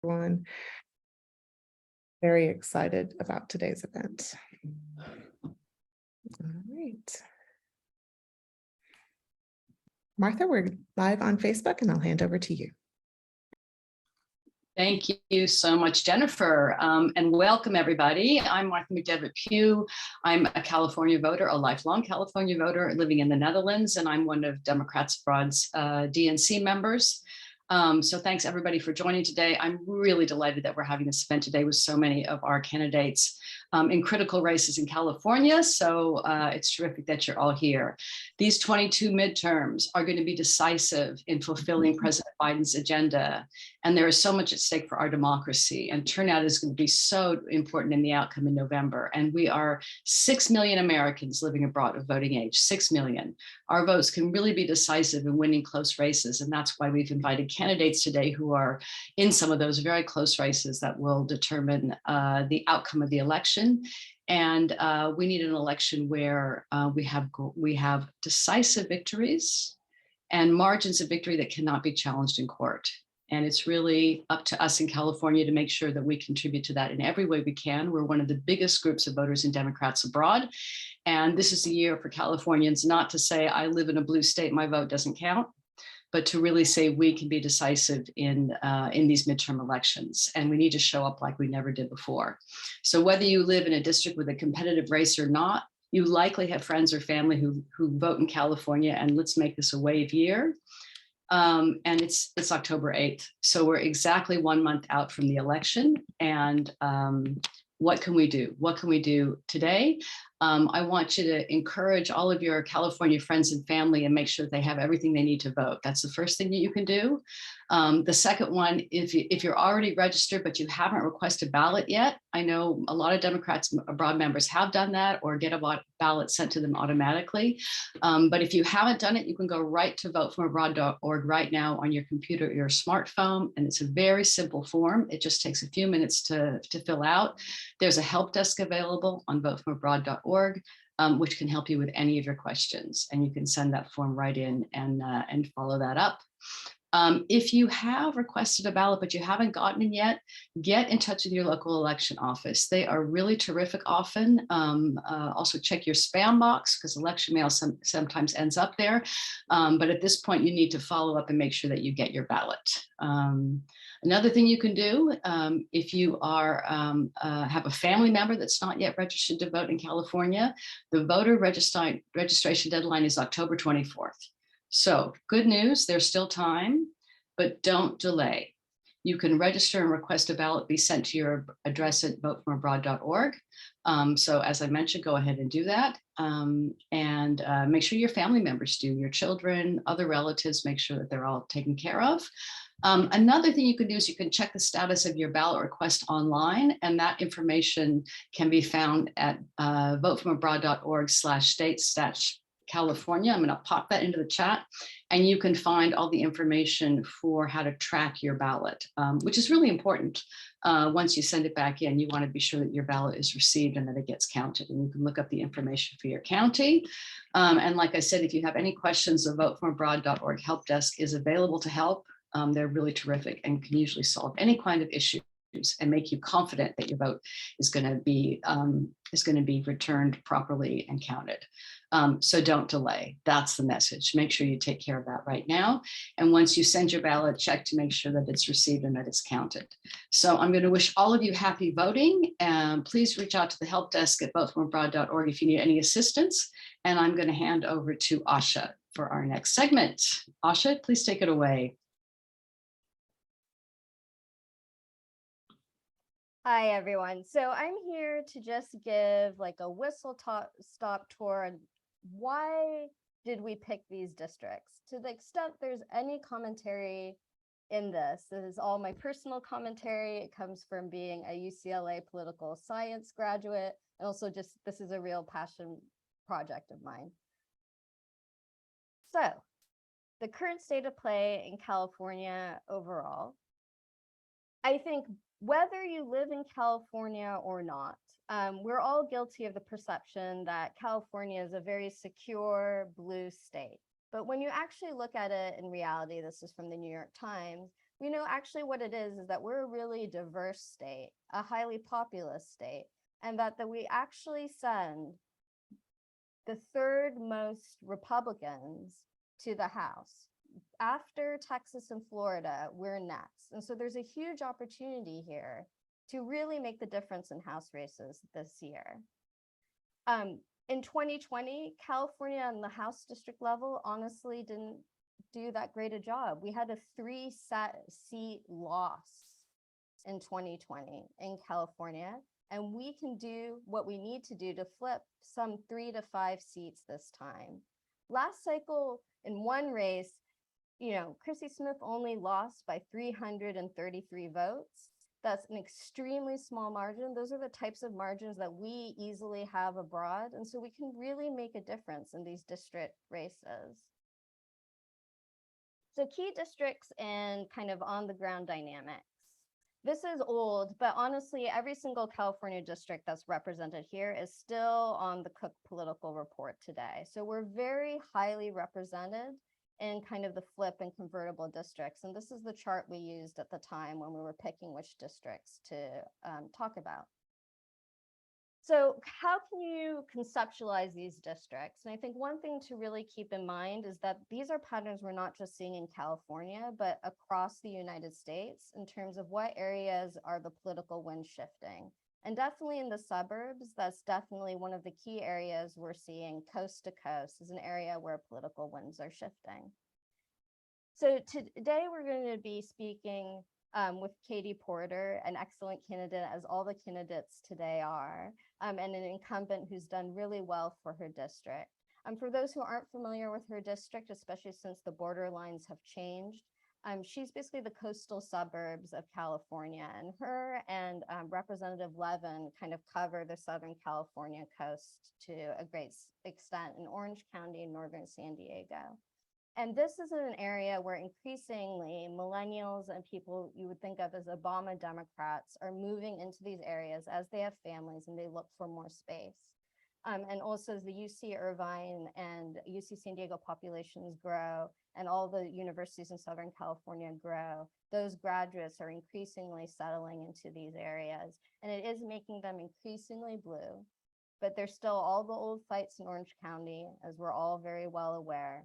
everyone. Very excited about today's event. All right. Martha, we're live on Facebook and I'll hand over to you. Thank you so much, Jennifer, and welcome everybody. I'm Martha Mcderver Pugh. I'm a California voter, a lifelong California voter living in the Netherlands, and I'm one of Democrats Abroad's DNC members. So thanks everybody for joining today. I'm really delighted that we're having this event today with so many of our candidates in critical races in California. So it's terrific that you're all here. These 22 midterms are going to be decisive in fulfilling President Biden's agenda. And there is so much at stake for our democracy, and turnout is going to be so important in the outcome in November. And we are 6 million Americans living abroad of voting age, 6 million. Our votes can really be decisive in winning close races. And that's why we've invited candidates today who are in some of those very close races that will determine the outcome of the election. And we need an election where we have decisive victories and margins of victory that cannot be challenged in court. And it's really up to us in California to make sure that we contribute to that in every way we can. We're one of the biggest groups of voters and Democrats abroad. And this is the year for Californians not to say, I live in a blue state, my vote doesn't count, but to really say we can be decisive in these midterm elections. And we need to show up like we never did before. So whether you live in a district with a competitive race or not, you likely have friends or family who vote in California, and let's make this a wave year. And it's October 8th. So we're exactly 1 month out from the election. And what can we do? What can we do today? I want you to encourage all of your California friends and family and make sure they have everything they need to vote. That's the first thing that you can do. The second one, if you're already registered, but you haven't requested a ballot yet, I know a lot of Democrats abroad members have done that or get a ballot sent to them automatically. But if you haven't done it, you can go right to votefromabroad.org right now on your computer or your smartphone. And it's a very simple form. It just takes a few minutes to fill out. There's a help desk available on votefromabroad.org. Which can help you with any of your questions, and you can send that form right in and follow that up. If you have requested a ballot but you haven't gotten it yet, get in touch with your local election office. They are really terrific often. Also check your spam box because election mail sometimes ends up there. But at this point, you need to follow up and make sure that you get your ballot. Another thing you can do, if you have a family member that's not yet registered to vote in California, the voter registration deadline is October 24th. So good news, there's still time, but don't delay. You can register and request a ballot be sent to your address at votefromabroad.org. So as I mentioned, go ahead and do that. And make sure your family members do, your children, other relatives, make sure that they're all taken care of. Another thing you can do is you can check the status of your ballot request online, and that information can be found at votefromabroad.org/state/California. I'm going to pop that into the chat, and you can find all the information for how to track your ballot, which is really important. Once you send it back in, you want to be sure that your ballot is received and that it gets counted, and you can look up the information for your county. And like I said, if you have any questions, the votefromabroad.org help desk is available to help. They're really terrific and can usually solve any kind of issue and make you confident that your vote is going to be returned properly and counted. So don't delay. That's the message. Make sure you take care of that right now. And once you send your ballot, check to make sure that it's received and that it's counted. So I'm going to wish all of you happy voting. Please reach out to the help desk at votefromabroad.org if you need any assistance. And I'm going to hand over to Asha for our next segment. Asha, please take it away. Hi, everyone. So I'm here to just give like a whistle-stop tour on why did we pick these districts. To the extent there's any commentary in this is all my personal commentary. It comes from being a UCLA political science graduate, and also just this is a real passion project of mine. So the current state of play in California overall, I think whether you live in California or not, we're all guilty of the perception that California is a very secure blue state. But when you actually look at it in reality, this is from the New York Times, we know actually what it is that we're a really diverse state, a highly populous state, and that we actually send the third most Republicans to the House. After Texas and Florida, we're next. And so there's a huge opportunity here to really make the difference in House races this year. In 2020, California on the House district level honestly didn't do that great a job. We had a 3-seat loss in 2020 in California, and we can do what we need to do to flip some 3 to 5 seats this time. Last cycle in one race, Chrissy Smith only lost by 333 votes. That's an extremely small margin. Those are the types of margins that we easily have abroad. And so we can really make a difference in these district races. So key districts and kind of on the ground dynamics. This is old, but honestly, every single California district that's represented here is still on the Cook Political Report today. So we're very highly represented in kind of the flip and convertible districts. And this is the chart we used at the time when we were picking which districts to talk about. So how can you conceptualize these districts? And I think one thing to really keep in mind is that these are patterns we're not just seeing in California, but across the United States in terms of what areas are the political wind shifting. And definitely in the suburbs, that's definitely one of the key areas we're seeing coast to coast is an area where political winds are shifting. So today we're going to be speaking with Katie Porter, an excellent candidate, as all the candidates today are, and an incumbent who's done really well for her district. For those who aren't familiar with her district, especially since the border lines have changed, she's basically the coastal suburbs of California, and her and Representative Levin kind of cover the Southern California coast to a great extent in Orange County and northern San Diego. And this is an area where increasingly millennials and people you would think of as Obama Democrats are moving into these areas as they have families and they look for more space. And also as the UC Irvine and UC San Diego populations grow and all the universities in Southern California grow, those graduates are increasingly settling into these areas. And it is making them increasingly blue, but there's still all the old fights in Orange County, as we're all very well aware.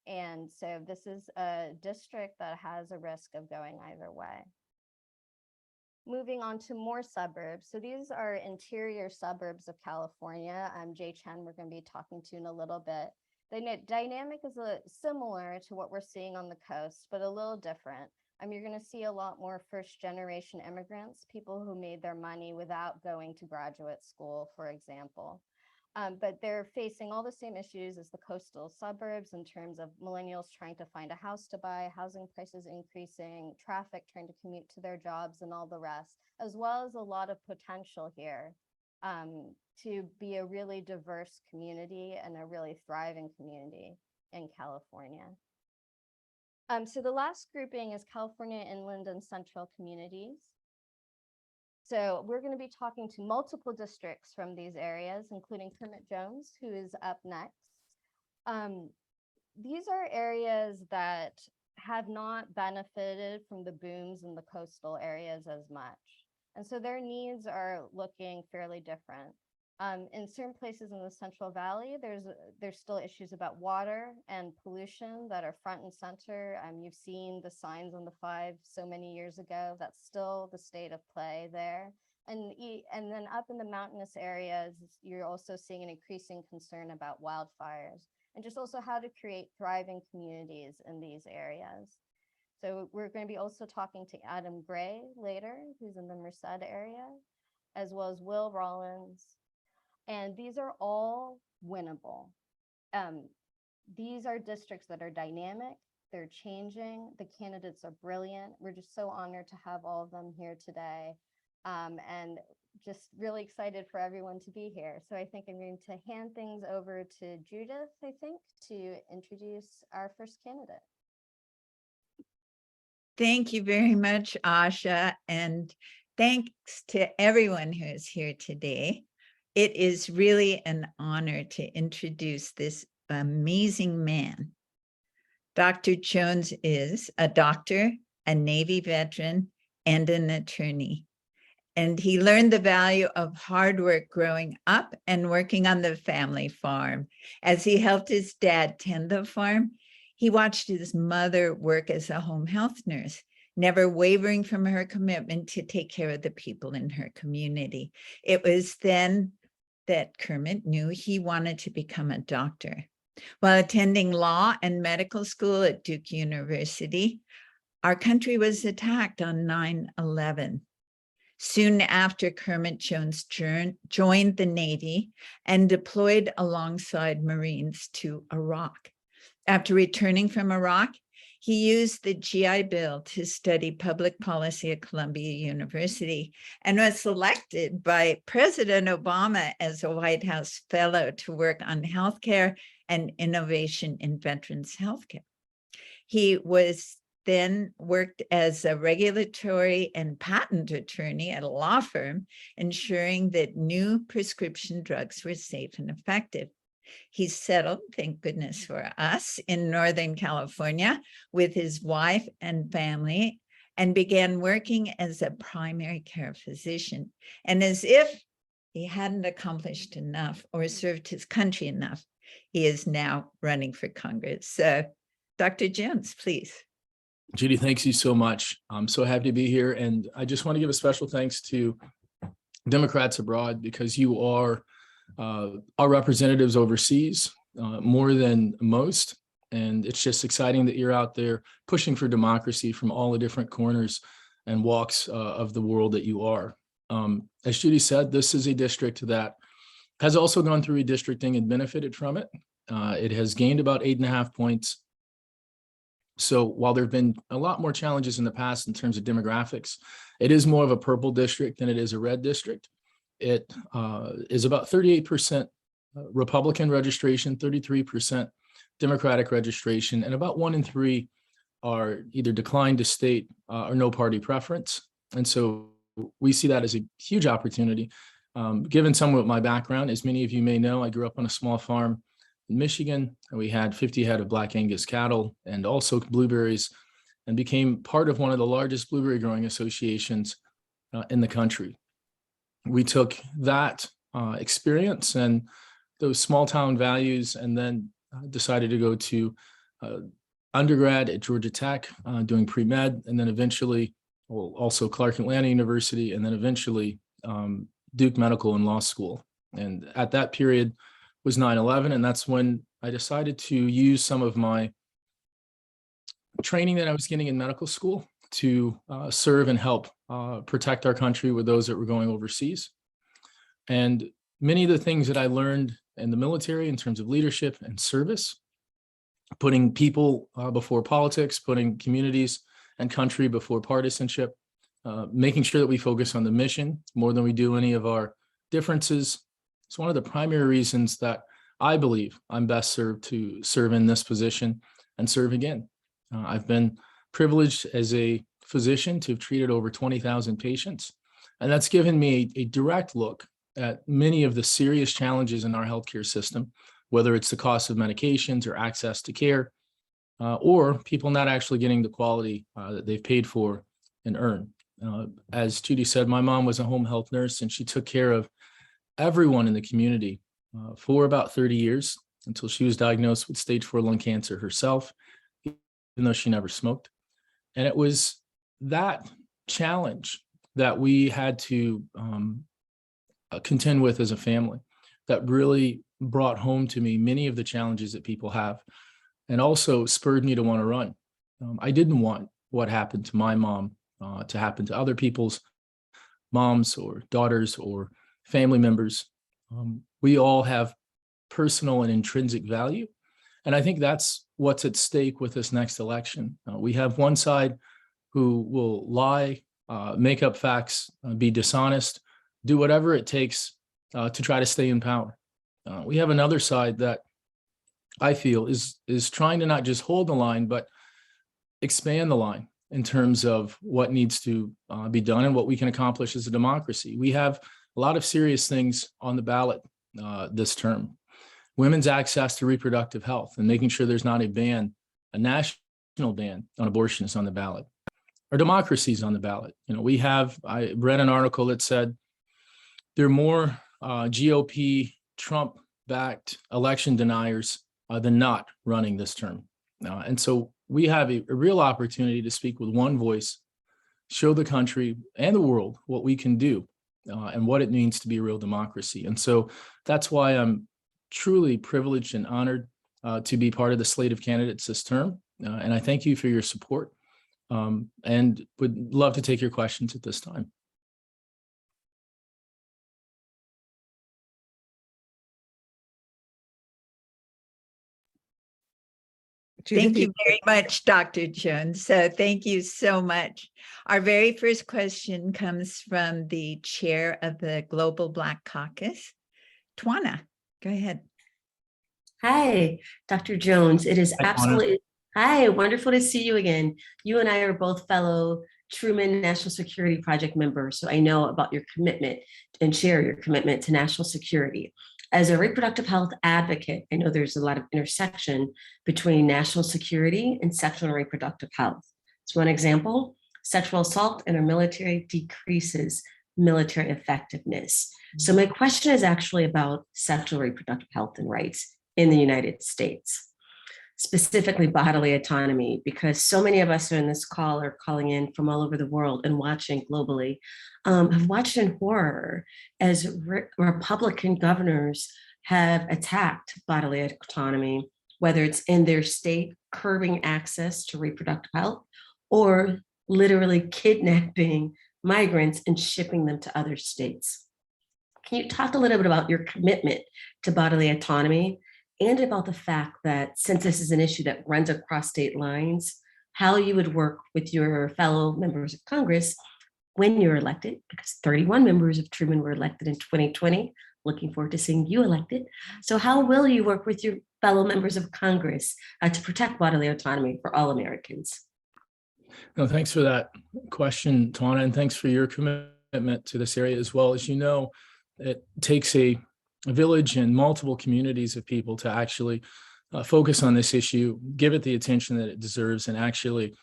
And so this is a district that has a risk of going either way. Moving on to more suburbs. So these are interior suburbs of California. Jay Chen, we're going to be talking to in a little bit. The dynamic is similar to what we're seeing on the coast, but a little different. You're going to see a lot more first-generation immigrants, people who made their money without going to graduate school, for example. But they're facing all the same issues as the coastal suburbs in terms of millennials trying to find a house to buy, housing prices increasing, traffic trying to commute to their jobs and all the rest, as well as a lot of potential here to be a really diverse community and a really thriving community in California. So the last grouping is California inland and central communities. So we're going to be talking to multiple districts from these areas, including Kermit Jones, who is up next. These are areas that have not benefited from the booms in the coastal areas as much. And so their needs are looking fairly different. In certain places in the Central Valley, there's still issues about water and pollution that are front and center. You've seen the signs on the 5 so many years ago. That's still the state of play there. And then up in the mountainous areas, you're also seeing an increasing concern about wildfires and just also how to create thriving communities in these areas. So we're going to be also talking to Adam Gray later, who's in the Merced area, as well as Will Rollins. And these are all winnable. These are districts that are dynamic, they're changing, the candidates are brilliant. We're just so honored to have all of them here today. And just really excited for everyone to be here. So I think I'm going to hand things over to Judith, I think, to introduce our first candidate. Thank you very much, Asha, and thanks to everyone who is here today. It is really an honor to introduce this amazing man. Dr. Jones is a doctor a Navy veteran, and an attorney. And he learned the value of hard work growing up and working on the family farm. As he helped his dad tend the farm, he watched his mother work as a home health nurse, never wavering from her commitment to take care of the people in her community. It was then that Kermit knew he wanted to become a doctor. While attending law and medical school at Duke University, our country was attacked on 9/11. Soon after, Kermit Jones joined the Navy and deployed alongside Marines to Iraq. After returning from Iraq, he used the GI Bill to study public policy at Columbia University and was selected by President Obama as a White House fellow to work on healthcare and innovation in veterans healthcare. He then worked as a regulatory and patent attorney at a law firm, ensuring that new prescription drugs were safe and effective. He settled, thank goodness for us, in Northern California with his wife and family and began working as a primary care physician. And as if he hadn't accomplished enough or served his country enough, he is now running for Congress. So, Dr. Jones, please. Judy, thanks you so much. I'm so happy to be here. And I just want to give a special thanks to Democrats abroad, because you are our representatives overseas more than most. And it's just exciting that you're out there pushing for democracy from all the different corners and walks of the world that you are. As Judy said, this is a district that has also gone through redistricting and benefited from it. It has gained about 8.5 points. So while there have been a lot more challenges in the past in terms of demographics, it is more of a purple district than it is a red district. It is about 38% Republican registration, 33% Democratic registration, and about 1 in 3 are either declined to state or no party preference. And so we see that as a huge opportunity. Given some of my background, as many of you may know, I grew up on a small farm in Michigan, and we had 50 head of Black Angus cattle and also blueberries, and became part of one of the largest blueberry growing associations in the country. We took that experience and those small town values and then decided to go to undergrad at Georgia Tech, doing pre-med, and then eventually also Clark Atlanta University, and then eventually Duke Medical and Law School. And at that period was 9/11, and that's when I decided to use some of my training that I was getting in medical school to serve and help protect our country with those that were going overseas. And many of the things that I learned in the military in terms of leadership and service, putting people before politics, putting communities and country before partisanship, making sure that we focus on the mission more than we do any of our differences. It's one of the primary reasons that I believe I'm best served to serve in this position and serve again. I've been privileged as a physician to have treated over 20,000 patients, and that's given me a direct look at many of the serious challenges in our healthcare system, whether it's the cost of medications or access to care, or people not actually getting the quality that they've paid for and earned. As Judy said, my mom was a home health nurse, and she took care of everyone in the community for about 30 years until she was diagnosed with stage 4 lung cancer herself, even though she never smoked. And it was that challenge that we had to contend with as a family that really brought home to me many of the challenges that people have, and also spurred me to want to run. I didn't want what happened to my mom to happen to other people's moms or daughters or family members. We all have personal and intrinsic value. And I think that's what's at stake with this next election. We have one side who will lie, make up facts, be dishonest, do whatever it takes to try to stay in power. We have another side that I feel is trying to not just hold the line, but expand the line in terms of what needs to be done and what we can accomplish as a democracy. We have a lot of serious things on the ballot this term. Women's access to reproductive health and making sure there's not a ban, a national ban on abortion is on the ballot. our democracies on the ballot. I read an article that said there are more GOP Trump-backed election deniers than not running this term. And so we have a real opportunity to speak with one voice, show the country and the world what we can do and what it means to be a real democracy. And so that's why I'm truly privileged and honored to be part of the slate of candidates this term. And I thank you for your support and would love to take your questions at this time. Judith, Thank you very much, Dr. Jones. So thank you so much. Our very first question comes from the chair of the Global Black Caucus, Twana. Go ahead. Hi, Dr. Jones. It is Hi, Twana. absolutely, hi, wonderful to see you again. You and I are both fellow Truman National Security Project members, so I know about your commitment and share your commitment to national security. As a reproductive health advocate, I know there's a lot of intersection between national security and sexual and reproductive health. So one example, sexual assault in our military decreases military effectiveness. So my question is actually about sexual reproductive health and rights in the United States, specifically bodily autonomy, because so many of us in this call are calling in from all over the world and watching globally, have watched in horror as Republican governors have attacked bodily autonomy, whether it's in their state curbing access to reproductive health or literally kidnapping migrants and shipping them to other states. Can you talk a little bit about your commitment to bodily autonomy and about the fact that since this is an issue that runs across state lines, how you would work with your fellow members of Congress when you're elected, because 31 members of Truman were elected in 2020. Looking forward to seeing you elected. So how will you work with your fellow members of Congress to protect bodily autonomy for all Americans? No, thanks for that question, Twana, and thanks for your commitment to this area as well. As you know, it takes a village and multiple communities of people to actually focus on this issue, give it the attention that it deserves, and actually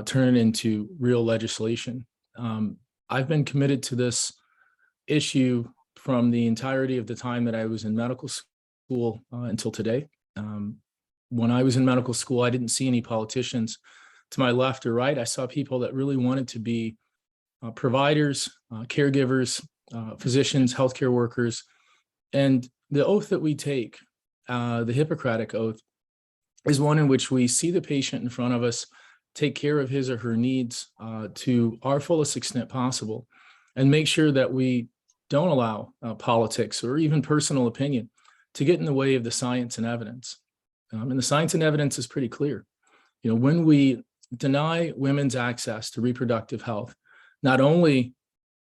turn it into real legislation. I've been committed to this issue from the entirety of the time that I was in medical school until today. When I was in medical school, I didn't see any politicians to my left or right. I saw people that really wanted to be providers, caregivers, physicians, healthcare workers. And the oath that we take, the Hippocratic Oath, is one in which we see the patient in front of us, take care of his or her needs to our fullest extent possible, and make sure that we don't allow politics or even personal opinion to get in the way of the science and evidence. And the science and evidence is pretty clear. When we deny women's access to reproductive health, not only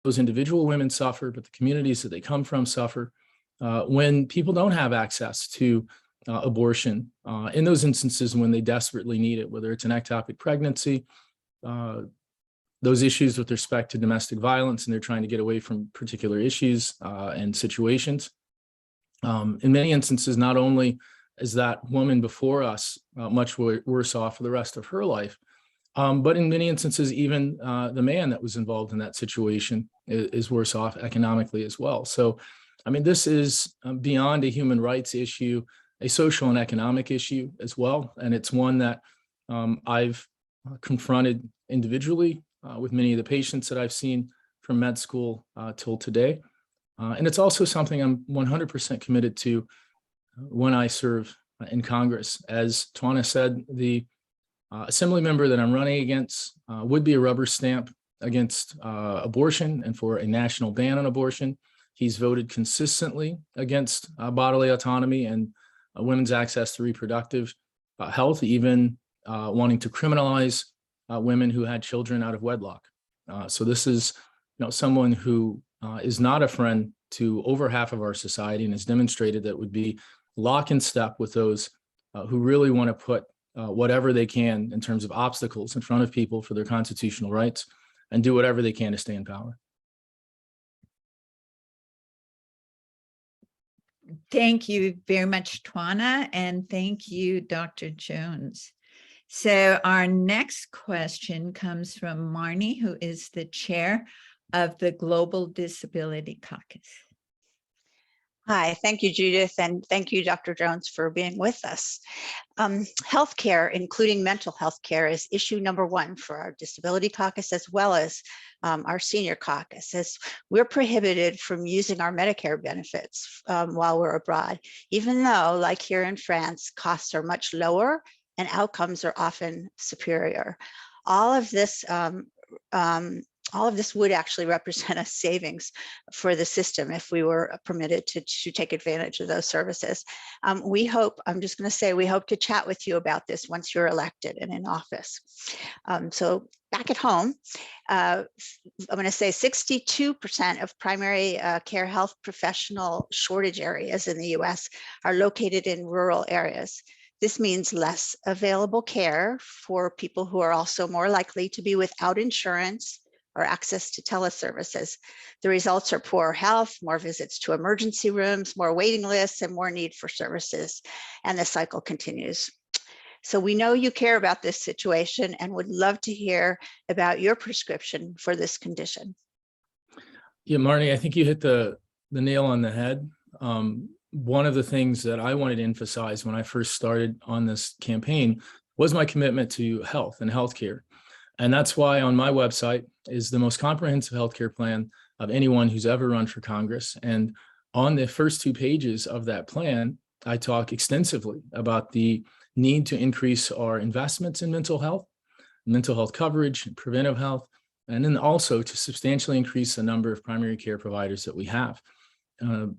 those individual women suffer, but the communities that they come from suffer. When people don't have access to abortion, in those instances when they desperately need it, whether it's an ectopic pregnancy, those issues with respect to domestic violence, and they're trying to get away from particular issues and situations. In many instances, not only is that woman before us much worse off for the rest of her life, but in many instances, even the man that was involved in that situation is worse off economically as well. So, I mean, this is beyond a human rights issue, a social and economic issue as well. And it's one that I've confronted individually with many of the patients that I've seen from med school till today. And it's also something I'm 100% committed to when I serve in Congress. As Twana said, the assembly member that I'm running against would be a rubber stamp against abortion and for a national ban on abortion. He's voted consistently against bodily autonomy and women's access to reproductive health, even wanting to criminalize women who had children out of wedlock. So this is, someone who is not a friend to over half of our society, and has demonstrated that would be lock in step with those who really want to put whatever they can in terms of obstacles in front of people for their constitutional rights, and do whatever they can to stay in power. Thank you very much, Twana, and thank you, Dr. Jones. So our next question comes from Marnie, who is the chair of the Global Disability Caucus. Hi, thank you, Judith, and thank you, Dr. Jones, for being with us. Healthcare, including mental health care, is issue number one for our Disability Caucus, as well as our Senior Caucus, as we're prohibited from using our Medicare benefits while we're abroad, even though, like here in France, costs are much lower and outcomes are often superior. All of this would actually represent a savings for the system if we were permitted to take advantage of those services. We hope, I'm just going to say, we hope to chat with you about this once you're elected and in office. So back at home, I'm going to say 62% of primary care health professional shortage areas in the US are located in rural areas. This means less available care for people who are also more likely to be without insurance or access to teleservices. The results are poor health, more visits to emergency rooms, more waiting lists, and more need for services. And the cycle continues. So we know you care about this situation and would love to hear about your prescription for this condition. Yeah, Marnie, I think you hit the nail on the head. One of the things that I wanted to emphasize when I first started on this campaign was my commitment to health and healthcare. And that's why on my website is the most comprehensive healthcare plan of anyone who's ever run for Congress. And on the first 2 pages of that plan, I talk extensively about the need to increase our investments in mental health coverage, preventive health, and then also to substantially increase the number of primary care providers that we have.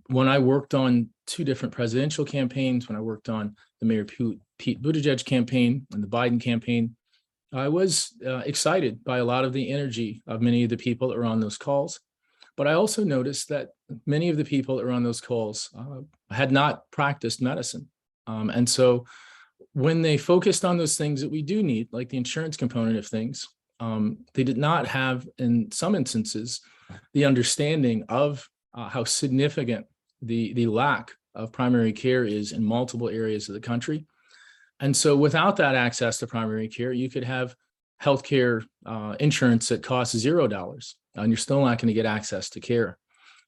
When I worked on 2 different presidential campaigns, when I worked on the Mayor Pete Buttigieg campaign and the Biden campaign, I was excited by a lot of the energy of many of the people that were on those calls. But I also noticed that many of the people that were on those calls had not practiced medicine. And so when they focused on those things that we do need, like the insurance component of things, they did not have, in some instances, the understanding of how significant the lack of primary care is in multiple areas of the country. And so without that access to primary care, you could have healthcare insurance that costs $0, and you're still not going to get access to care.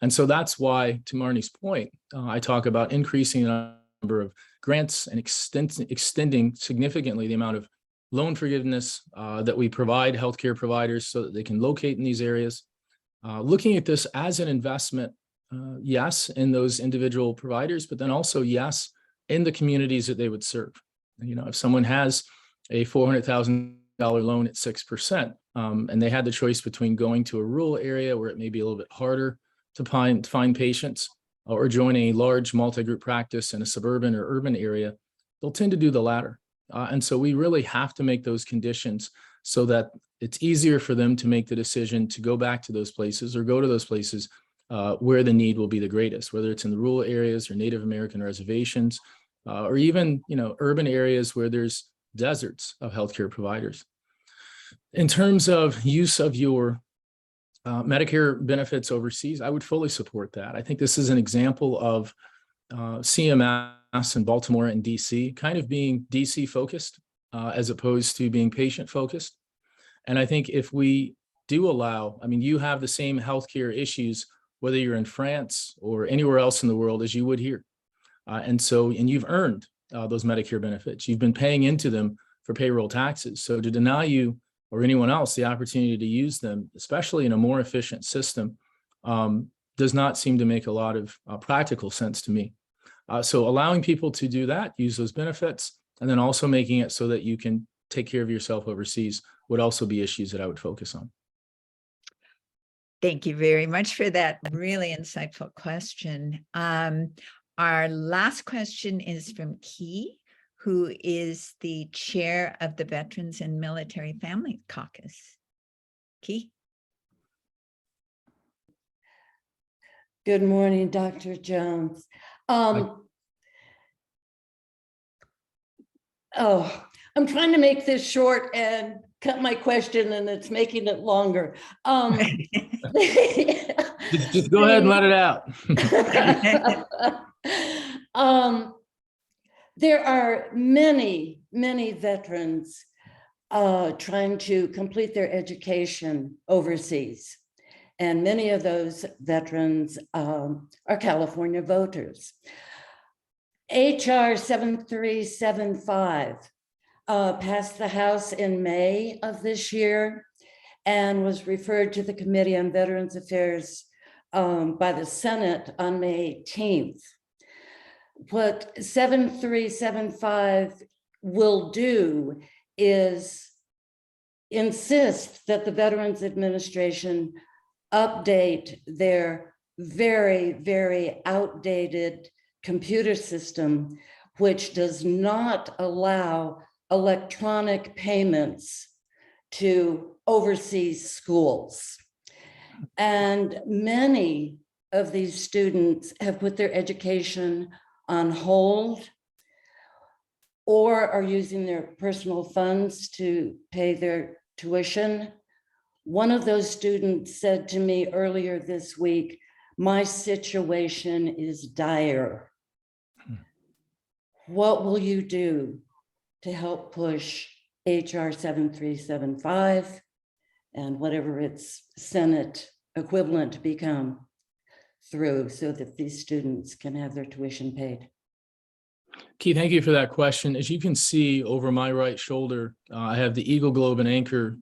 And so that's why, to Marnie's point, I talk about increasing the number of grants and extending significantly the amount of loan forgiveness that we provide healthcare providers so that they can locate in these areas. Looking at this as an investment, yes, in those individual providers, but then also, yes, in the communities that they would serve. You know, if someone has a $400,000 loan at 6%, and they had the choice between going to a rural area where it may be a little bit harder to find patients, or join a large multi-group practice in a suburban or urban area, they'll tend to do the latter. And so we really have to make those conditions so that it's easier for them to make the decision to go back to those places or go to those places where the need will be the greatest, whether it's in the rural areas or Native American reservations, or even, you know, urban areas where there's deserts of healthcare providers. In terms of use of your Medicare benefits overseas, I would fully support that. I think this is an example of CMS in Baltimore and DC kind of being DC focused as opposed to being patient focused. And I think if we do allow, I mean, you have the same healthcare issues, whether you're in France or anywhere else in the world as you would here. And you've earned those Medicare benefits. You've been paying into them for payroll taxes. So to deny you or anyone else the opportunity to use them, especially in a more efficient system, does not seem to make a lot of practical sense to me. So allowing people to do that, use those benefits, and then also making it so that you can take care of yourself overseas would also be issues that I would focus on. Thank you very much for that really insightful question. Our last question is from Key, who is the chair of the Veterans and Military Family Caucus. Key. Good morning, Dr. Jones. I'm trying to make this short and cut my question, and it's making it longer. Just go ahead and let it out. There are many, many veterans trying to complete their education overseas. And many of those veterans are California voters. HR 7375 passed the House in May of this year and was referred to the Committee on Veterans Affairs by the Senate on May 18th. What 7375 will do is insist that the Veterans Administration update their very, very outdated computer system, which does not allow electronic payments to overseas schools. And many of these students have put their education on hold or are using their personal funds to pay their tuition. One of those students said to me earlier this week, "My situation is dire." What will you do to help push HR 7375 and whatever its Senate equivalent become through so that these students can have their tuition paid? Keith, thank you for that question. As you can see over my right shoulder, I have the Eagle, Globe, and Anchor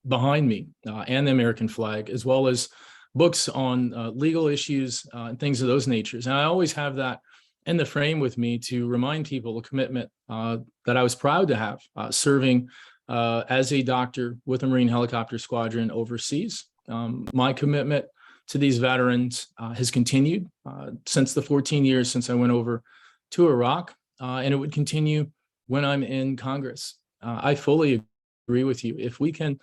behind me and the American flag, as well as books on legal issues and things of those natures. And I always have that in the frame with me to remind people the commitment that I was proud to have serving as a doctor with a Marine Helicopter Squadron overseas. My commitment to these veterans has continued since the 14 years since I went over to Iraq, and it would continue when I'm in Congress. I fully agree with you. If we can,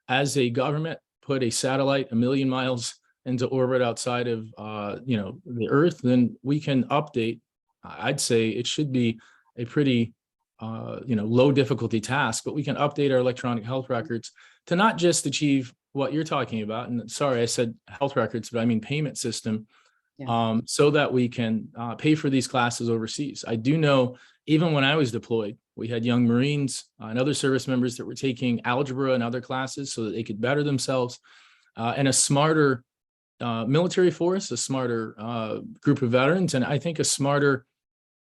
as a government, put a satellite 1,000,000 miles into orbit outside of the Earth, then we can update. I'd say it should be a pretty low difficulty task, but we can update our electronic health records to not just achieve what you're talking about. And sorry, I said health records, but I mean payment system, so that we can pay for these classes overseas. I do know even when I was deployed, we had young Marines and other service members that were taking algebra and other classes so that they could better themselves. And a smarter military force, a smarter group of veterans, and I think a smarter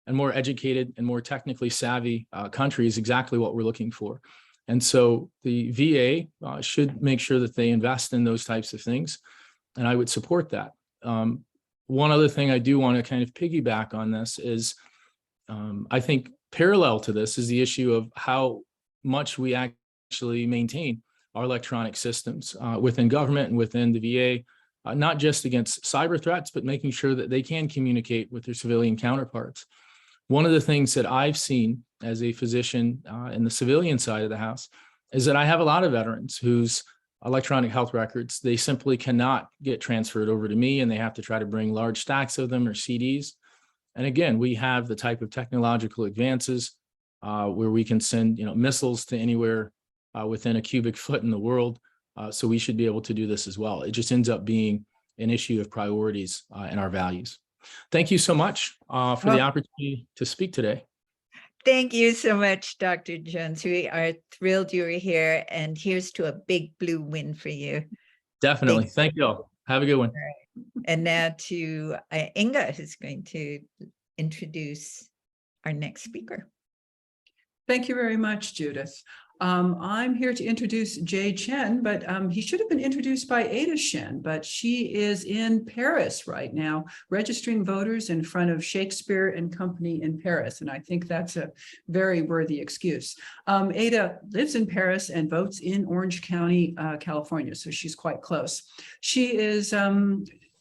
and more educated and more technically savvy country is exactly what we're looking for. And so the VA should make sure that they invest in those types of things, and I would support that. One other thing I do want to kind of piggyback on this is I think parallel to this is the issue of how much we actually maintain our electronic systems within government and within the VA, not just against cyber threats, but making sure that they can communicate with their civilian counterparts. One of the things that I've seen as a physician in the civilian side of the house is that I have a lot of veterans whose electronic health records, they simply cannot get transferred over to me, and they have to try to bring large stacks of them or CDs. And again, we have the type of technological advances where we can send missiles to anywhere within a cubic foot in the world. So we should be able to do this as well. It just ends up being an issue of priorities and our values. Thank you so much for the opportunity to speak today. Thank you so much, Dr. Jones. We are thrilled you were here, and here's to a big blue win for you. Definitely. Thanks. Thank you all. Have a good one. All right. And now to Inga, who's going to introduce our next speaker. Thank you very much, Judith. I'm here to introduce Chen, but he should have been introduced by Ada Chen, but she is in Paris right now, registering voters in front of Shakespeare and Company in Paris. And I think that's a very worthy excuse. Ada lives in Paris and votes in Orange County, California, so she's quite close. She is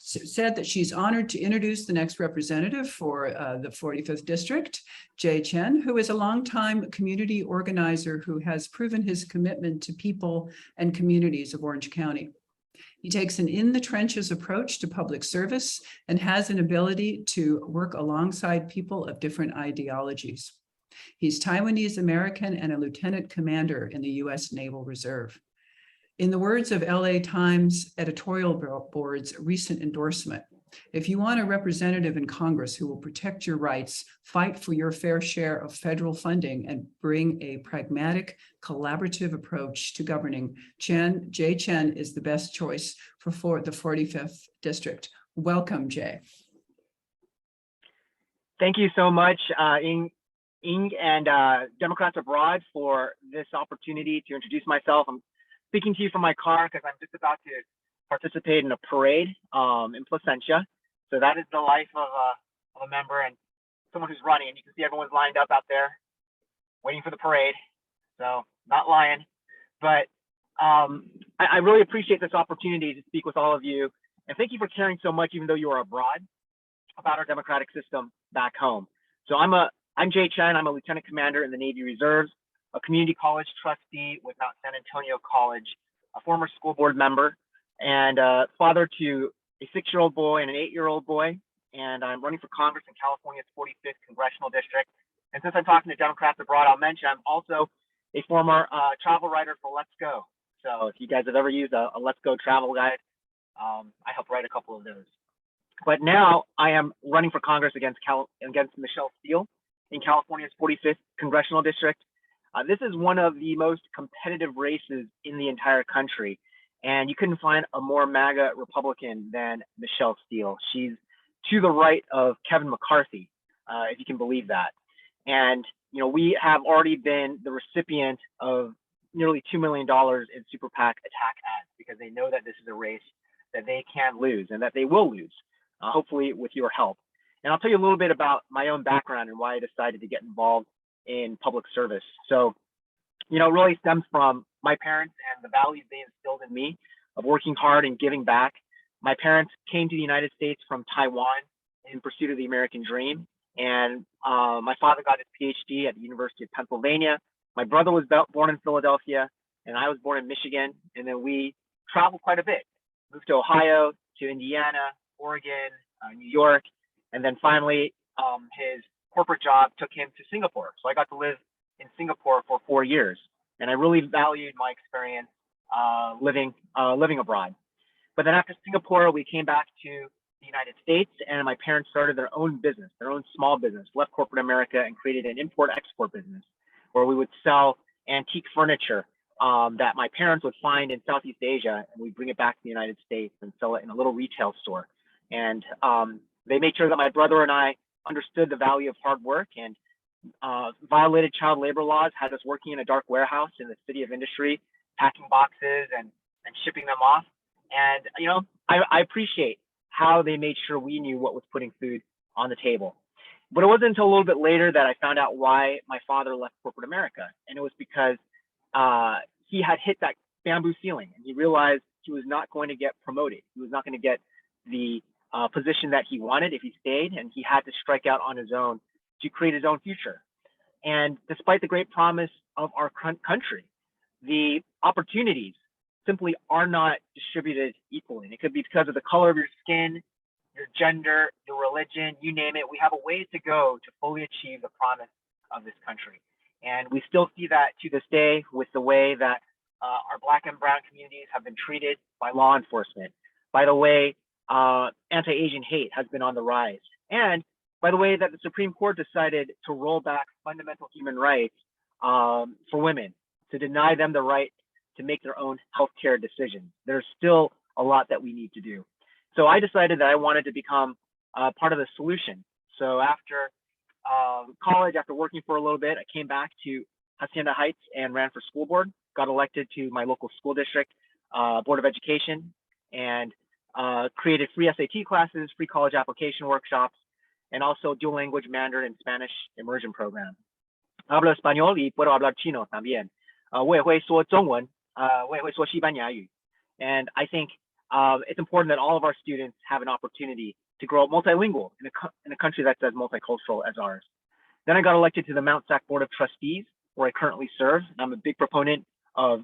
said that she's honored to introduce the next representative for the 45th District, Chen, who is a longtime community organizer who has proven his commitment to people and communities of Orange County. He takes an in-the-trenches approach to public service and has an ability to work alongside people of different ideologies. He's Taiwanese American and a lieutenant commander in the U.S. Naval Reserve. In the words of LA Times editorial board's recent endorsement, If you want a representative in Congress who will protect your rights, fight for your fair share of federal funding, and bring a pragmatic, collaborative approach to governing, Jay Chen is the best choice for the 45th District. Welcome, Jay. Thank you so much, Ing and Democrats Abroad, for this opportunity to introduce myself. I'm speaking to you from my car because I'm just about to participate in a parade in Placentia. So that is the life of a member and someone who's running. And you can see everyone's lined up out there waiting for the parade. So not lying, but I really appreciate this opportunity to speak with all of you. And thank you for caring so much, even though you are abroad, about our democratic system back home. So I'm Jay Chen. I'm a lieutenant commander in the Navy Reserves, a community college trustee with Mount San Antonio College, a former school board member, and father to a 6-year-old boy and an 8-year-old boy. And I'm running for Congress in California's 45th Congressional District. And since I'm talking to Democrats abroad, I'll mention I'm also a former travel writer for Let's Go. So if you guys have ever used a Let's Go travel guide, I helped write a couple of those. But now I am running for Congress against Michelle Steele in California's 45th Congressional District. This is one of the most competitive races in the entire country. And you couldn't find a more MAGA Republican than Michelle Steele. She's to the right of Kevin McCarthy, if you can believe that. And you know, we have already been the recipient of nearly $2 million in super PAC attack ads because they know that this is a race that they can lose and that they will lose, hopefully with your help. And I'll tell you a little bit about my own background and why I decided to get involved in public service. So, you know, it really stems from my parents and the values they instilled in me of working hard and giving back. My parents came to the United States from Taiwan in pursuit of the American dream. And my father got his PhD at the University of Pennsylvania. My brother was born in Philadelphia, and I was born in Michigan. And then we traveled quite a bit, moved to Ohio, to Indiana, Oregon, New York. And then finally, his corporate job took him to Singapore. So I got to live in Singapore for 4 years. And I really valued my experience living abroad. But then after Singapore, we came back to the United States, and my parents started their own business, their own small business, left corporate America and created an import-export business where we would sell antique furniture that my parents would find in Southeast Asia, and we'd bring it back to the United States and sell it in a little retail store. And they made sure that my brother and I understood the value of hard work, and violated child labor laws, had us working in a dark warehouse in the city of industry, packing boxes and shipping them off. And, you know, I appreciate how they made sure we knew what was putting food on the table. But it wasn't until a little bit later that I found out why my father left corporate America. And it was because he had hit that bamboo ceiling, and he realized he was not going to get promoted. He was not going to get the position that he wanted if he stayed, and he had to strike out on his own to create his own future. And despite the great promise of our country, the opportunities simply are not distributed equally. And it could be because of the color of your skin, your gender, your religion, you name it. We have a ways to go to fully achieve the promise of this country. And we still see that to this day with the way that our Black and brown communities have been treated by law enforcement, by the way anti-Asian hate has been on the rise, and by the way that the Supreme Court decided to roll back fundamental human rights for women, to deny them the right to make their own healthcare decisions. There's still a lot that we need to do. So I decided that I wanted to become part of the solution. So after college, after working for a little bit, I came back to Hacienda Heights and ran for school board, got elected to my local school district Board of Education, and created free SAT classes, free college application workshops, and also dual language Mandarin and Spanish immersion program. Hablo español y puedo hablar chino también. 我也会说中文, 我也会说西班牙语. And I think it's important that all of our students have an opportunity to grow up multilingual in a country that's as multicultural as ours. Then I got elected to the Mount SAC Board of Trustees, where I currently serve. And I'm a big proponent of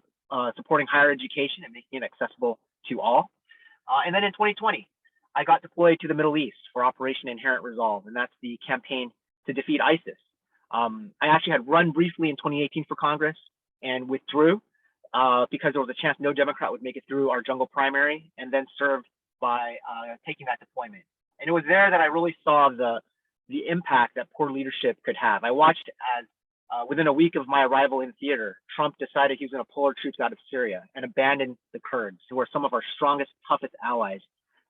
supporting higher education and making it accessible to all. And then in 2020, I got deployed to the Middle East for Operation Inherent Resolve, and that's the campaign to defeat ISIS. I actually had run briefly in 2018 for Congress and withdrew because there was a chance no Democrat would make it through our jungle primary, and then served by taking that deployment. And it was there that I really saw the impact that poor leadership could have. I watched as within a week of my arrival in theater, Trump decided he was going to pull our troops out of Syria and abandon the Kurds, who are some of our strongest, toughest allies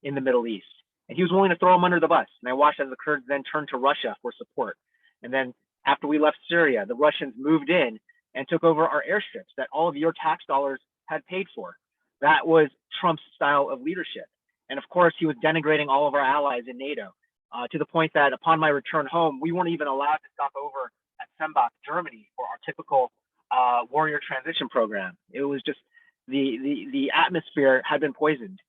in the Middle East. And he was willing to throw them under the bus. And I watched as the Kurds then turned to Russia for support. And then after we left Syria, the Russians moved in and took over our airstrips that all of your tax dollars had paid for. That was Trump's style of leadership. And of course, he was denigrating all of our allies in NATO to the point that upon my return home, we weren't even allowed to stop over at Sembach, Germany for our typical warrior transition program. It was just the atmosphere had been poisoned.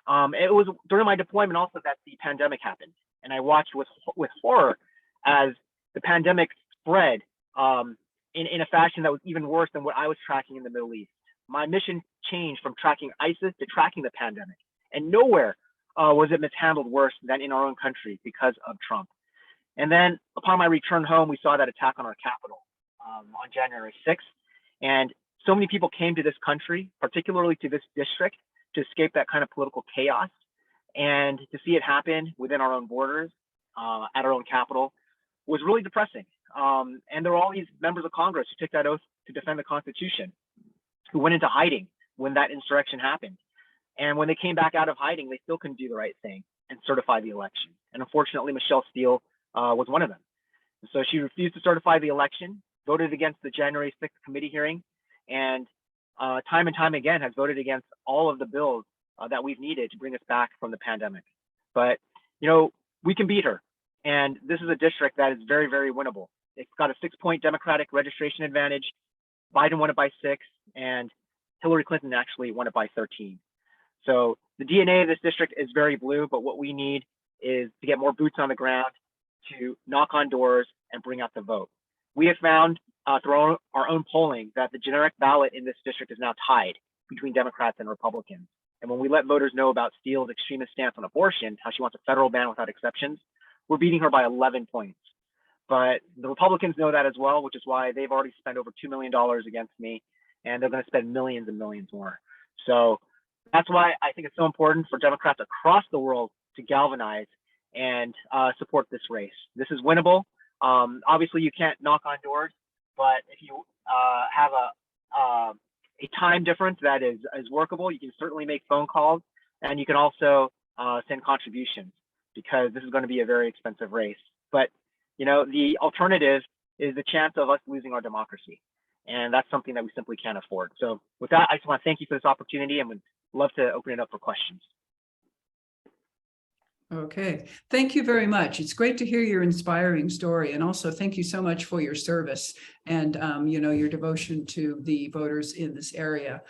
It was during my deployment also that the pandemic happened. And I watched with horror as the pandemic spread in a fashion that was even worse than what I was tracking in the Middle East. My mission changed from tracking ISIS to tracking the pandemic. And nowhere was it mishandled worse than in our own country because of Trump. And then upon my return home, we saw that attack on our capital on January 6th. And so many people came to this country, particularly to this district, to escape that kind of political chaos. And to see it happen within our own borders, at our own capital, was really depressing. And there were all these members of Congress who took that oath to defend the Constitution, who went into hiding when that insurrection happened. And when they came back out of hiding, they still couldn't do the right thing and certify the election. And unfortunately, Michelle Steele was one of them. And so she refused to certify the election, voted against the January 6th committee hearing, and time and time again has voted against all of the bills that we've needed to bring us back from the pandemic. But, you know, we can beat her. And this is a district that is very, very winnable. It's got a 6-point Democratic registration advantage. Biden won it by 6, and Hillary Clinton actually won it by 13. So the DNA of this district is very blue, but what we need is to get more boots on the ground, to knock on doors and bring out the vote. We have found through our own polling that the generic ballot in this district is now tied between Democrats and Republicans. And when we let voters know about Steele's extremist stance on abortion, how she wants a federal ban without exceptions, we're beating her by 11 points. But the Republicans know that as well, which is why they've already spent over $2 million against me, and they're going to spend millions and millions more. So that's why I think it's so important for Democrats across the world to galvanize and support this race. This is winnable. Obviously, you can't knock on doors, but if you have a time difference that is workable, you can certainly make phone calls, and you can also send contributions, because this is going to be a very expensive race. But you know, the alternative is the chance of us losing our democracy, and that's something that we simply can't afford. So with that, I just want to thank you for this opportunity, and would love to open it up for questions. Okay, thank you very much. It's great to hear your inspiring story, and also thank you so much for your service and you know, your devotion to the voters in this area.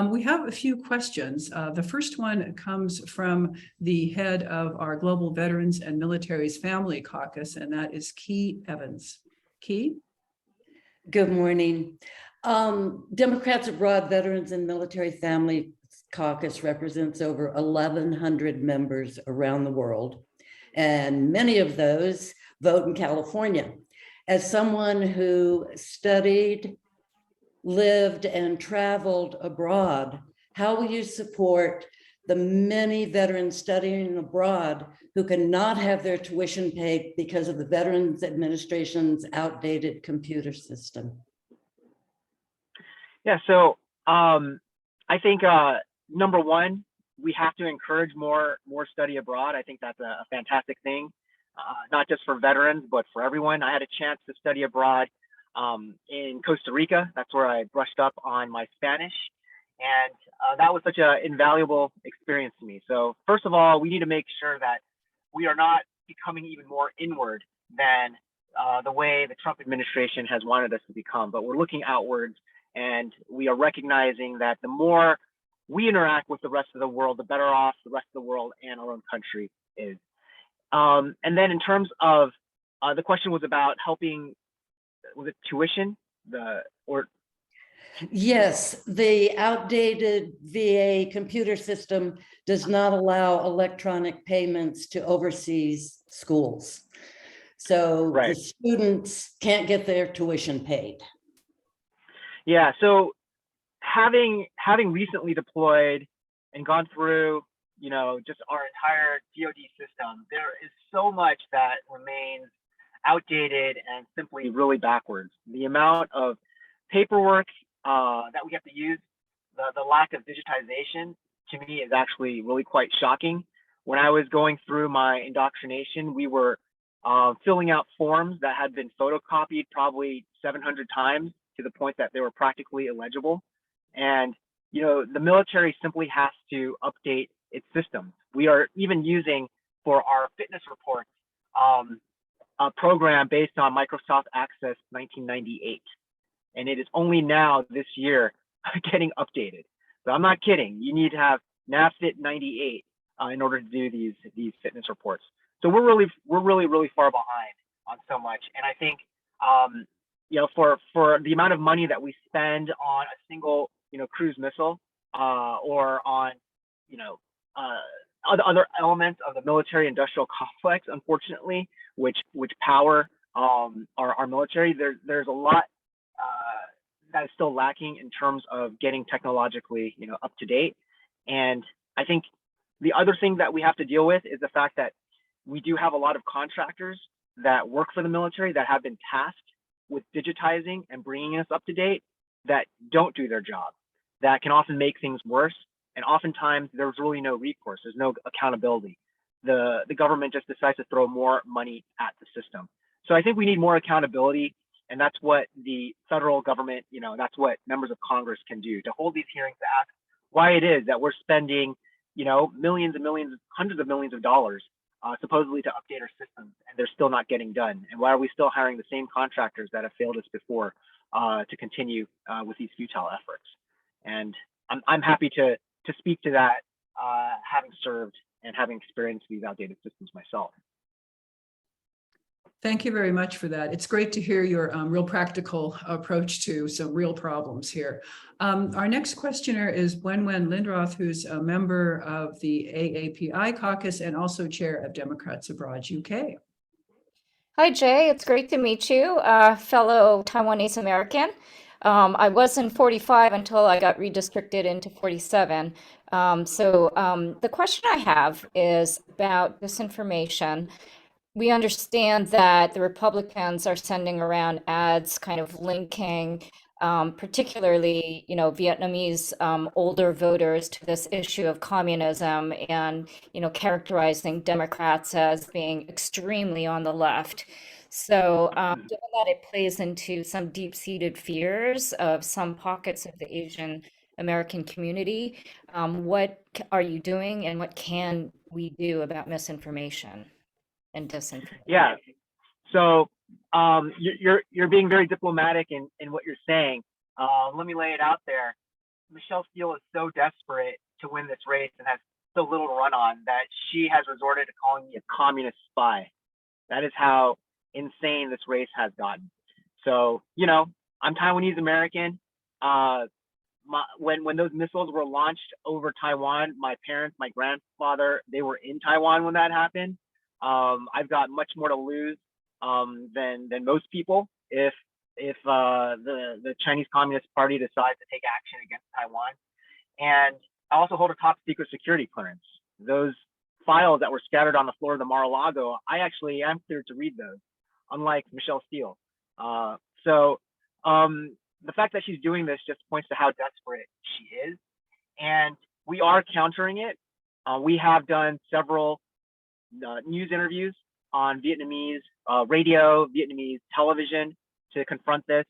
We have a few questions. The first one comes from the head of our Global Veterans and Military's Family Caucus, and that is Key Evans. Key? Good morning. Democrats Abroad Veterans and Military Family Caucus represents over 1,100 members around the world, and many of those vote in California. As someone who studied, lived, and traveled abroad, how will you support the many veterans studying abroad who cannot have their tuition paid because of the Veterans Administration's outdated computer system? Yeah, so I think number one, we have to encourage more study abroad. I think that's a fantastic thing, not just for veterans, but for everyone. I had a chance to study abroad in Costa Rica. That's where I brushed up on my Spanish. And that was such an invaluable experience to me. So first of all, we need to make sure that we are not becoming even more inward than the way the Trump administration has wanted us to become, but we're looking outwards, and we are recognizing that the more we interact with the rest of the world, the better off the rest of the world and our own country is. And then in terms of the question was about helping, was it tuition? Yes, the outdated VA computer system does not allow electronic payments to overseas schools. So the students can't get their tuition paid. Yeah, so having recently deployed and gone through just our entire DoD system, there is so much that remains outdated and simply really backwards. The amount of paperwork that we have to use, the lack of digitization, to me is actually really quite shocking. When I was going through my indoctrination, we were filling out forms that had been photocopied probably 700 times to the point that they were practically illegible. And the military simply has to update its systems. We are even using for our fitness reports a program based on Microsoft Access 1998. And it is only now this year getting updated. So I'm not kidding. You need to have NAFIT 98 in order to do these fitness reports. So we're really far behind on so much. And I think for the amount of money that we spend on a single cruise missile or on other elements of the military industrial complex, unfortunately, which power our military, there's a lot that is still lacking in terms of getting technologically up to date. And I think the other thing that we have to deal with is the fact that we do have a lot of contractors that work for the military that have been tasked with digitizing and bringing us up to date that don't do their job, that can often make things worse. And oftentimes there's really no recourse. There's no accountability. The government just decides to throw more money at the system. So I think we need more accountability. And that's what the federal government, that's what members of Congress can do, to hold these hearings to ask why it is that we're spending, millions and millions, hundreds of millions of dollars supposedly to update our systems, and they're still not getting done. And why are we still hiring the same contractors that have failed us before to continue with these futile efforts? And I'm happy to speak to that, having served and having experienced these outdated systems myself. Thank you very much for that. It's great to hear your real practical approach to some real problems here. Our next questioner is Wenwen Lindroth, who's a member of the AAPI Caucus and also chair of Democrats Abroad UK. Hi, Jay. It's great to meet you, fellow Taiwanese American. I was in 45 until I got redistricted into 47. The question I have is about disinformation. We understand that the Republicans are sending around ads kind of linking particularly, Vietnamese older voters to this issue of communism and, characterizing Democrats as being extremely on the left. So given that it plays into some deep-seated fears of some pockets of the Asian American community, what are you doing and what can we do about misinformation and disinformation? Yeah. So you're being very diplomatic in what you're saying. Let me lay it out there. Michelle Steele is so desperate to win this race and has so little to run on that she has resorted to calling me a communist spy. That is how insane this race has gotten. So, I'm Taiwanese American. When those missiles were launched over Taiwan, my parents, my grandfather, they were in Taiwan when that happened. I've got much more to lose than most people if the Chinese Communist Party decides to take action against Taiwan. And I also hold a top secret security clearance. Those files that were scattered on the floor of the Mar-a-Lago, I actually am cleared to read those, unlike Michelle Steele. The fact that she's doing this just points to how desperate she is. And we are countering it. We have done several news interviews on Vietnamese radio, Vietnamese television to confront this.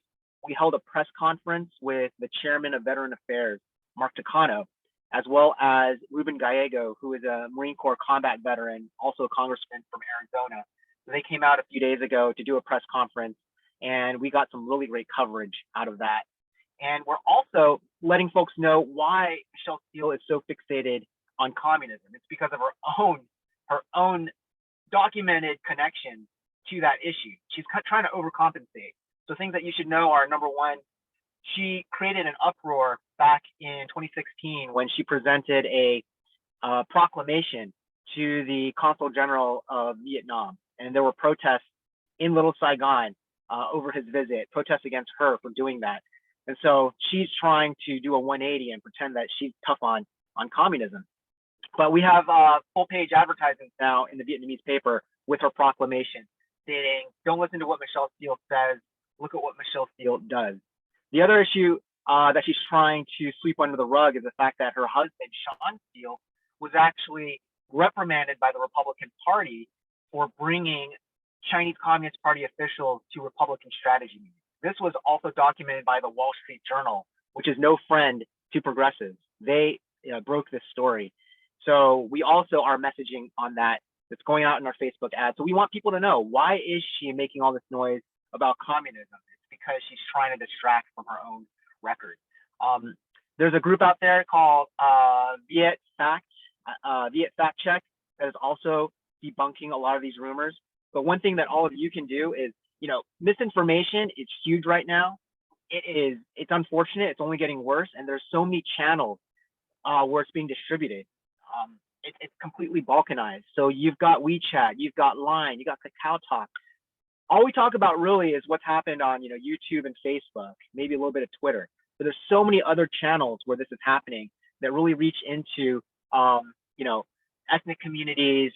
We held a press conference with the chairman of Veteran Affairs, Mark Takano, as well as Ruben Gallego, who is a Marine Corps combat veteran, also a congressman from Arizona. So they came out a few days ago to do a press conference, and we got some really great coverage out of that. And we're also letting folks know why Michelle Steele is so fixated on communism. It's because of her own documented connection to that issue. She's trying to overcompensate. So things that you should know are, number one, she created an uproar back in 2016 when she presented a proclamation to the Consul General of Vietnam. And there were protests in Little Saigon over his visit, protests against her for doing that. And so she's trying to do a 180 and pretend that she's tough on communism. But we have full page advertisements now in the Vietnamese paper with her proclamation stating, don't listen to what Michelle Steele says, look at what Michelle Steele does. The other issue that she's trying to sweep under the rug is the fact that her husband, Sean Steele, was actually reprimanded by the Republican Party for bringing Chinese Communist Party officials to Republican strategy meetings. This was also documented by the Wall Street Journal, which is no friend to progressives. They broke this story. So we also are messaging on that. That's going out in our Facebook ad. So we want people to know, why is she making all this noise about communism? It's because she's trying to distract from her own record. There's a group out there called Viet Fact Check that is also debunking a lot of these rumors. But one thing that all of you can do is, misinformation is huge right now. It's unfortunate. It's only getting worse. And there's so many channels where it's being distributed. It's completely balkanized. So you've got WeChat, you've got Line, you got Kakao Talk. All we talk about really is what's happened on YouTube and Facebook, maybe a little bit of Twitter. But there's so many other channels where this is happening that really reach into ethnic communities,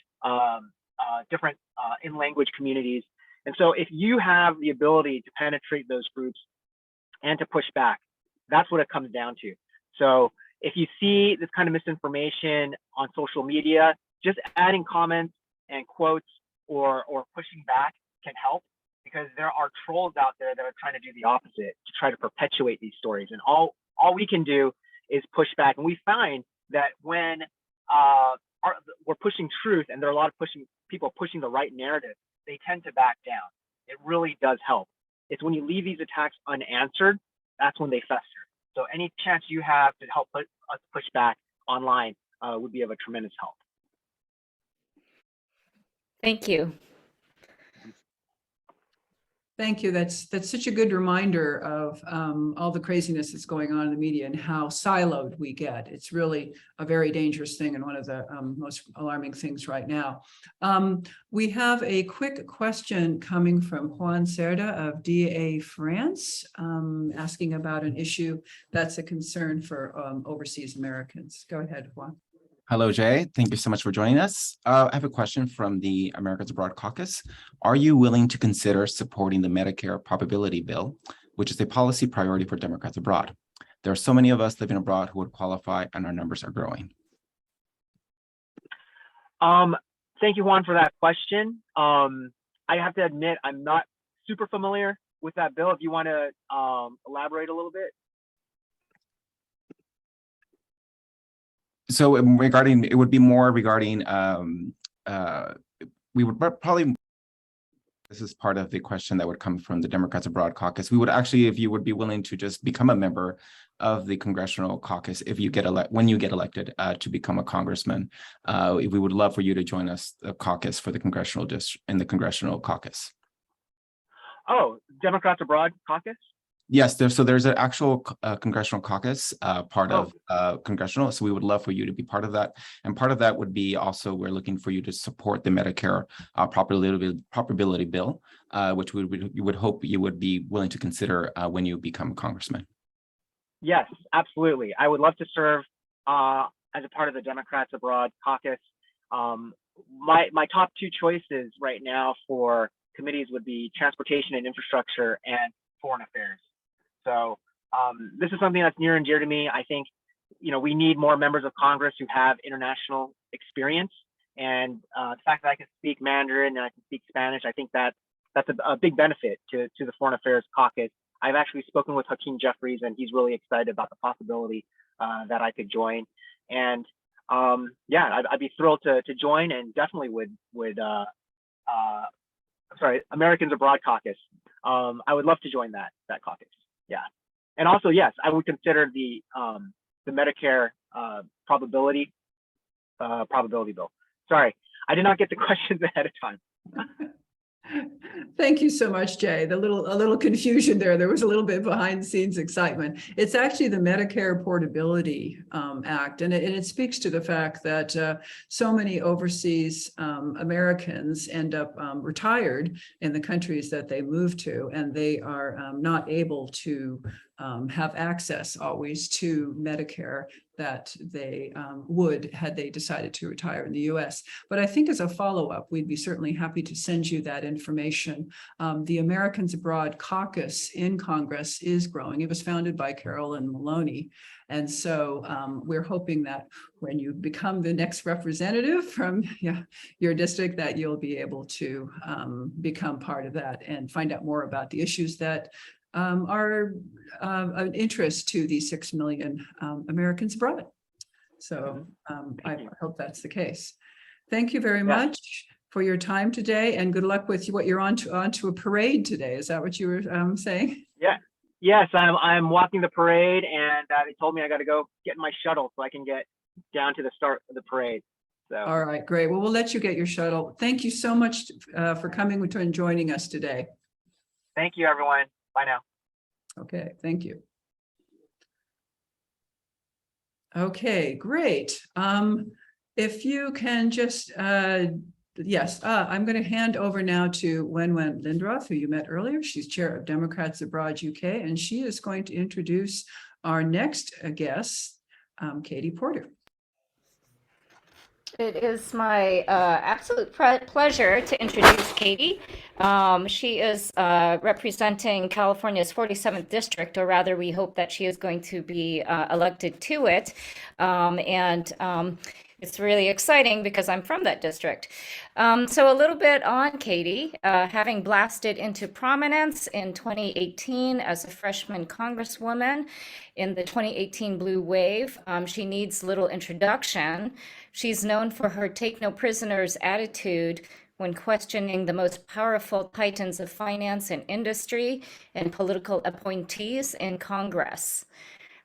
different in-language communities. And so if you have the ability to penetrate those groups and to push back, that's what it comes down to. So if you see this kind of misinformation on social media, just adding comments and quotes or pushing back can help, because there are trolls out there that are trying to do the opposite, to try to perpetuate these stories. And all we can do is push back. And we find that when we're pushing truth and there are a lot of people pushing the right narrative, they tend to back down. It really does help. It's when you leave these attacks unanswered, that's when they fester. So any chance you have to help us push back online would be of a tremendous help. Thank you. Thank you. That's such a good reminder of all the craziness that's going on in the media and how siloed we get. It's really a very dangerous thing and one of the most alarming things right now. We have a quick question coming from Juan Cerda of DA France, asking about an issue that's a concern for overseas Americans. Go ahead, Juan. Hello, Jay. Thank you so much for joining us. I have a question from the Americans Abroad Caucus. Are you willing to consider supporting the Medicare probability bill, which is a policy priority for Democrats abroad? There are so many of us living abroad who would qualify, and our numbers are growing. Thank you, Juan, for that question. I have to admit, I'm not super familiar with that bill. If you want to elaborate a little bit. So regarding, it would be more regarding, we would probably, this is part of the question that would come from the Democrats Abroad Caucus. We would actually, if you would be willing to just become a member of the Congressional Caucus, if you get when you get elected to become a congressman, we would love for you to join us, the caucus for the Congressional District in the Congressional Caucus. Oh, Democrats Abroad Caucus? Yes, there's an actual Congressional Caucus part of Congressional, so we would love for you to be part of that. And part of that would be also, we're looking for you to support the Medicare probability bill, which we would hope you would be willing to consider when you become a congressman. Yes, absolutely. I would love to serve as a part of the Democrats Abroad Caucus. My top two choices right now for committees would be transportation and infrastructure and foreign affairs. So this is something that's near and dear to me. I think, we need more members of Congress who have international experience. And the fact that I can speak Mandarin and I can speak Spanish, I think that's a big benefit to the Foreign Affairs Caucus. I've actually spoken with Hakeem Jeffries, and he's really excited about the possibility that I could join. And yeah, I'd be thrilled to join, and definitely would Americans Abroad Caucus. I would love to join that caucus. Yeah, and also yes, I would consider the Medicare probability bill. Sorry, I did not get the questions ahead of time. Thank you so much, Jay. A little confusion there. There was a little bit behind the scenes excitement. It's actually the Medicare Portability Act, and it speaks to the fact that so many overseas Americans end up retired in the countries that they move to, and they are not able to have access always to Medicare that they would had they decided to retire in the US. But I think as a follow-up, we'd be certainly happy to send you that information. The Americans Abroad Caucus in Congress is growing. It was founded by Carolyn Maloney. And so we're hoping that when you become the next representative from your district, that you'll be able to become part of that and find out more about the issues that are of interest to the 6 million Americans abroad. So I hope that's the case. Thank you very much for your time today, and good luck with what you're on to a parade today. Is that what you were saying? Yeah. Yes, I'm walking the parade, and they told me I got to go get in my shuttle so I can get down to the start of the parade. So. All right, great. Well, we'll let you get your shuttle. Thank you so much for coming and joining us today. Thank you, everyone. Bye now. Okay, thank you. Okay, great. If you can just, yes, I'm going to hand over now to Wen Lindroth, who you met earlier. She's chair of Democrats Abroad UK, and she is going to introduce our next guest, Katie Porter. It is my absolute pleasure to introduce Katie. She is representing California's 47th district, or rather, we hope that she is going to be elected to it. It's really exciting because I'm from that district. So a little bit on Katie, having blasted into prominence in 2018 as a freshman congresswoman in the 2018 Blue Wave. She needs little introduction. She's known for her take no prisoners attitude when questioning the most powerful titans of finance and industry and political appointees in Congress.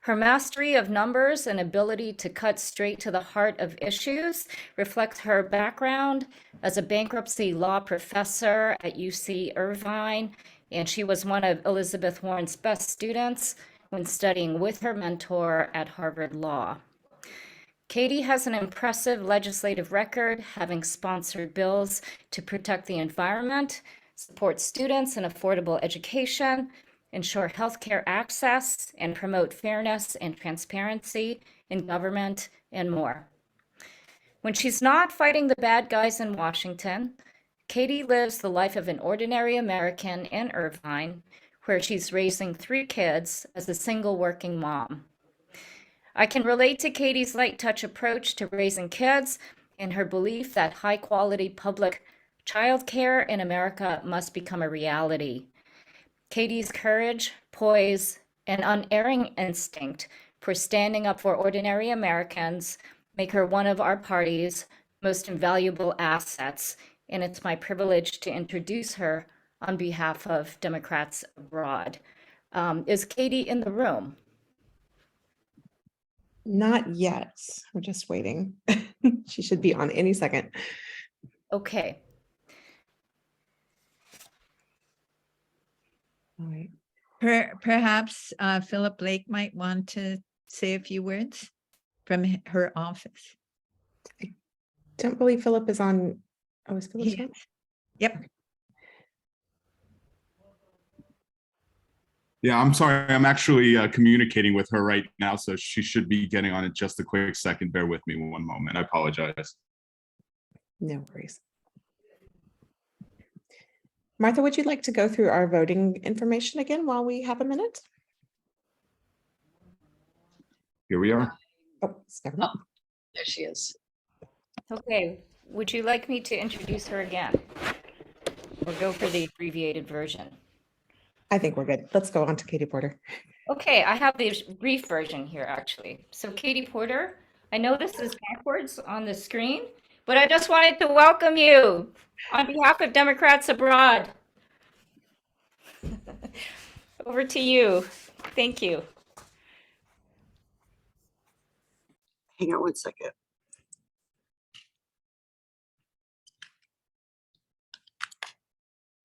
Her mastery of numbers and ability to cut straight to the heart of issues reflects her background as a bankruptcy law professor at UC Irvine, and she was one of Elizabeth Warren's best students when studying with her mentor at Harvard Law. Katie has an impressive legislative record, having sponsored bills to protect the environment, support students in affordable education, ensure healthcare access, and promote fairness and transparency in government, and more. When she's not fighting the bad guys in Washington, Katie lives the life of an ordinary American in Irvine, where she's raising 3 kids as a single working mom. I can relate to Katie's light touch approach to raising kids and her belief that high-quality public childcare in America must become a reality. Katie's courage, poise, and unerring instinct for standing up for ordinary Americans make her one of our party's most invaluable assets, and it's my privilege to introduce her on behalf of Democrats Abroad. Is Katie in the room? Not yet. We're just waiting. She should be on any second. Okay. All right. Perhaps Philip Blake might want to say a few words from her office. I don't believe Philip is on. Oh, is Philip? Yes. Yep. Yeah, I'm sorry. I'm actually communicating with her right now, so she should be getting on in just a quick second. Bear with me one moment. I apologize. No worries. Martha, would you like to go through our voting information again while we have a minute? Here we are. Oh, never mind. There she is. Okay. Would you like me to introduce her again? Or go for the abbreviated version? I think we're good. Let's go on to Katie Porter. Okay, I have the brief version here, actually. So Katie Porter, I know this is backwards on the screen, but I just wanted to welcome you on behalf of Democrats Abroad. Over to you. Thank you. Hang on one second.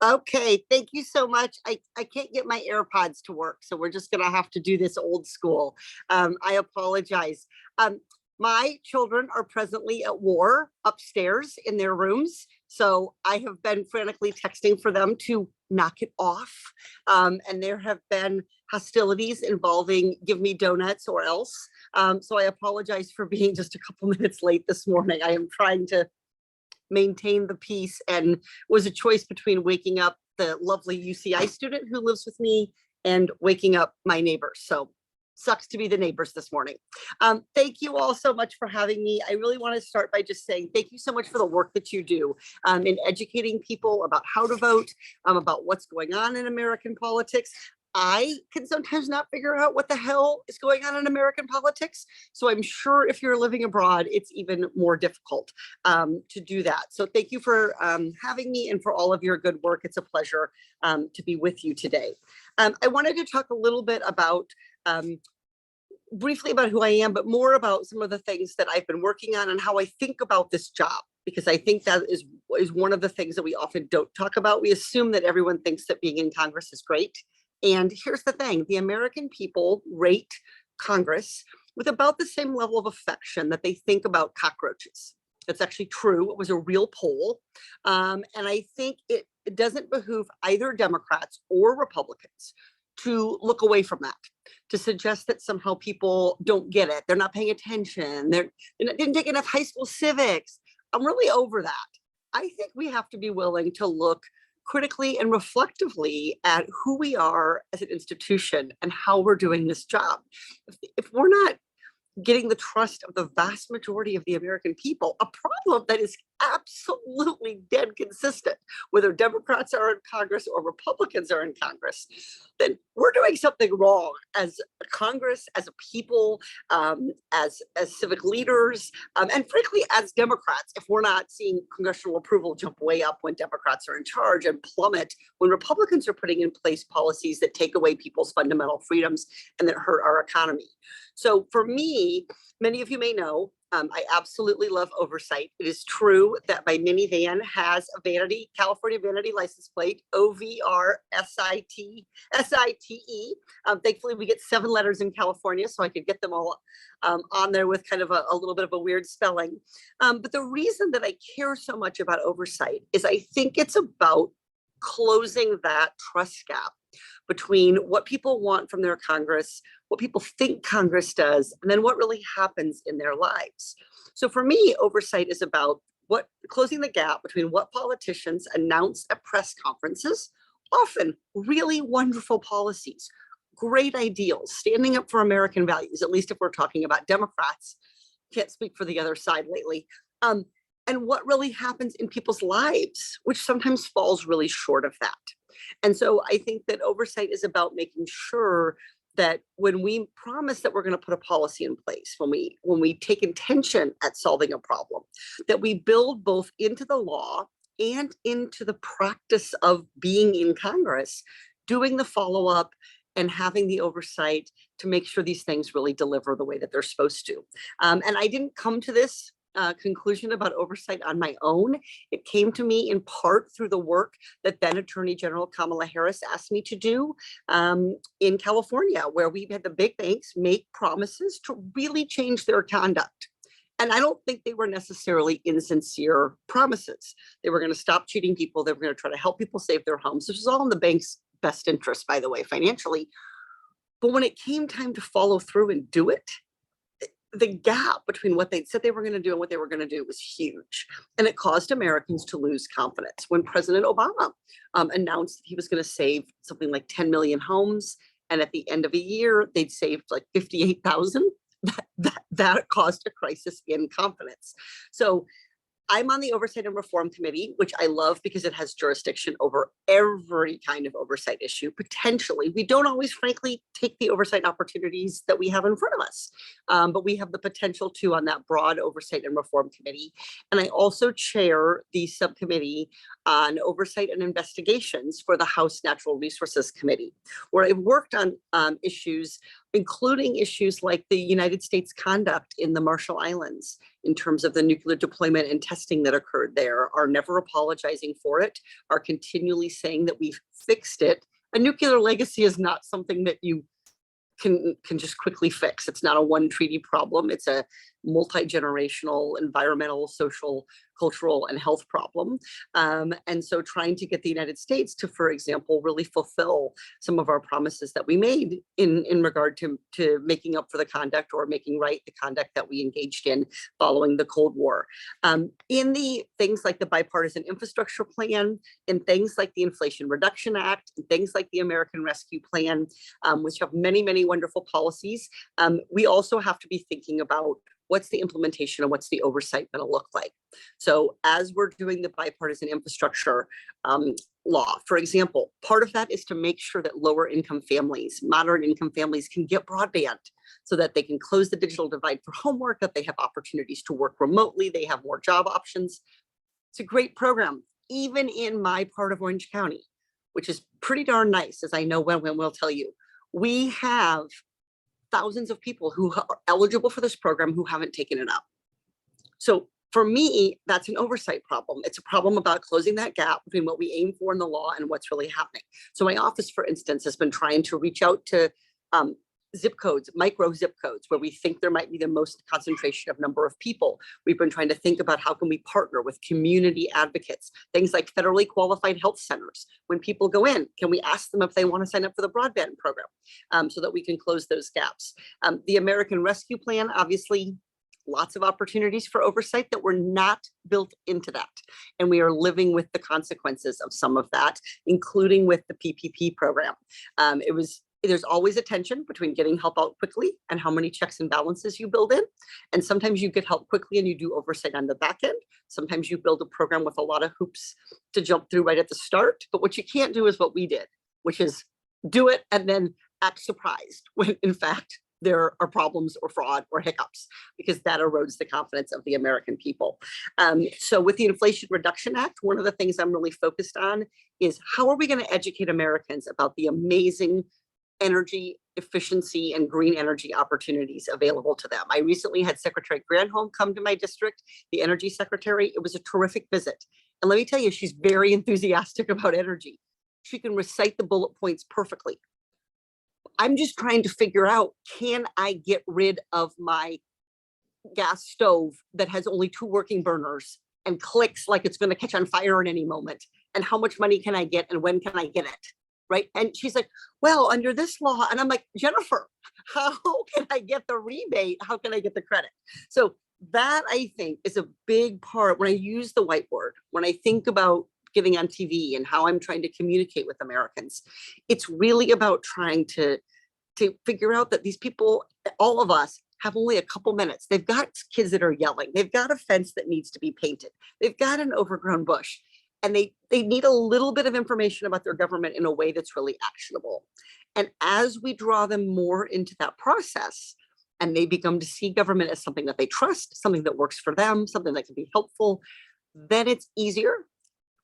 Okay, thank you so much. I can't get my AirPods to work, so we're just gonna have to do this old school. I apologize. My children are presently at war upstairs in their rooms. So I have been frantically texting for them to knock it off. And there have been hostilities involving give me donuts or else. So I apologize for being just a couple minutes late this morning. I am trying to maintain the peace, and was a choice between waking up the lovely UCI student who lives with me and waking up my neighbors. So sucks to be the neighbors this morning. Thank you all so much for having me. I really want to start by just saying thank you so much for the work that you do in educating people about how to vote, about what's going on in American politics. I can sometimes not figure out what the hell is going on in American politics. So I'm sure if you're living abroad, it's even more difficult to do that. So thank you for having me and for all of your good work. It's a pleasure to be with you today. I wanted to talk a little bit about briefly about who I am, but more about some of the things that I've been working on and how I think about this job, because I think that is one of the things that we often don't talk about. We assume that everyone thinks that being in Congress is great. And here's the thing, the American people rate Congress with about the same level of affection that they think about cockroaches. That's actually true. It was a real poll. And I think it doesn't behoove either Democrats or Republicans to look away from that, to suggest that somehow people don't get it. They're not paying attention. They didn't take enough high school civics. I'm really over that. I think we have to be willing to look critically and reflectively at who we are as an institution and how we're doing this job. If we're not getting the trust of the vast majority of the American people, a problem that is absolutely dead consistent, whether Democrats are in Congress or Republicans are in Congress, then we're doing something wrong as a Congress, as a people, as civic leaders, and frankly, as Democrats, if we're not seeing congressional approval jump way up when Democrats are in charge and plummet when Republicans are putting in place policies that take away people's fundamental freedoms and that hurt our economy. So for me, many of you may know, I absolutely love oversight. It is true that my minivan has a California vanity license plate, OVRSITE. Thankfully, we get 7 letters in California, so I could get them all on there with kind of a little bit of a weird spelling. But the reason that I care so much about oversight is I think it's about closing that trust gap between what people want from their Congress, what people think Congress does, and then what really happens in their lives. So for me, oversight is about closing the gap between what politicians announce at press conferences, often really wonderful policies, great ideals, standing up for American values, at least if we're talking about Democrats. Can't speak for the other side lately. And what really happens in people's lives, which sometimes falls really short of that. And so I think that oversight is about making sure that when we promise that we're going to put a policy in place, when we take intention at solving a problem, that we build both into the law and into the practice of being in Congress, doing the follow-up and having the oversight to make sure these things really deliver the way that they're supposed to. And I didn't come to this conclusion about oversight on my own. It came to me in part through the work that then Attorney General Kamala Harris asked me to do in California, where we had the big banks make promises to really change their conduct. And I don't think they were necessarily insincere promises. They were going to stop cheating people. They were going to try to help people save their homes. This was all in the bank's best interest, by the way, financially. But when it came time to follow through and do it, the gap between what they said they were going to do and what they were going to do was huge. And it caused Americans to lose confidence. When President Obama announced that he was going to save something like 10 million homes, and at the end of a year, they'd saved like 58,000, that caused a crisis in confidence. So I'm on the Oversight and Reform Committee, which I love because it has jurisdiction over every kind of oversight issue. Potentially, we don't always, frankly, take the oversight opportunities that we have in front of us, but we have the potential to on that broad Oversight and Reform Committee. And I also chair the subcommittee on oversight and investigations for the House Natural Resources Committee, where I've worked on issues, including issues like the United States conduct in the Marshall Islands in terms of the nuclear deployment and testing that occurred there, are never apologizing for it, are continually saying that we've fixed it. A nuclear legacy is not something that you can just quickly fix. It's not a one treaty problem. It's a multi-generational, environmental, social, cultural, and health problem. And so trying to get the United States to, for example, really fulfill some of our promises that we made in regard to making up for the conduct or making right the conduct that we engaged in following the Cold War. In the things like the bipartisan infrastructure plan, in things like the Inflation Reduction Act, and things like the American Rescue Plan, which have many, many wonderful policies, we also have to be thinking about what's the implementation and what's the oversight going to look like. So as we're doing the bipartisan infrastructure law, for example, part of that is to make sure that lower income families, moderate income families can get broadband so that they can close the digital divide for homework, that they have opportunities to work remotely, they have more job options. It's a great program, even in my part of Orange County, which is pretty darn nice, as I know Wen will tell you. We have thousands of people who are eligible for this program who haven't taken it up. So for me, that's an oversight problem. It's a problem about closing that gap between what we aim for in the law and what's really happening. So my office, for instance, has been trying to reach out to zip codes, micro zip codes, where we think there might be the most concentration of number of people. We've been trying to think about how can we partner with community advocates, things like federally qualified health centers. When people go in, can we ask them if they want to sign up for the broadband program so that we can close those gaps? The American Rescue Plan, obviously, lots of opportunities for oversight that were not built into that. And we are living with the consequences of some of that, including with the PPP program. There's always a tension between getting help out quickly and how many checks and balances you build in. And sometimes you get help quickly and you do oversight on the back end. Sometimes you build a program with a lot of hoops to jump through right at the start. But what you can't do is what we did, which is do it and then act surprised when in fact there are problems or fraud or hiccups, because that erodes the confidence of the American people. So with the Inflation Reduction Act, one of the things I'm really focused on is how are we going to educate Americans about the amazing energy efficiency and green energy opportunities available to them. I recently had Secretary Granholm come to my district, the energy secretary. It was a terrific visit. And let me tell you, she's very enthusiastic about energy. She can recite the bullet points perfectly. I'm just trying to figure out, can I get rid of my gas stove that has only 2 working burners and clicks like it's going to catch on fire at any moment? And how much money can I get and when can I get it? Right. And she's like, well, under this law. And I'm like, Jennifer, how can I get the rebate? How can I get the credit? So that, I think, is a big part when I use the whiteboard, when I think about getting on TV and how I'm trying to communicate with Americans. It's really about trying to figure out that these people, all of us, have only a couple minutes. They've got kids that are yelling. They've got a fence that needs to be painted. They've got an overgrown bush. And they need a little bit of information about their government in a way that's really actionable. And as we draw them more into that process, and they become to see government as something that they trust, something that works for them, something that can be helpful, then it's easier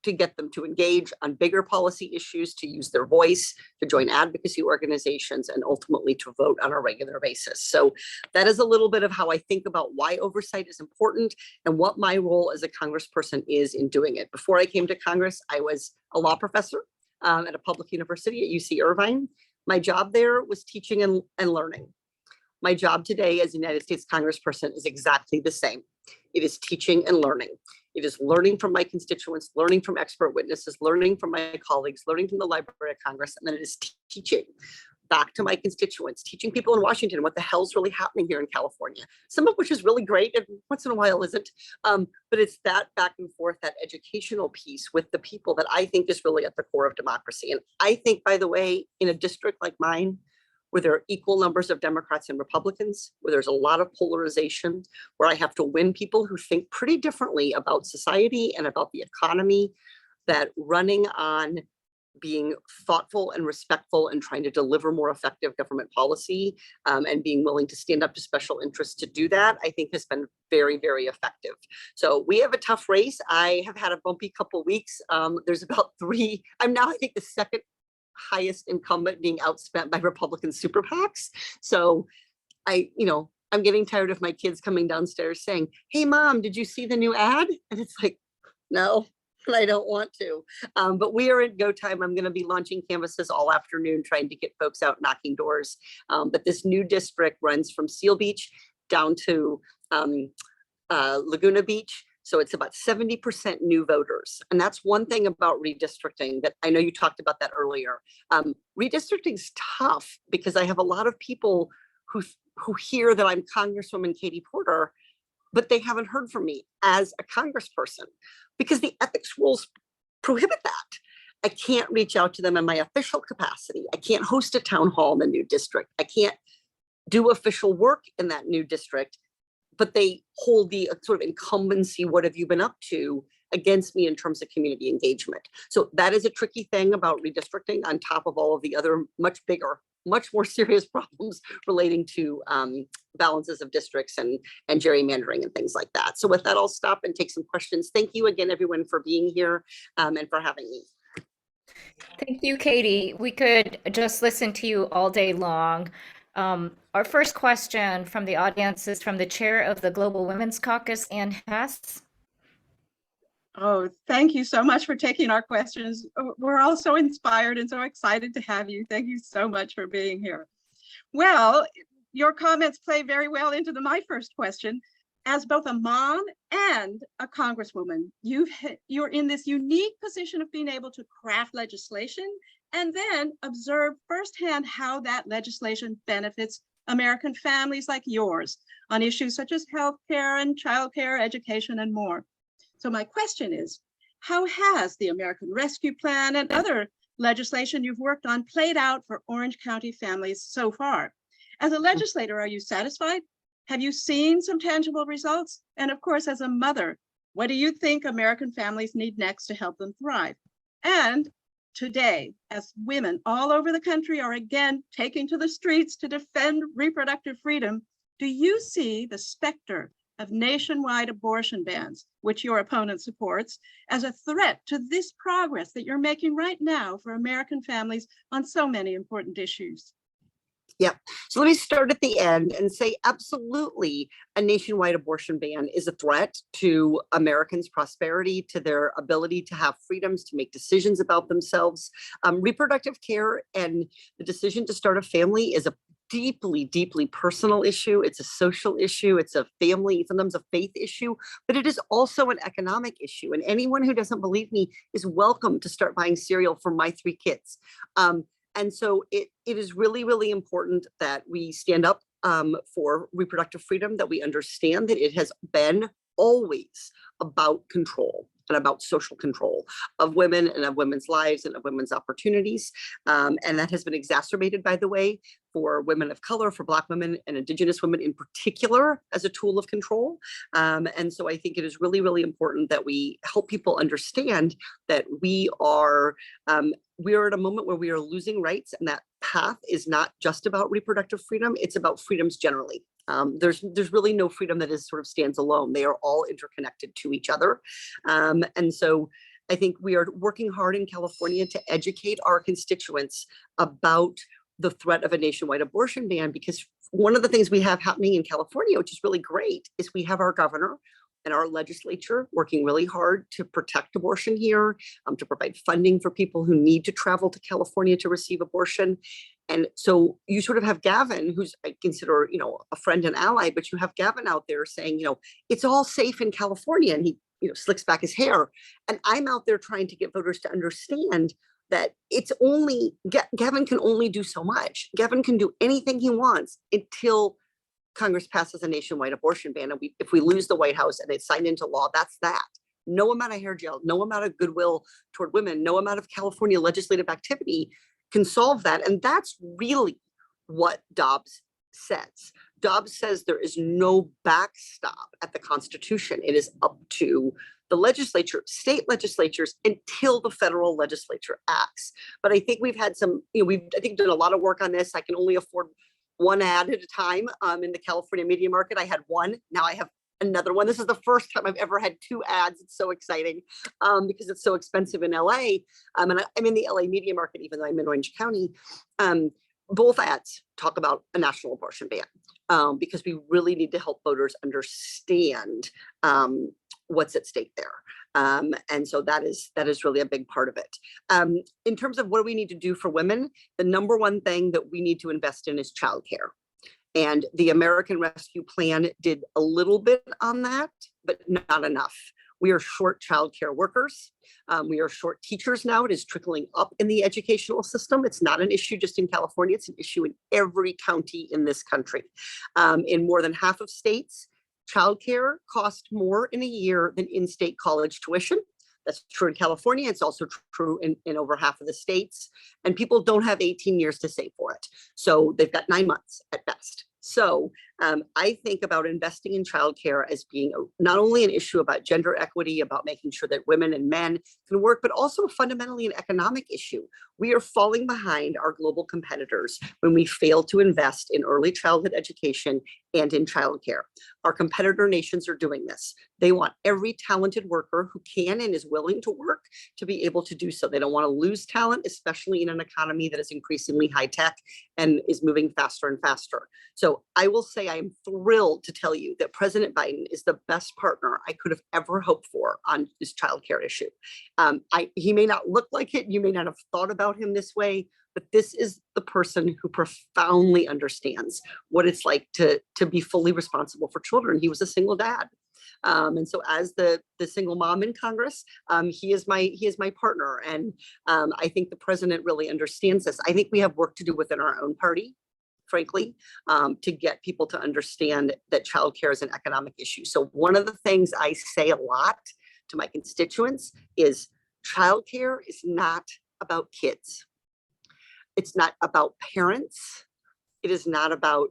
to get them to engage on bigger policy issues, to use their voice, to join advocacy organizations, and ultimately to vote on a regular basis. So that is a little bit of how I think about why oversight is important and what my role as a congressperson is in doing it. Before I came to Congress, I was a law professor at a public university at UC Irvine. My job there was teaching and learning. My job today as a United States congressperson is exactly the same. It is teaching and learning. It is learning from my constituents, learning from expert witnesses, learning from my colleagues, learning from the Library of Congress, and then it is teaching back to my constituents, teaching people in Washington what the hell's really happening here in California, some of which is really great and once in a while isn't, but it's that back and forth, that educational piece with the people that I think is really at the core of democracy. And I think, by the way, in a district like mine, where there are equal numbers of Democrats and Republicans, where there's a lot of polarization, where I have to win people who think pretty differently about society and about the economy, that running on being thoughtful and respectful and trying to deliver more effective government policy and being willing to stand up to special interests to do that, I think has been very, very effective. So we have a tough race. I have had a bumpy couple weeks. There's about 3, I'm now, I think, the second highest incumbent being outspent by Republican super PACs. So I'm getting tired of my kids coming downstairs saying, hey, Mom, did you see the new ad? And it's like, no, I don't want to. But we are at go time. I'm going to be launching canvases all afternoon, trying to get folks out knocking doors. But this new district runs from Seal Beach down to Laguna Beach. So it's about 70% new voters. And that's one thing about redistricting that I know you talked about that earlier. Redistricting is tough because I have a lot of people who hear that I'm Congresswoman Katie Porter, but they haven't heard from me as a congressperson because the ethics rules prohibit that. I can't reach out to them in my official capacity. I can't host a town hall in the new district. I can't do official work in that new district, but they hold the sort of incumbency, what have you been up to, against me in terms of community engagement. So that is a tricky thing about redistricting on top of all of the other much bigger, much more serious problems relating to balances of districts and gerrymandering and things like that. So with that, I'll stop and take some questions. Thank you again, everyone, for being here and for having me. Thank you, Katie. We could just listen to you all day long. Our first question from the audience is from the chair of the Global Women's Caucus, Ann Hess. Oh, thank you so much for taking our questions. We're all so inspired and so excited to have you. Thank you so much for being here. Well, your comments play very well into my first question. As both a mom and a congresswoman, you're in this unique position of being able to craft legislation and then observe firsthand how that legislation benefits American families like yours on issues such as healthcare and childcare, education, and more. So my question is, how has the American Rescue Plan and other legislation you've worked on played out for Orange County families so far? As a legislator, are you satisfied? Have you seen some tangible results? And of course, as a mother, what do you think American families need next to help them thrive? And today, as women all over the country are again taking to the streets to defend reproductive freedom, do you see the specter of nationwide abortion bans, which your opponent supports, as a threat to this progress that you're making right now for American families on so many important issues? Yeah, so let me start at the end and say absolutely a nationwide abortion ban is a threat to Americans' prosperity, to their ability to have freedoms, to make decisions about themselves. Reproductive care and the decision to start a family is a deeply, deeply personal issue. It's a social issue. It's a family, sometimes a faith issue, but it is also an economic issue. And anyone who doesn't believe me is welcome to start buying cereal for my 3 kids. And so it is really, really important that we stand up for reproductive freedom, that we understand that it has been always about control and about social control of women and of women's lives and of women's opportunities. And that has been exacerbated, by the way, for women of color, for Black women and Indigenous women in particular, as a tool of control. And so I think it is really, really important that we help people understand that we are at a moment where we are losing rights, and that path is not just about reproductive freedom, it's about freedoms generally. There's really no freedom that is sort of stands alone. They are all interconnected to each other. And so I think we are working hard in California to educate our constituents about the threat of a nationwide abortion ban, because one of the things we have happening in California, which is really great, is we have our governor and our legislature working really hard to protect abortion here, to provide funding for people who need to travel to California to receive abortion. And so you sort of have Gavin, who's I consider, a friend and ally, but you have Gavin out there saying, it's all safe in California, and he, slicks back his hair. And I'm out there trying to get voters to understand that it's only, Gavin can only do so much. Gavin can do anything he wants until Congress passes a nationwide abortion ban. And if we lose the White House and it's signed into law, that's that. No amount of hair gel, no amount of goodwill toward women, no amount of California legislative activity can solve that. And that's really what Dobbs says. Dobbs says there is no backstop at the Constitution. It is up to the legislature, state legislatures, until the federal legislature acts. But I think we've had some, we've done a lot of work on this. I can only afford one ad at a time in the California media market. I had one, now I have another one. This is the first time I've ever had 2 ads. It's so exciting because it's so expensive in LA. And I'm in the LA media market, even though I'm in Orange County. Both ads talk about a national abortion ban because we really need to help voters understand what's at stake there. And so that is really a big part of it. In terms of what we need to do for women, the number one thing that we need to invest in is childcare. And the American Rescue Plan did a little bit on that, but not enough. We are short childcare workers. We are short teachers now. It is trickling up in the educational system. It's not an issue just in California. It's an issue in every county in this country. In more than half of states, childcare costs more in a year than in-state college tuition. That's true in California. It's also true in over half of the states. And people don't have 18 years to save for it. So they've got 9 months at best. So I think about investing in childcare as being not only an issue about gender equity, about making sure that women and men can work, but also fundamentally an economic issue. We are falling behind our global competitors when we fail to invest in early childhood education and in childcare. Our competitor nations are doing this. They want every talented worker who can and is willing to work to be able to do so. They don't want to lose talent, especially in an economy that is increasingly high tech and is moving faster and faster. So I will say I am thrilled to tell you that President Biden is the best partner I could have ever hoped for on this childcare issue. He may not look like it. You may not have thought about him this way, but this is the person who profoundly understands what it's like to be fully responsible for children. He was a single dad. And so as the single mom in Congress, he is my partner. And I think the president really understands this. I think we have work to do within our own party, frankly, to get people to understand that childcare is an economic issue. So one of the things I say a lot to my constituents is childcare is not about kids. It's not about parents. It is not about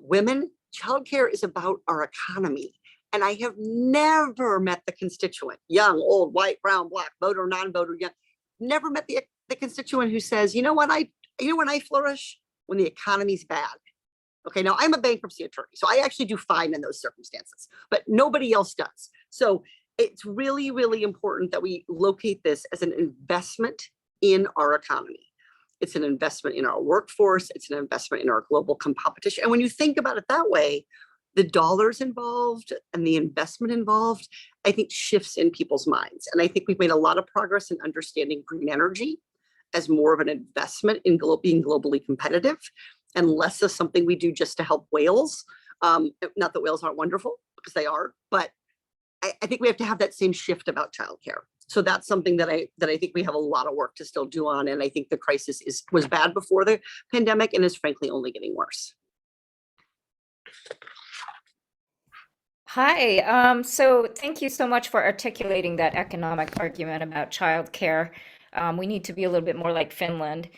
women. Childcare is about our economy. And I have never met the constituent, young, old, white, brown, black, voter, non-voter, young, never met the constituent who says, you know when I flourish? When the economy's bad. Okay, now I'm a bankruptcy attorney, so I actually do fine in those circumstances, but nobody else does. So it's really, really important that we locate this as an investment in our economy. It's an investment in our workforce. It's an investment in our global competition. And when you think about it that way, the dollars involved and the investment involved, I think shifts in people's minds. And I think we've made a lot of progress in understanding green energy as more of an investment in being globally competitive and less as something we do just to help whales. Not that whales aren't wonderful, because they are, but I think we have to have that same shift about childcare. So that's something that I think we have a lot of work to still do on. And I think the crisis was bad before the pandemic and is frankly only getting worse. Hi, so thank you so much for articulating that economic argument about childcare. We need to be a little bit more like Finland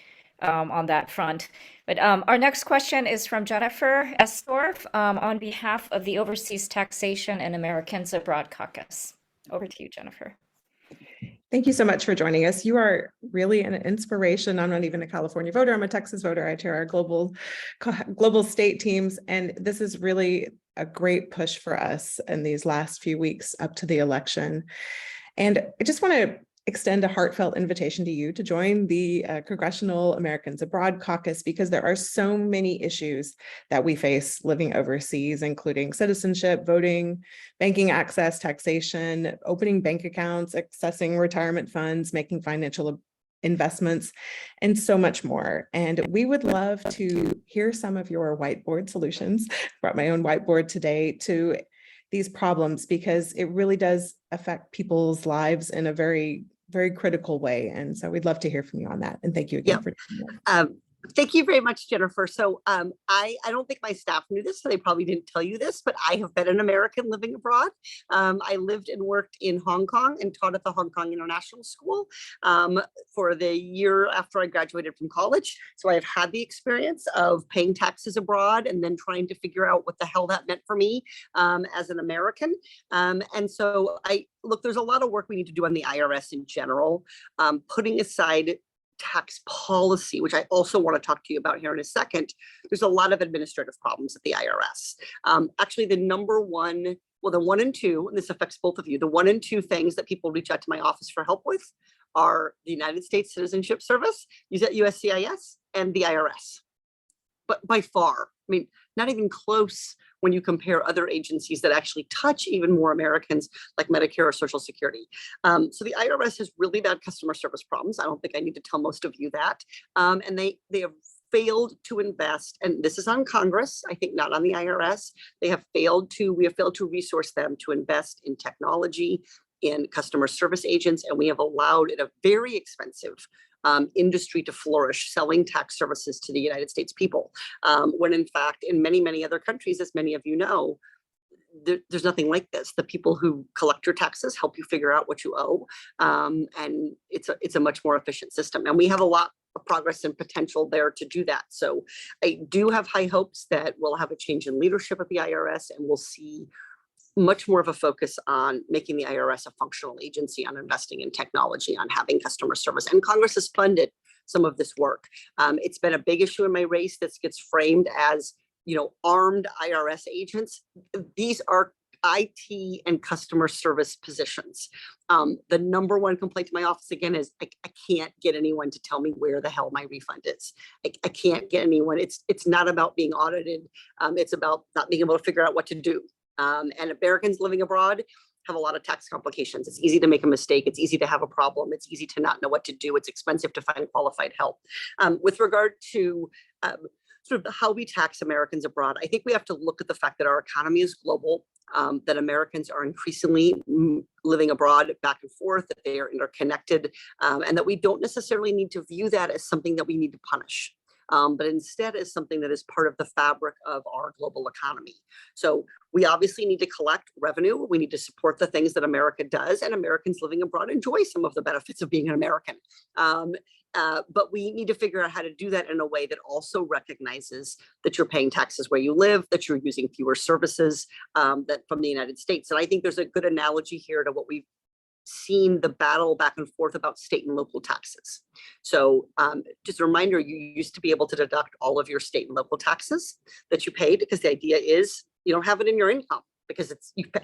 on that front. But our next question is from Jennifer Estorff on behalf of the Overseas Taxation and Americans Abroad Caucus. Over to you, Jennifer. Thank you so much for joining us. You are really an inspiration. I'm not even a California voter. I'm a Texas voter. I chair our global state teams. And this is really a great push for us in these last few weeks up to the election. And I just want to extend a heartfelt invitation to you to join the Congressional Americans Abroad Caucus, because there are so many issues that we face living overseas, including citizenship, voting, banking access, taxation, opening bank accounts, accessing retirement funds, making financial investments, and so much more. And we would love to hear some of your whiteboard solutions. I brought my own whiteboard today to these problems, because it really does affect people's lives in a very, very critical way. And so we'd love to hear from you on that. And thank you again for doing that. Thank you very much, Jennifer. So I don't think my staff knew this, so they probably didn't tell you this, but I have been an American living abroad. I lived and worked in Hong Kong and taught at the Hong Kong International School for the year after I graduated from college. So I have had the experience of paying taxes abroad and then trying to figure out what the hell that meant for me as an American. And so look, there's a lot of work we need to do on the IRS in general, putting aside tax policy, which I also want to talk to you about here in a second. There's a lot of administrative problems at the IRS. Actually, the one and two, and this affects both of you, the 1 and 2 things that people reach out to my office for help with are the United States Citizenship Service, USCIS, and the IRS. But by far, I mean, not even close when you compare other agencies that actually touch even more Americans, like Medicare or Social Security. So the IRS has really bad customer service problems. I don't think I need to tell most of you that. And they have failed to invest, and this is on Congress, I think not on the IRS. We have failed to resource them to invest in technology, in customer service agents, and we have allowed a very expensive industry to flourish, selling tax services to the United States people. When in fact, in many, many other countries, as many of you know, there's nothing like this. The people who collect your taxes help you figure out what you owe. And it's a much more efficient system. And we have a lot of progress and potential there to do that. So I do have high hopes that we'll have a change in leadership at the IRS, and we'll see much more of a focus on making the IRS a functional agency, on investing in technology, on having customer service. And Congress has funded some of this work. It's been a big issue in my race that gets framed as, you know, armed IRS agents. These are IT and customer service positions. The number one complaint to my office again is I can't get anyone to tell me where the hell my refund is. I can't get anyone. It's not about being audited. It's about not being able to figure out what to do. And Americans living abroad have a lot of tax complications. It's easy to make a mistake. It's easy to have a problem. It's easy to not know what to do. It's expensive to find qualified help. With regard to sort of how we tax Americans abroad, I think we have to look at the fact that our economy is global, that Americans are increasingly living abroad back and forth, that they are interconnected, and that we don't necessarily need to view that as something that we need to punish. But instead is something that is part of the fabric of our global economy. So we obviously need to collect revenue. We need to support the things that America does, and Americans living abroad enjoy some of the benefits of being an American. But we need to figure out how to do that in a way that also recognizes that you're paying taxes where you live, that you're using fewer services that from the United States. And I think there's a good analogy here to what we've seen, the battle back and forth about state and local taxes. So just a reminder, you used to be able to deduct all of your state and local taxes that you paid, because the idea is you don't have it in your income because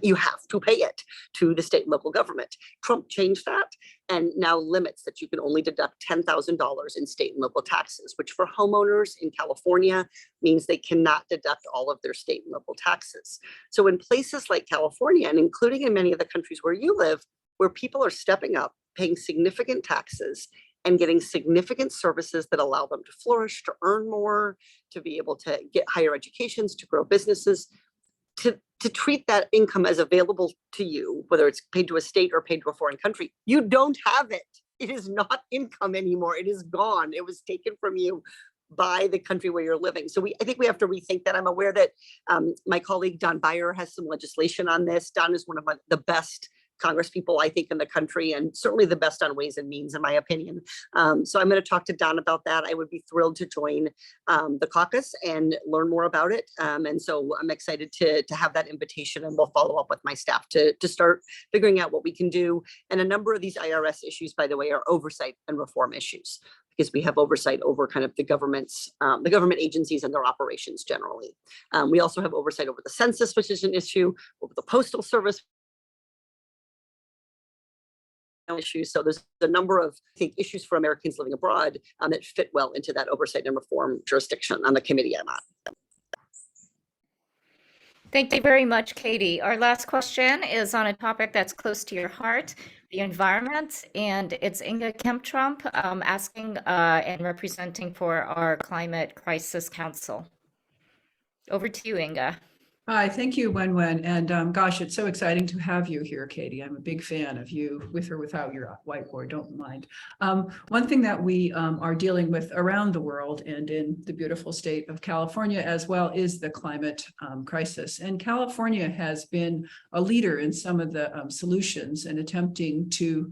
you have to pay it to the state and local government. Trump changed that and now limits that you can only deduct $10,000 in state and local taxes, which for homeowners in California means they cannot deduct all of their state and local taxes. So in places like California, and including in many of the countries where you live, where people are stepping up, paying significant taxes, and getting significant services that allow them to flourish, to earn more, to be able to get higher educations, to grow businesses, to treat that income as available to you, whether it's paid to a state or paid to a foreign country. You don't have it. It is not income anymore. It is gone. It was taken from you by the country where you're living. So I think we have to rethink that. I'm aware that my colleague Don Beyer has some legislation on this. Don is one of the best Congress people, I think, in the country, and certainly the best on Ways and Means, in my opinion. So I'm going to talk to Don about that. I would be thrilled to join the caucus and learn more about it. And so I'm excited to have that invitation, and we'll follow up with my staff to start figuring out what we can do. And a number of these IRS issues, by the way, are oversight and reform issues, because we have oversight over kind of the government agencies and their operations generally. We also have oversight over the census, which is an issue, over the Postal Service issues. So there's a number of, I think, issues for Americans living abroad that fit well into that oversight and reform jurisdiction on the committee I'm on. Thank you very much, Katie. Our last question is on a topic that's close to your heart, the environment, and it's Inga Kemptrump asking and representing for our Climate Crisis Council. Over to you, Inga. Hi, thank you, Wen. And gosh, it's so exciting to have you here, Katie. I'm a big fan of you, with or without your whiteboard, don't mind. One thing that we are dealing with around the world and in the beautiful state of California as well is the climate crisis. And California has been a leader in some of the solutions and attempting to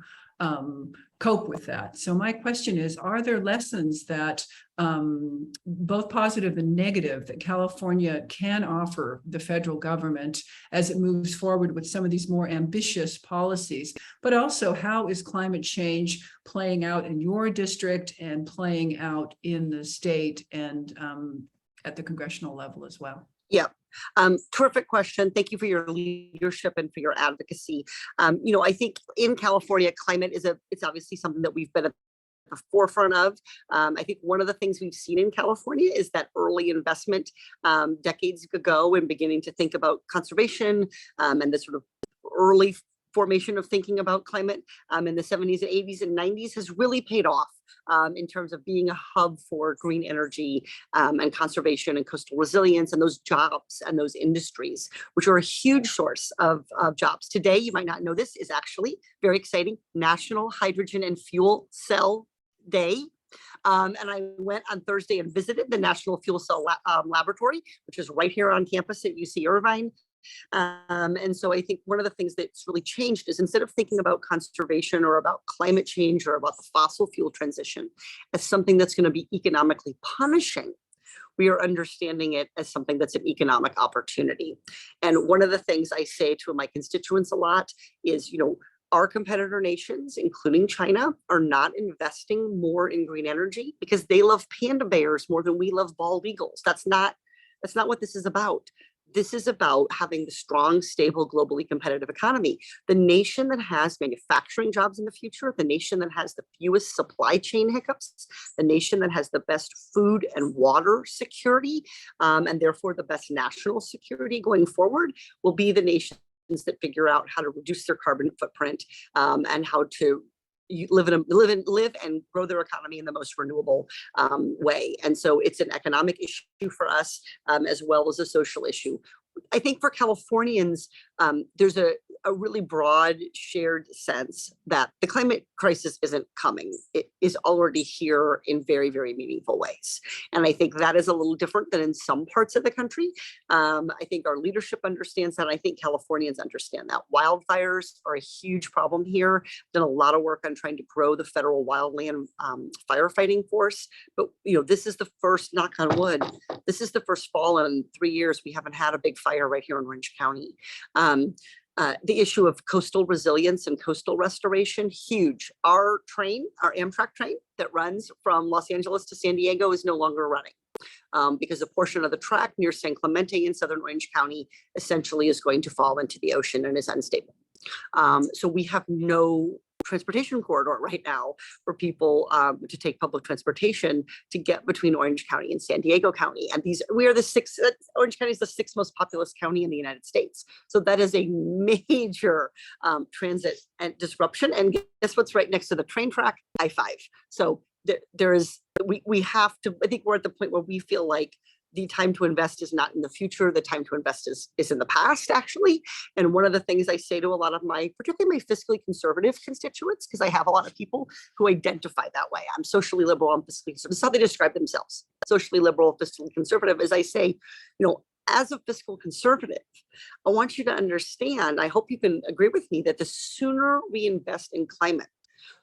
cope with that. So my question is, are there lessons that both positive and negative that California can offer the federal government as it moves forward with some of these more ambitious policies? But also, how is climate change playing out in your district and playing out in the state and at the congressional level as well? Yeah. Terrific question. Thank you for your leadership and for your advocacy. I think in California, climate it's obviously something that we've been at the forefront of. I think one of the things we've seen in California is that early investment decades ago and beginning to think about conservation and the sort of early formation of thinking about climate in the 70s and 80s and 90s has really paid off in terms of being a hub for green energy and conservation and coastal resilience and those jobs and those industries, which are a huge source of jobs. Today, you might not know this, is actually very exciting, National Hydrogen and Fuel Cell Day. And I went on Thursday and visited the National Fuel Cell Laboratory, which is right here on campus at UC Irvine. And so I think one of the things that's really changed is instead of thinking about conservation or about climate change or about the fossil fuel transition as something that's going to be economically punishing, we are understanding it as something that's an economic opportunity. And one of the things I say to my constituents a lot is, our competitor nations, including China, are not investing more in green energy because they love panda bears more than we love bald eagles. That's not what this is about. This is about having the strong, stable, globally competitive economy. The nation that has manufacturing jobs in the future, the nation that has the fewest supply chain hiccups, the nation that has the best food and water security, and therefore the best national security going forward, will be the nations that figure out how to reduce their carbon footprint and how to live and grow their economy in the most renewable way. And so it's an economic issue for us as well as a social issue. I think for Californians, there's a really broad shared sense that the climate crisis isn't coming. It is already here in very, very meaningful ways. And I think that is a little different than in some parts of the country. I think our leadership understands that. I think Californians understand that. Wildfires are a huge problem here. Done a lot of work on trying to grow the federal wildland firefighting force. But this is the first, knock on wood, this is the first fall in 3 years we haven't had a big fire right here in Orange County. The issue of coastal resilience and coastal restoration, huge. Our Amtrak train that runs from Los Angeles to San Diego is no longer running because a portion of the track near San Clemente in Southern Orange County essentially is going to fall into the ocean and is unstable. So we have no transportation corridor right now for people to take public transportation to get between Orange County and San Diego County. And Orange County is the 6th most populous county in the United States. So that is a major transit and disruption. And guess what's right next to the train track? I-5. So we have to, I think we're at the point where we feel like the time to invest is not in the future. The time to invest is in the past, actually. And one of the things I say to a lot of particularly my fiscally conservative constituents, because I have a lot of people who identify that way. I'm socially liberal, I'm fiscally conservative. This is how they describe themselves. Socially liberal, fiscally conservative. As I say, as a fiscal conservative, I want you to understand, I hope you can agree with me, that the sooner we invest in climate,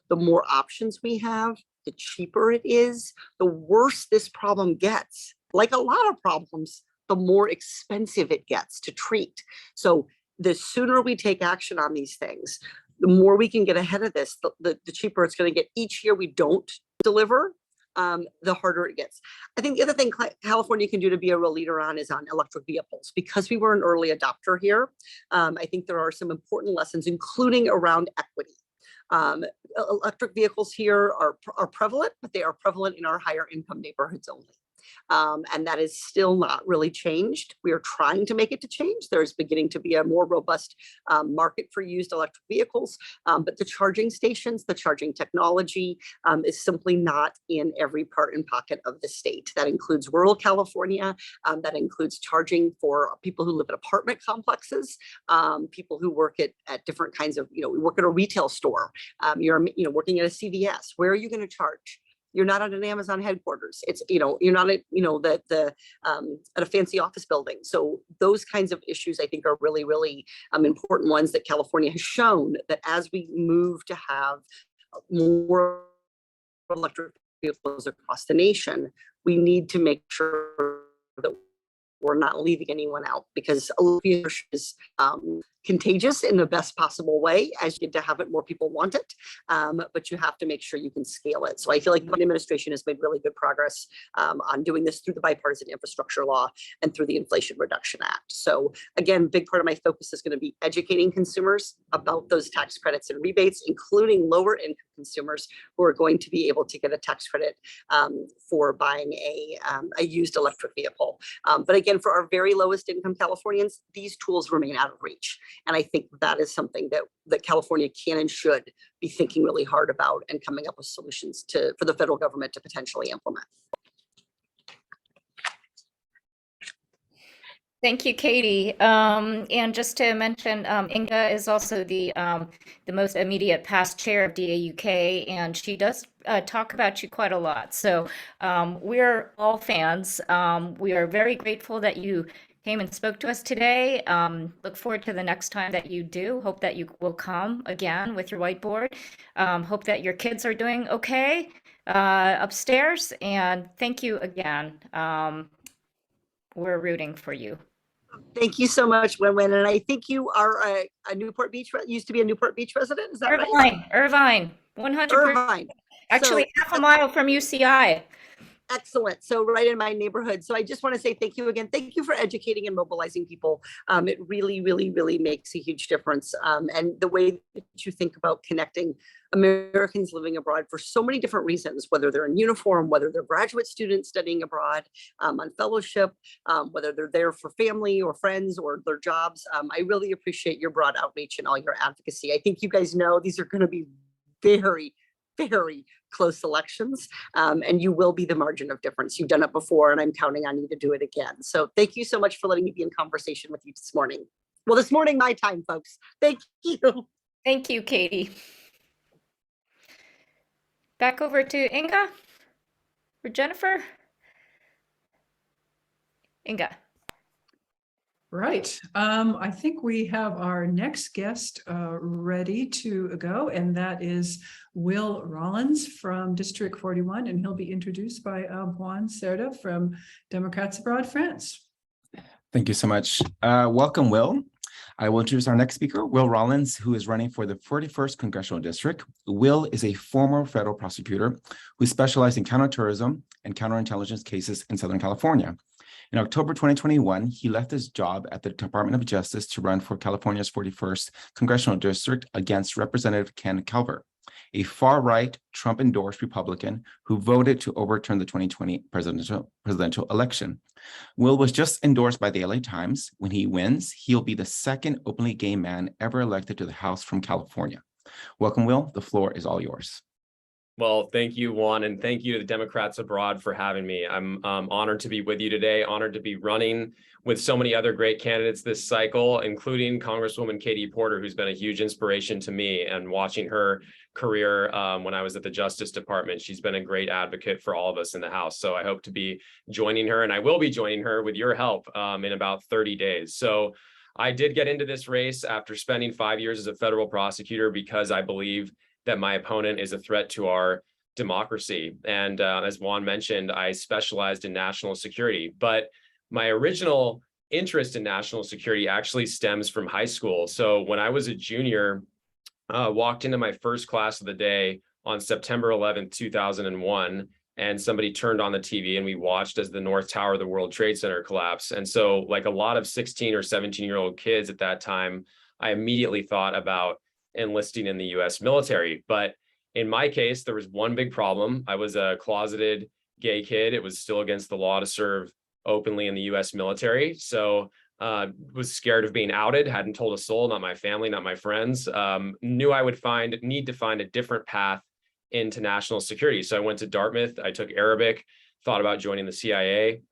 the more options we have, the cheaper it is, the worse this problem gets. Like a lot of problems, the more expensive it gets to treat. So the sooner we take action on these things, the more we can get ahead of this, the cheaper it's going to get. Each year we don't deliver, the harder it gets. I think the other thing California can do to be a real leader on is on electric vehicles. Because we were an early adopter here, I think there are some important lessons, including around equity. Electric vehicles here are prevalent, but they are prevalent in our higher income neighborhoods only. And that is still not really changed. We are trying to make it to change. There's beginning to be a more robust market for used electric vehicles, but the charging stations, the charging technology is simply not in every part and pocket of the state. That includes rural California. That includes charging for people who live in apartment complexes, people who work at different kinds of, we work at a retail store. You're working at a CVS. Where are you going to charge? You're not at an Amazon headquarters. It's, you're not at, at a fancy office building. So those kinds of issues, I think, are really, really important ones that California has shown that as we move to have more electric vehicles across the nation, we need to make sure that we're not leaving anyone out, because electric is contagious in the best possible way. As you get to have it, more people want it, but you have to make sure you can scale it. So I feel like the administration has made really good progress on doing this through the bipartisan infrastructure law and through the Inflation Reduction Act. So again, big part of my focus is going to be educating consumers about those tax credits and rebates, including lower income consumers who are going to be able to get a tax credit for buying a used electric vehicle. But again, for our very lowest income Californians, these tools remain out of reach. And I think that is something that California can and should be thinking really hard about and coming up with solutions for the federal government to potentially implement. Thank you, Katie. And just to mention, Inga is also the most immediate past chair of DAUK, and she does talk about you quite a lot. So we're all fans. We are very grateful that you came and spoke to us today. Look forward to the next time that you do. Hope that you will come again with your whiteboard. Hope that your kids are doing okay upstairs. And thank you again. We're rooting for you. Thank you so much, Win-Win. And I think you are a Newport Beach, used to be a Newport Beach resident. Is that right? Irvine, 100%. Irvine. Actually, So, half a mile from UCI. Excellent. So right in my neighborhood. So I just want to say thank you again. Thank you for educating and mobilizing people. It really, really, really makes a huge difference. And the way that you think about connecting Americans living abroad for so many different reasons, whether they're in uniform, whether they're graduate students studying abroad, on fellowship, whether they're there for family or friends or their jobs. I really appreciate your broad outreach and all your advocacy. I think you guys know these are going to be very, very close elections, and you will be the margin of difference. You've done it before, and I'm counting on you to do it again. So thank you so much for letting me be in conversation with you this morning. Well, this morning, my time, folks. Thank you. Thank you, Katie. Back over to Inga or Jennifer. Inga. Right. I think we have our next guest ready to go, and that is Will Rollins from District 41, and he'll be introduced by Juan Cerda from Democrats Abroad France. Thank you so much. Welcome, Will. I will introduce our next speaker, Will Rollins, who is running for the 41st Congressional District. Will is a former federal prosecutor who specialized in counterterrorism and counterintelligence cases in Southern California. In October 2021, he left his job at the Department of Justice to run for California's 41st Congressional District against Representative Ken Calvert, a far-right Trump-endorsed Republican who voted to overturn the 2020 presidential election. Will was just endorsed by the LA Times. When he wins, he'll be the second openly gay man ever elected to the House from California. Welcome, Will. The floor is all yours. Well, thank you, Juan, and thank you to the Democrats Abroad for having me. I'm honored to be with you today, honored to be running with so many other great candidates this cycle, including Congresswoman Katie Porter, who's been a huge inspiration to me, and watching her career when I was at the Justice Department. She's been a great advocate for all of us in the House. So I hope to be joining her, and I will be joining her with your help in about 30 days. So I did get into this race after spending 5 years as a federal prosecutor because I believe that my opponent is a threat to our democracy. And as Juan mentioned, I specialized in national security, but my original interest in national security actually stems from high school. So when I was a junior, walked into my first class of the day on September 11th, 2001, and somebody turned on the TV and we watched as the North Tower of the World Trade Center collapsed. And so like a lot of 16 or 17-year-old kids at that time, I immediately thought about enlisting in the US military. But in my case, there was one big problem. I was a closeted gay kid. It was still against the law to serve openly in the US military. So was scared of being outed, hadn't told a soul, not my family, not my friends, knew I would need to find a different path into national security. So I went to Dartmouth, I took Arabic, thought about joining the CIA,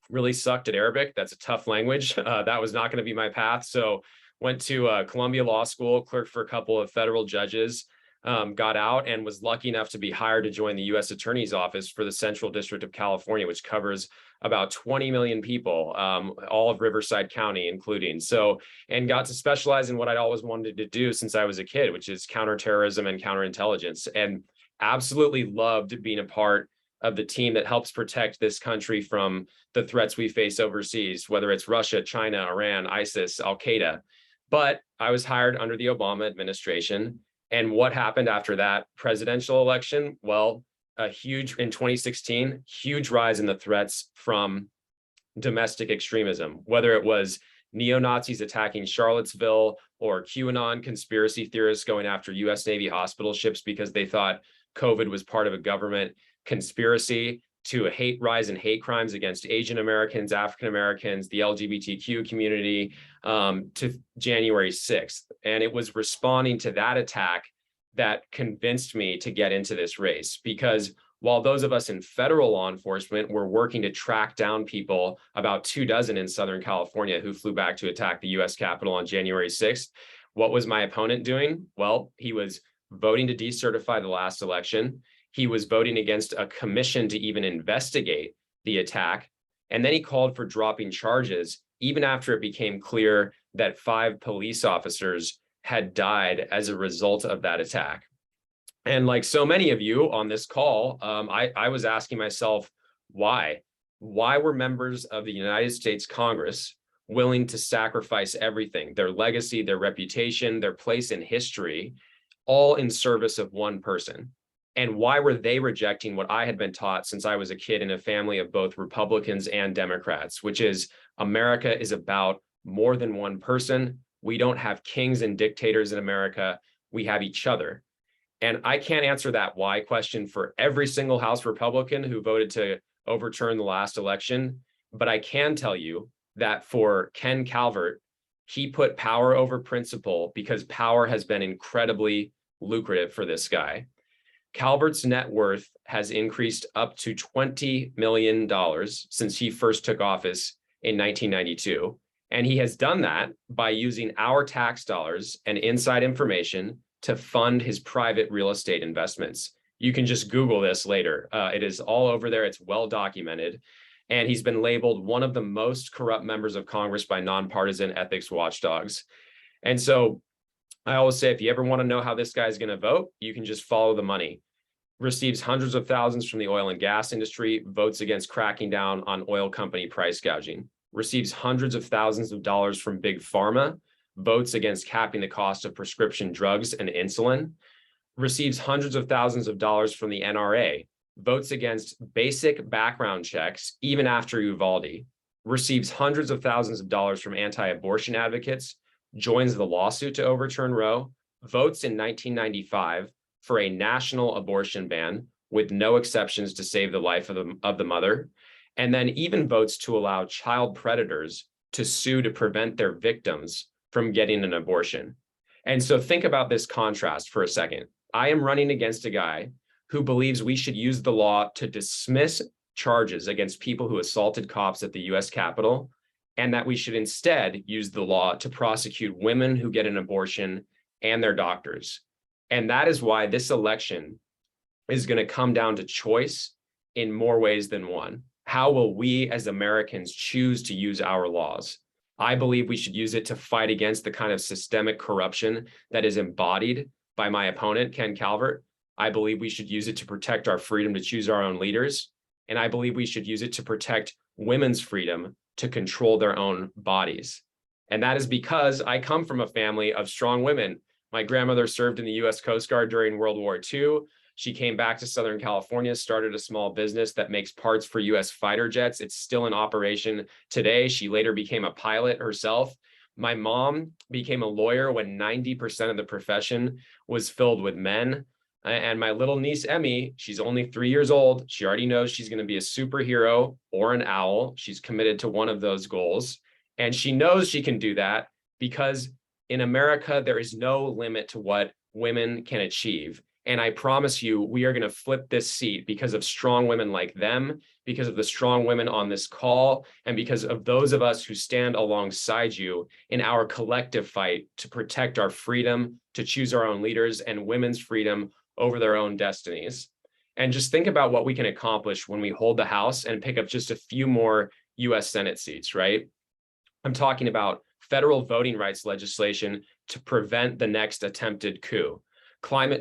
really sucked at Arabic. That's a tough language. That was not going to be my path. So went to Columbia Law School, clerked for a couple of federal judges, got out and was lucky enough to be hired to join the U.S. Attorney's Office for the Central District of California, which covers about 20 million people, all of Riverside County including. So, and got to specialize in what I'd always wanted to do since I was a kid, which is counterterrorism and counterintelligence, and absolutely loved being a part of the team that helps protect this country from the threats we face overseas, whether it's Russia, China, Iran, ISIS, Al-Qaeda. But I was hired under the Obama administration. And what happened after that presidential election? Well, in 2016, huge rise in the threats from domestic extremism, whether it was neo-Nazis attacking Charlottesville or QAnon conspiracy theorists going after US Navy hospital ships because they thought COVID was part of a government conspiracy, to a rise in hate crimes against Asian Americans, African Americans, the LGBTQ community, to January 6th. And it was responding to that attack that convinced me to get into this race, because while those of us in federal law enforcement were working to track down people, about 24 in Southern California, who flew back to attack the US Capitol on January 6th, what was my opponent doing? Well, he was voting to decertify the last election. He was voting against a commission to even investigate the attack. And then he called for dropping charges, even after it became clear that 5 police officers had died as a result of that attack. And like so many of you on this call, I was asking myself, why? Why were members of the United States Congress willing to sacrifice everything, their legacy, their reputation, their place in history, all in service of one person? And why were they rejecting what I had been taught since I was a kid in a family of both Republicans and Democrats, which is America is about more than one person. We don't have kings and dictators in America. We have each other. And I can't answer that why question for every single House Republican who voted to overturn the last election. But I can tell you that for Ken Calvert, he put power over principle because power has been incredibly lucrative for this guy. Calvert's net worth has increased up to $20 million since he first took office in 1992. And he has done that by using our tax dollars and inside information to fund his private real estate investments. You can just Google this later. It is all over there. It's well documented. And he's been labeled one of the most corrupt members of Congress by nonpartisan ethics watchdogs. And so I always say, if you ever want to know how this guy's going to vote, you can just follow the money. Receives hundreds of thousands from the oil and gas industry, votes against cracking down on oil company price gouging. Receives hundreds of thousands of dollars from big pharma, votes against capping the cost of prescription drugs and insulin. Receives hundreds of thousands of dollars from the NRA, votes against basic background checks even after Uvalde. Receives hundreds of thousands of dollars from anti-abortion advocates, joins the lawsuit to overturn Roe, votes in 1995 for a national abortion ban with no exceptions to save the life of the mother, and then even votes to allow child predators to sue to prevent their victims from getting an abortion. And so think about this contrast for a second. I am running against a guy who believes we should use the law to dismiss charges against people who assaulted cops at the US Capitol, and that we should instead use the law to prosecute women who get an abortion and their doctors. And that is why this election is going to come down to choice in more ways than one. How will we as Americans choose to use our laws? I believe we should use it to fight against the kind of systemic corruption that is embodied by my opponent, Ken Calvert. I believe we should use it to protect our freedom to choose our own leaders. And I believe we should use it to protect women's freedom to control their own bodies. And that is because I come from a family of strong women. My grandmother served in the US Coast Guard during World War II. She came back to Southern California, started a small business that makes parts for US fighter jets. It's still in operation today. She later became a pilot herself. My mom became a lawyer when 90% of the profession was filled with men. And my little niece, Emmy, she's only 3 years old. She already knows she's going to be a superhero or an owl. She's committed to one of those goals. And she knows she can do that because in America, there is no limit to what women can achieve. And I promise you, we are going to flip this seat because of strong women like them, because of the strong women on this call, and because of those of us who stand alongside you in our collective fight to protect our freedom, to choose our own leaders, and women's freedom over their own destinies. And just think about what we can accomplish when we hold the House and pick up just a few more US Senate seats, right? I'm talking about federal voting rights legislation to prevent the next attempted coup,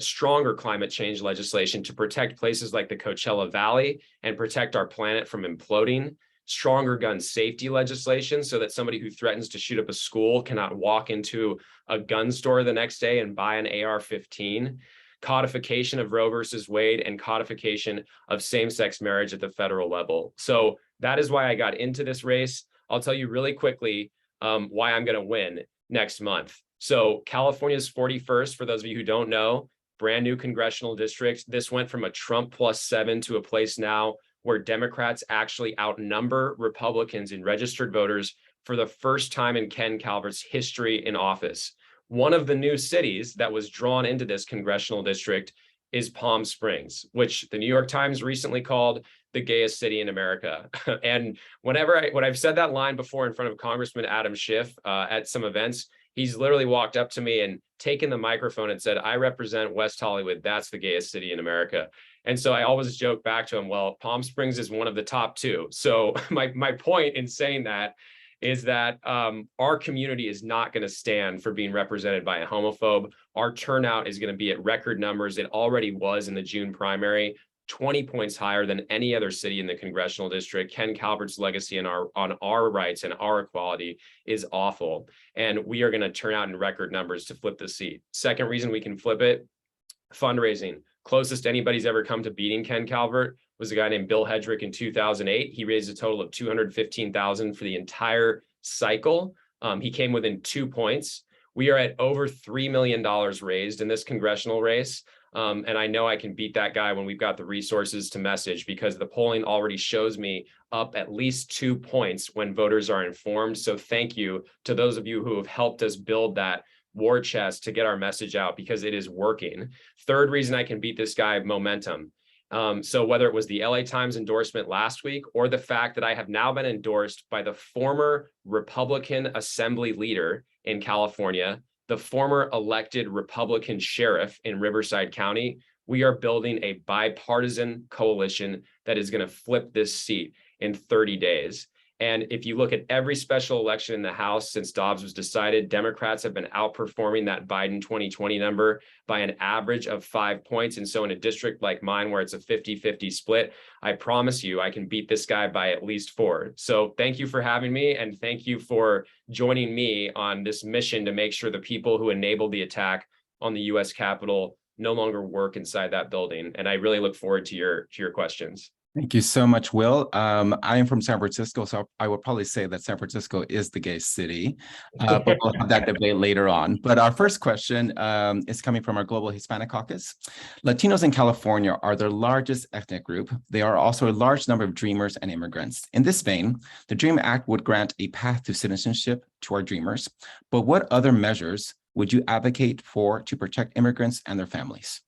stronger climate change legislation to protect places like the Coachella Valley and protect our planet from imploding, stronger gun safety legislation so that somebody who threatens to shoot up a school cannot walk into a gun store the next day and buy an AR-15, codification of Roe versus Wade, and codification of same-sex marriage at the federal level. So that is why I got into this race. I'll tell you really quickly why I'm going to win next month. So California's 41st, for those of you who don't know, brand new congressional district. This went from a Trump +7 to a place now where Democrats actually outnumber Republicans in registered voters for the first time in Ken Calvert's history in office. One of the new cities that was drawn into this congressional district is Palm Springs, which the New York Times recently called the gayest city in America. And when I've said that line before in front of Congressman Adam Schiff at some events, he's literally walked up to me and taken the microphone and said, "I represent West Hollywood. That's the gayest city in America." And so I always joke back to him, well, Palm Springs is one of the top two. So my point in saying that is that our community is not going to stand for being represented by a homophobe. Our turnout is going to be at record numbers. It already was in the June primary, 20 points higher than any other city in the congressional district. Ken Calvert's legacy on our rights and our equality is awful. And we are going to turn out in record numbers to flip the seat. Second reason we can flip it, fundraising. Closest anybody's ever come to beating Ken Calvert was a guy named Bill Hedrick in 2008. He raised a total of $215,000 for the entire cycle. He came within 2 points. We are at over $3 million raised in this congressional race. And I know I can beat that guy when we've got the resources to message, because the polling already shows me up at least 2 points when voters are informed. So thank you to those of you who have helped us build that war chest to get our message out, because it is working. Third reason I can beat this guy, momentum. So whether it was the LA Times endorsement last week or the fact that I have now been endorsed by the former Republican Assembly leader in California, the former elected Republican sheriff in Riverside County, we are building a bipartisan coalition that is going to flip this seat in 30 days. And if you look at every special election in the House since Dobbs was decided, Democrats have been outperforming that Biden 2020 number by an average of 5 points. And so in a district like mine, where it's a 50-50 split, I promise you I can beat this guy by at least 4. So thank you for having me. And thank you for joining me on this mission to make sure the people who enabled the attack on the US Capitol no longer work inside that building. And I really look forward to your questions. Thank you so much, Will. I am from San Francisco, so I would probably say that San Francisco is the gay city, but we'll have that debate later on. But our first question is coming from our Global Hispanic Caucus. Latinos in California are the largest ethnic group. They are also a large number of dreamers and immigrants. In this vein, the DREAM Act would grant a path to citizenship to our dreamers, but what other measures would you advocate for to protect immigrants and their families?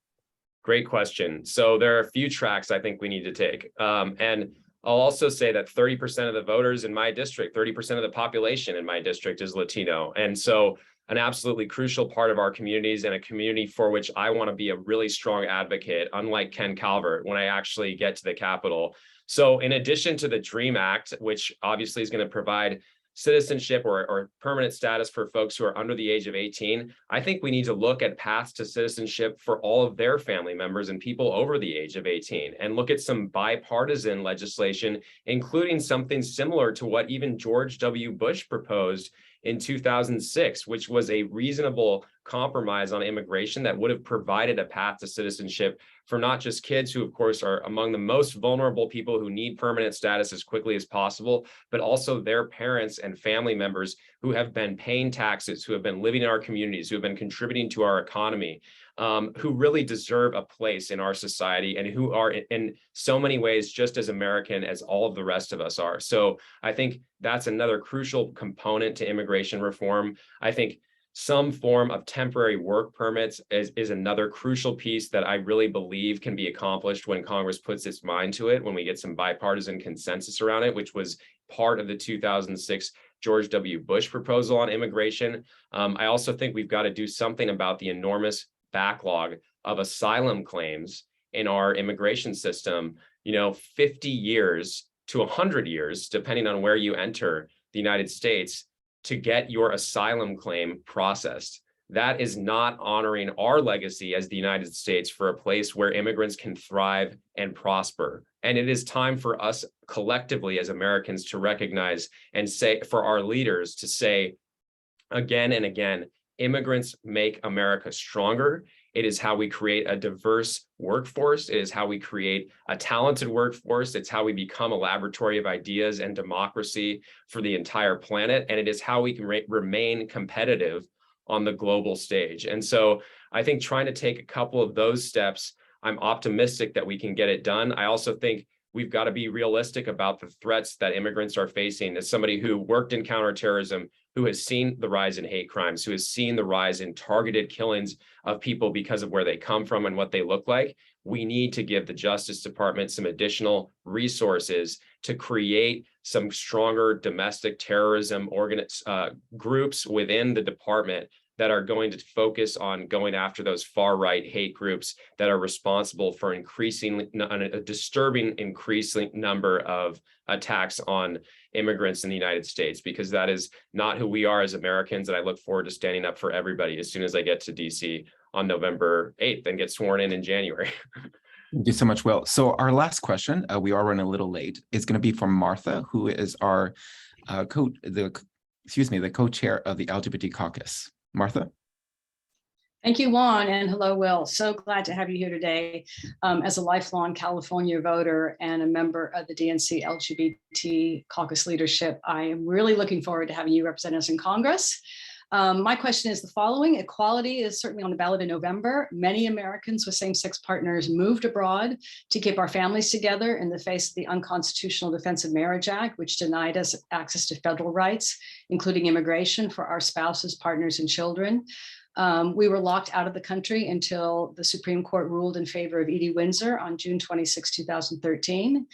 Great question. So there are a few tracks I think we need to take. And I'll also say that 30% of the voters in my district, 30% of the population in my district is Latino. And so an absolutely crucial part of our communities, and a community for which I want to be a really strong advocate, unlike Ken Calvert, when I actually get to the Capitol. So in addition to the DREAM Act, which obviously is going to provide citizenship or permanent status for folks who are under the age of 18, I think we need to look at paths to citizenship for all of their family members and people over the age of 18, and look at some bipartisan legislation, including something similar to what even George W. Bush proposed in 2006, which was a reasonable compromise on immigration that would have provided a path to citizenship for not just kids, who of course are among the most vulnerable people who need permanent status as quickly as possible, but also their parents and family members who have been paying taxes, who have been living in our communities, who have been contributing to our economy, who really deserve a place in our society, and who are in so many ways just as American as all of the rest of us are. So I think that's another crucial component to immigration reform. I think some form of temporary work permits is another crucial piece that I really believe can be accomplished when Congress puts its mind to it, when we get some bipartisan consensus around it, which was part of the 2006 George W. Bush proposal on immigration. I also think we've got to do something about the enormous backlog of asylum claims in our immigration system. 50 years to 100 years, depending on where you enter the United States, to get your asylum claim processed. That is not honoring our legacy as the United States for a place where immigrants can thrive and prosper. And it is time for us collectively as Americans to recognize and say, for our leaders to say again and again, immigrants make America stronger. It is how we create a diverse workforce. It is how we create a talented workforce. It's how we become a laboratory of ideas and democracy for the entire planet. And it is how we can remain competitive on the global stage. And so I think trying to take a couple of those steps, I'm optimistic that we can get it done. I also think we've got to be realistic about the threats that immigrants are facing. As somebody who worked in counterterrorism, who has seen the rise in hate crimes, who has seen the rise in targeted killings of people because of where they come from and what they look like, we need to give the Justice Department some additional resources to create some stronger domestic terrorism groups within the department that are going to focus on going after those far-right hate groups that are responsible for a disturbing increasing number of attacks on immigrants in the United States, because that is not who we are as Americans. And I look forward to standing up for everybody as soon as I get to DC on November 8th and get sworn in January. Thank you so much, Will. So our last question, we are running a little late, is going to be from Martha, who is our the co-chair of the LGBT Caucus. Martha? Thank you, Juan, and hello, Will. So glad to have you here today. As a lifelong California voter and a member of the DNC LGBT Caucus leadership, I am really looking forward to having you represent us in Congress. My question is the following. Equality is certainly on the ballot in November. Many Americans with same-sex partners moved abroad to keep our families together in the face of the unconstitutional Defense of Marriage Act, which denied us access to federal rights, including immigration for our spouses, partners, and children. We were locked out of the country until the Supreme Court ruled in favor of Edie Windsor on June 26, 2013.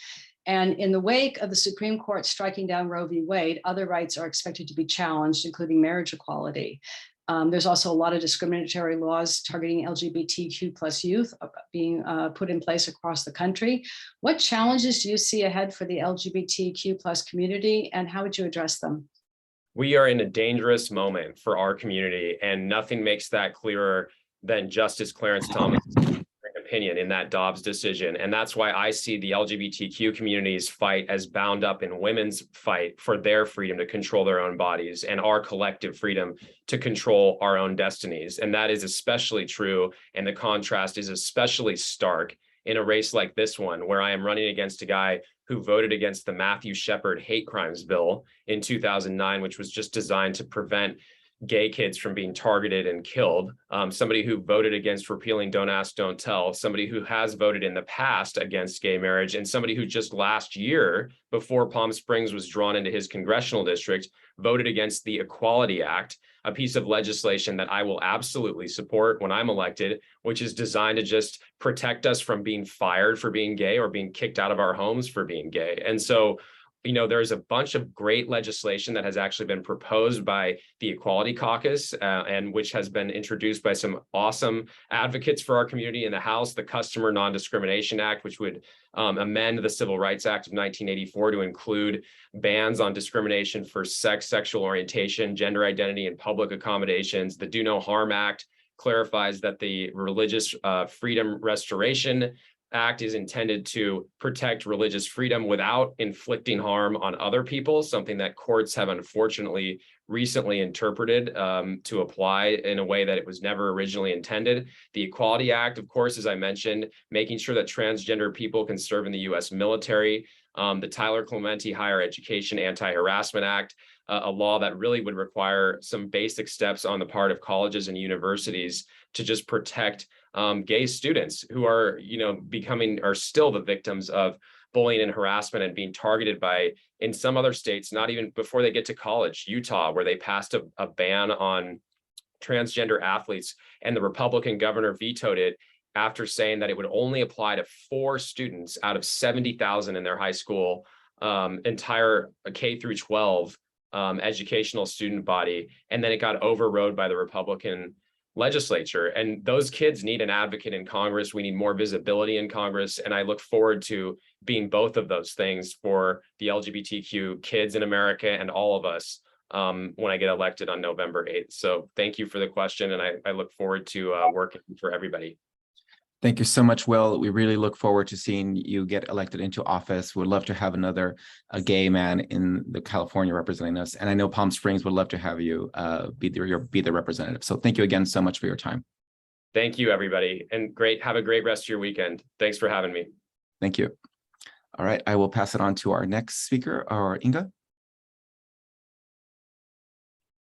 And in the wake of the Supreme Court striking down Roe v. Wade, other rights are expected to be challenged, including marriage equality. There's also a lot of discriminatory laws targeting LGBTQ plus youth being put in place across the country. What challenges do you see ahead for the LGBTQ plus community, and how would you address them? We are in a dangerous moment for our community, and nothing makes that clearer than Justice Clarence Thomas' opinion in that Dobbs decision. And that's why I see the LGBTQ community's fight as bound up in women's fight for their freedom to control their own bodies and our collective freedom to control our own destinies. And that is especially true, and the contrast is especially stark in a race like this one, where I am running against a guy who voted against the Matthew Shepard hate crimes bill in 2009, which was just designed to prevent gay kids from being targeted and killed, somebody who voted against repealing Don't Ask, Don't Tell, somebody who has voted in the past against gay marriage, and somebody who just last year, before Palm Springs was drawn into his congressional district, voted against the Equality Act, a piece of legislation that I will absolutely support when I'm elected, which is designed to just protect us from being fired for being gay or being kicked out of our homes for being gay. And so, you know, there's a bunch of great legislation that has actually been proposed by the Equality Caucus and which has been introduced by some awesome advocates for our community in the House, the Customer Non-Discrimination Act, which would amend the Civil Rights Act of 1984 to include bans on discrimination for sex, sexual orientation, gender identity, and public accommodations. The Do No Harm Act clarifies that the Religious Freedom Restoration Act is intended to protect religious freedom without inflicting harm on other people, something that courts have unfortunately recently interpreted to apply in a way that it was never originally intended. The Equality Act, of course, as I mentioned, making sure that transgender people can serve in the U.S. military. The Tyler Clementi Higher Education Anti-Harassment Act, a law that really would require some basic steps on the part of colleges and universities to just protect gay students who are, are still the victims of bullying and harassment and being targeted by, in some other states, not even before they get to college, Utah, where they passed a ban on transgender athletes, and the Republican governor vetoed it after saying that it would only apply to 4 students out of 70,000 in their high school entire K through 12 educational student body. And then it got overrode by the Republican legislature. And those kids need an advocate in Congress. We need more visibility in Congress. And I look forward to being both of those things for the LGBTQ kids in America and all of us when I get elected on November 8th. So thank you for the question. And I look forward to working for everybody. Thank you so much, Will. We really look forward to seeing you get elected into office. We'd love to have another gay man in the California representing us. And I know Palm Springs would love to have you be the representative. So thank you again so much for your time. Thank you, everybody. And have a great rest of your weekend. Thanks for having me. Thank you. All right, I will pass it on to our next speaker, or Inga.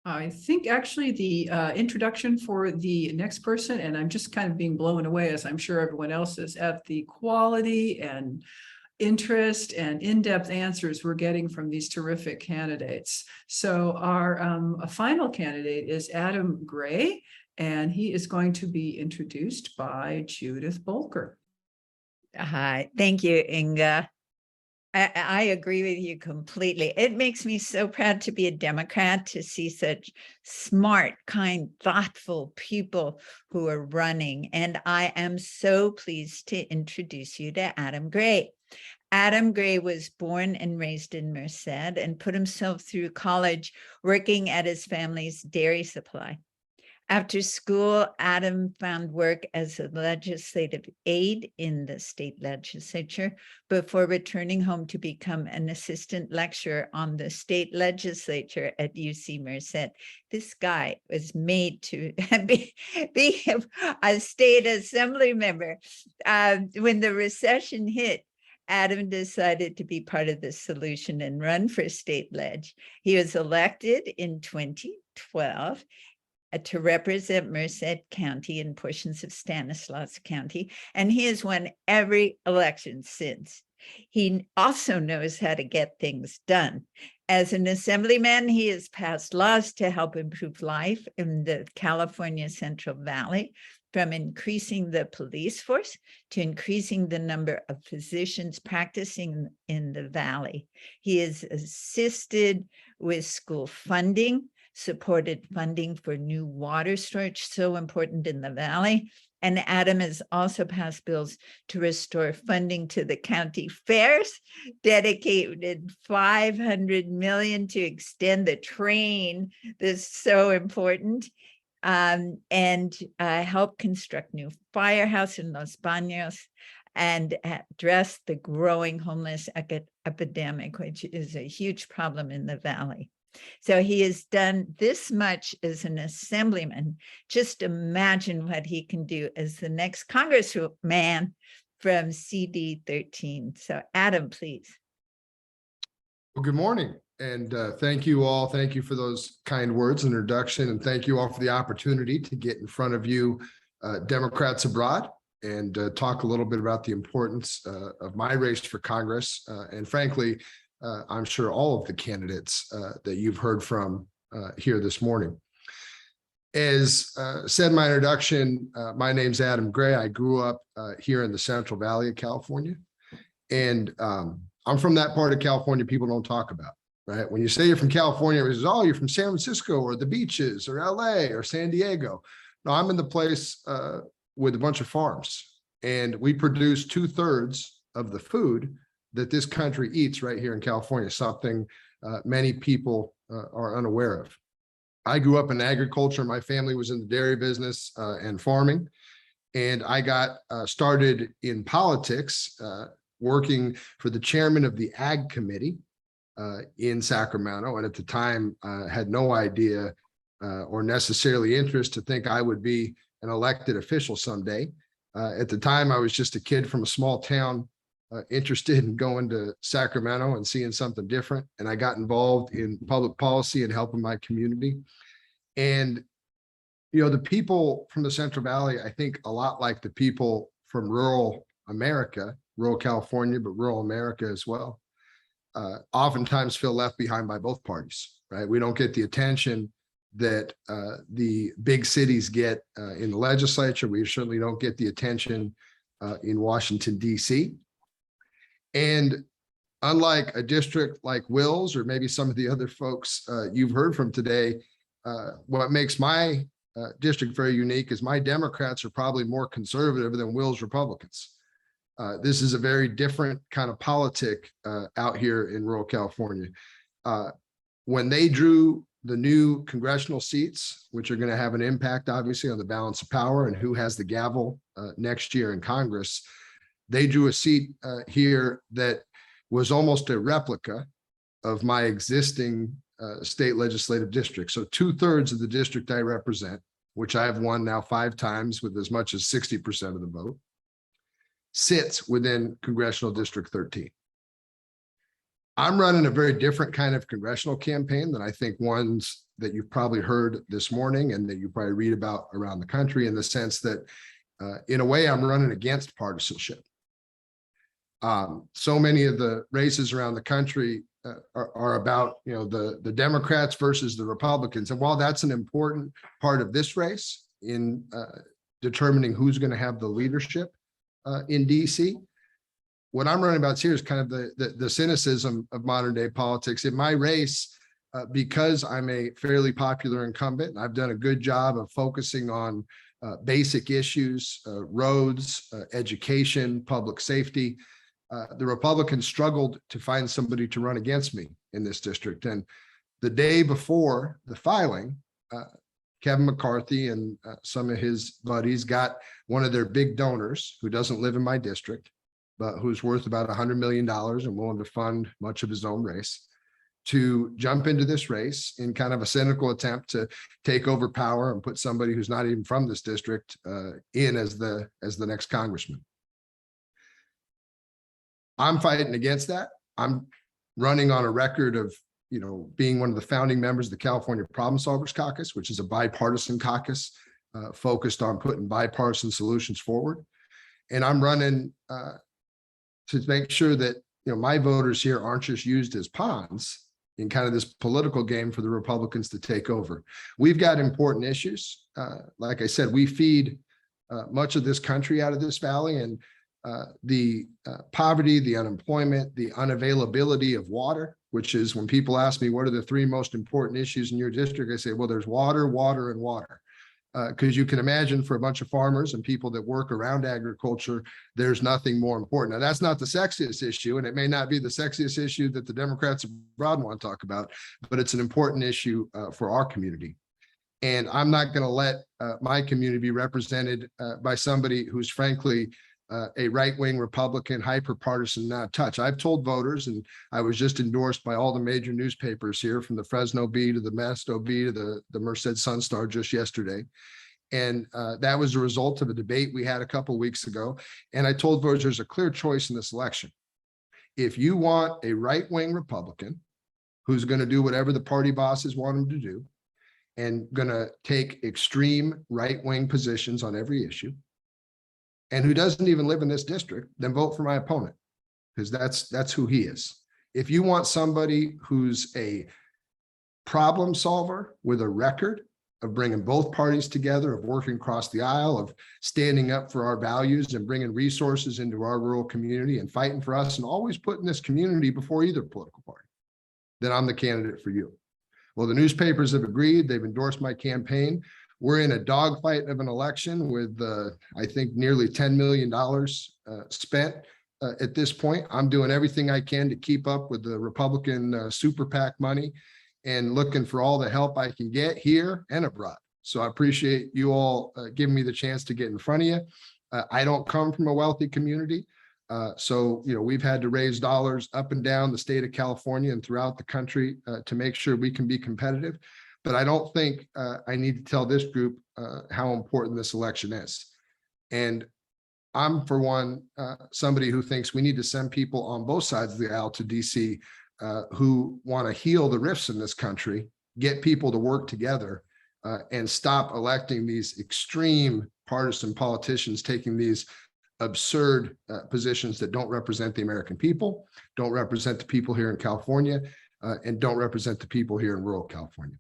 I think actually the introduction for the next person, and I'm just kind of being blown away, as I'm sure everyone else is, at the quality and interest and in-depth answers we're getting from these terrific candidates. So our final candidate is Adam Gray, and he is going to be introduced by Judith Bolker. Hi, thank you, Inga. I agree with you completely. It makes me so proud to be a Democrat, to see such smart, kind, thoughtful people who are running. And I am so pleased to introduce you to Adam Gray. Adam Gray was born and raised in Merced and put himself through college working at his family's dairy supply. After school, Adam found work as a legislative aide in the state legislature before returning home to become an assistant lecturer on the state legislature at UC Merced. This guy was made to be a state assembly member. When the recession hit, Adam decided to be part of the solution and run for state ledge. He was elected in 2012 to represent Merced County and portions of Stanislaus County, and he has won every election since. He also knows how to get things done. As an assemblyman, he has passed laws to help improve life in the California Central Valley, from increasing the police force to increasing the number of physicians practicing in the valley. He has assisted with school funding, supported funding for new water storage, so important in the valley. And Adam has also passed bills to restore funding to the county fairs, dedicated $500 million to extend the train that's so important, and help construct new firehouse in Los Baños, and address the growing homeless epidemic, which is a huge problem in the valley. So he has done this much as an assemblyman. Just imagine what he can do as the next congressman from CD 13. So Adam, please. Well, good morning. And thank you all. Thank you for those kind words and introduction. And thank you all for the opportunity to get in front of you, Democrats abroad, and talk a little bit about the importance of my race for Congress. And frankly, I'm sure all of the candidates that you've heard from here this morning. As said in my introduction, my name's Adam Gray. I grew up here in the Central Valley of California. And I'm from that part of California people don't talk about, right? When you say you're from California, it says, oh, you're from San Francisco or the beaches or LA or San Diego. No, I'm in the place with a bunch of farms. And we produce 2/3 of the food that this country eats right here in California, something many people are unaware of. I grew up in agriculture. My family was in the dairy business and farming. And I got started in politics, working for the chairman of the Ag Committee in Sacramento. And at the time, had no idea or necessarily interest to think I would be an elected official someday. At the time, I was just a kid from a small town, interested in going to Sacramento and seeing something different. And I got involved in public policy and helping my community. And, you know, the people from the Central Valley, I think a lot like the people from rural America, rural California, but rural America as well, oftentimes feel left behind by both parties, right? We don't get the attention that the big cities get in the legislature. We certainly don't get the attention in Washington, D.C. And unlike a district like Will's or maybe some of the other folks you've heard from today, what makes my district very unique is my Democrats are probably more conservative than Will's Republicans. This is a very different kind of politic out here in rural California. When they drew the new congressional seats, which are going to have an impact, obviously, on the balance of power and who has the gavel next year in Congress, they drew a seat here that was almost a replica of my existing state legislative district. So 2/3 of the district I represent, which I have won now 5 times with as much as 60% of the vote, sits within Congressional District 13. I'm running a very different kind of congressional campaign than I think ones that you've probably heard this morning and that you probably read about around the country, in the sense that in a way I'm running against partisanship. So many of the races around the country are about, the Democrats versus the Republicans. And while that's an important part of this race in determining who's going to have the leadership in DC, what I'm running about here is kind of the cynicism of modern day politics. In my race, because I'm a fairly popular incumbent, I've done a good job of focusing on basic issues, roads, education, public safety. The Republicans struggled to find somebody to run against me in this district. And the day before the filing, Kevin McCarthy and some of his buddies got one of their big donors who doesn't live in my district, but who's worth about $100 million and willing to fund much of his own race, to jump into this race in kind of a cynical attempt to take over power and put somebody who's not even from this district in as the next congressman. I'm fighting against that. I'm running on a record of, being one of the founding members of the California Problem Solvers Caucus, which is a bipartisan caucus focused on putting bipartisan solutions forward. And I'm running to make sure that, my voters here aren't just used as pawns in kind of this political game for the Republicans to take over. We've got important issues. Like I said, we feed much of this country out of this valley, and the poverty, the unemployment, the unavailability of water, which is when people ask me, what are the three most important issues in your district? I say, well, there's water, water, and water. Because you can imagine for a bunch of farmers and people that work around agriculture, there's nothing more important. Now, that's not the sexiest issue, and it may not be the sexiest issue that the Democrats abroad want to talk about, but it's an important issue for our community. And I'm not going to let my community be represented by somebody who's frankly a right-wing Republican, hyper-partisan, not touch. I've told voters, and I was just endorsed by all the major newspapers here, from the Fresno Bee to the Modesto Bee to the Merced Sun Star just yesterday. And that was a result of a debate we had a couple of weeks ago. And I told voters there's a clear choice in this election. If you want a right-wing Republican who's going to do whatever the party bosses want him to do and going to take extreme right-wing positions on every issue, and who doesn't even live in this district, then vote for my opponent, because that's who he is. If you want somebody who's a problem solver with a record of bringing both parties together, of working across the aisle, of standing up for our values and bringing resources into our rural community and fighting for us and always putting this community before either political party, then I'm the candidate for you. Well, the newspapers have agreed. They've endorsed my campaign. We're in a dogfight of an election with, I think, nearly $10 million spent at this point. I'm doing everything I can to keep up with the Republican super PAC money and looking for all the help I can get here and abroad. So I appreciate you all giving me the chance to get in front of you. I don't come from a wealthy community. So, we've had to raise dollars up and down the state of California and throughout the country to make sure we can be competitive. But I don't think I need to tell this group how important this election is. And I'm, for one, somebody who thinks we need to send people on both sides of the aisle to DC who want to heal the rifts in this country, get people to work together, and stop electing these extreme partisan politicians taking these absurd positions that don't represent the American people, don't represent the people here in California, and don't represent the people here in rural California.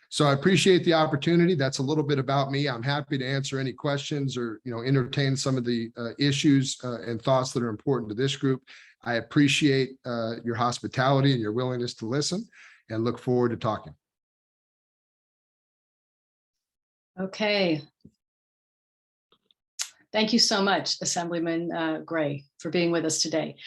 So I appreciate the opportunity. That's a little bit about me. I'm happy to answer any questions or, entertain some of the issues and thoughts that are important to this group. I appreciate your hospitality and your willingness to listen, and look forward to talking. Okay. Thank you so much, Assemblyman Gray, for being with us today.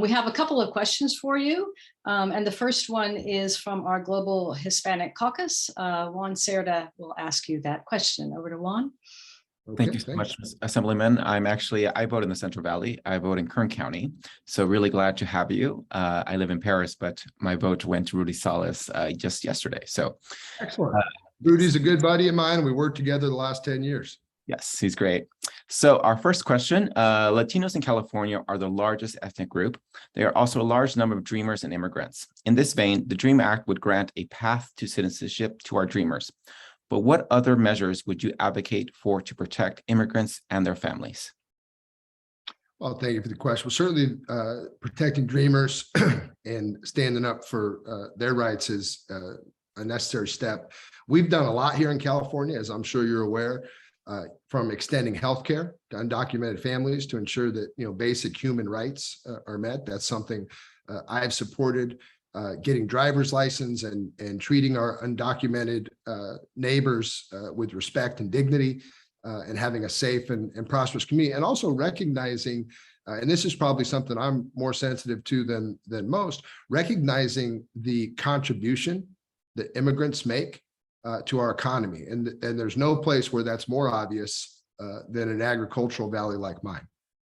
We have a couple of questions for you. And the first one is from our Global Hispanic Caucus. Juan Cerda will ask you that question. Over to Juan. Thank you so much, Assemblyman. I vote in the Central Valley. I vote in Kern County. So really glad to have you. I live in Paris, but my vote went to Rudy Salas just yesterday. So excellent. Rudy's a good buddy of mine. We worked together the last 10 years. Yes, he's great. So our first question, Latinos in California are the largest ethnic group. They are also a large number of dreamers and immigrants. In this vein, the DREAM Act would grant a path to citizenship to our dreamers. But what other measures would you advocate for to protect immigrants and their families? Well, thank you for the question. Well, certainly protecting dreamers and standing up for their rights is a necessary step. We've done a lot here in California, as I'm sure you're aware, from extending healthcare to undocumented families to ensure that basic human rights are met. That's something I've supported. Getting driver's license and treating our undocumented neighbors with respect and dignity. And having a safe and prosperous community, and also recognizing, and this is probably something I'm more sensitive to than most, recognizing the contribution that immigrants make to our economy. And there's no place where that's more obvious than an agricultural valley like mine,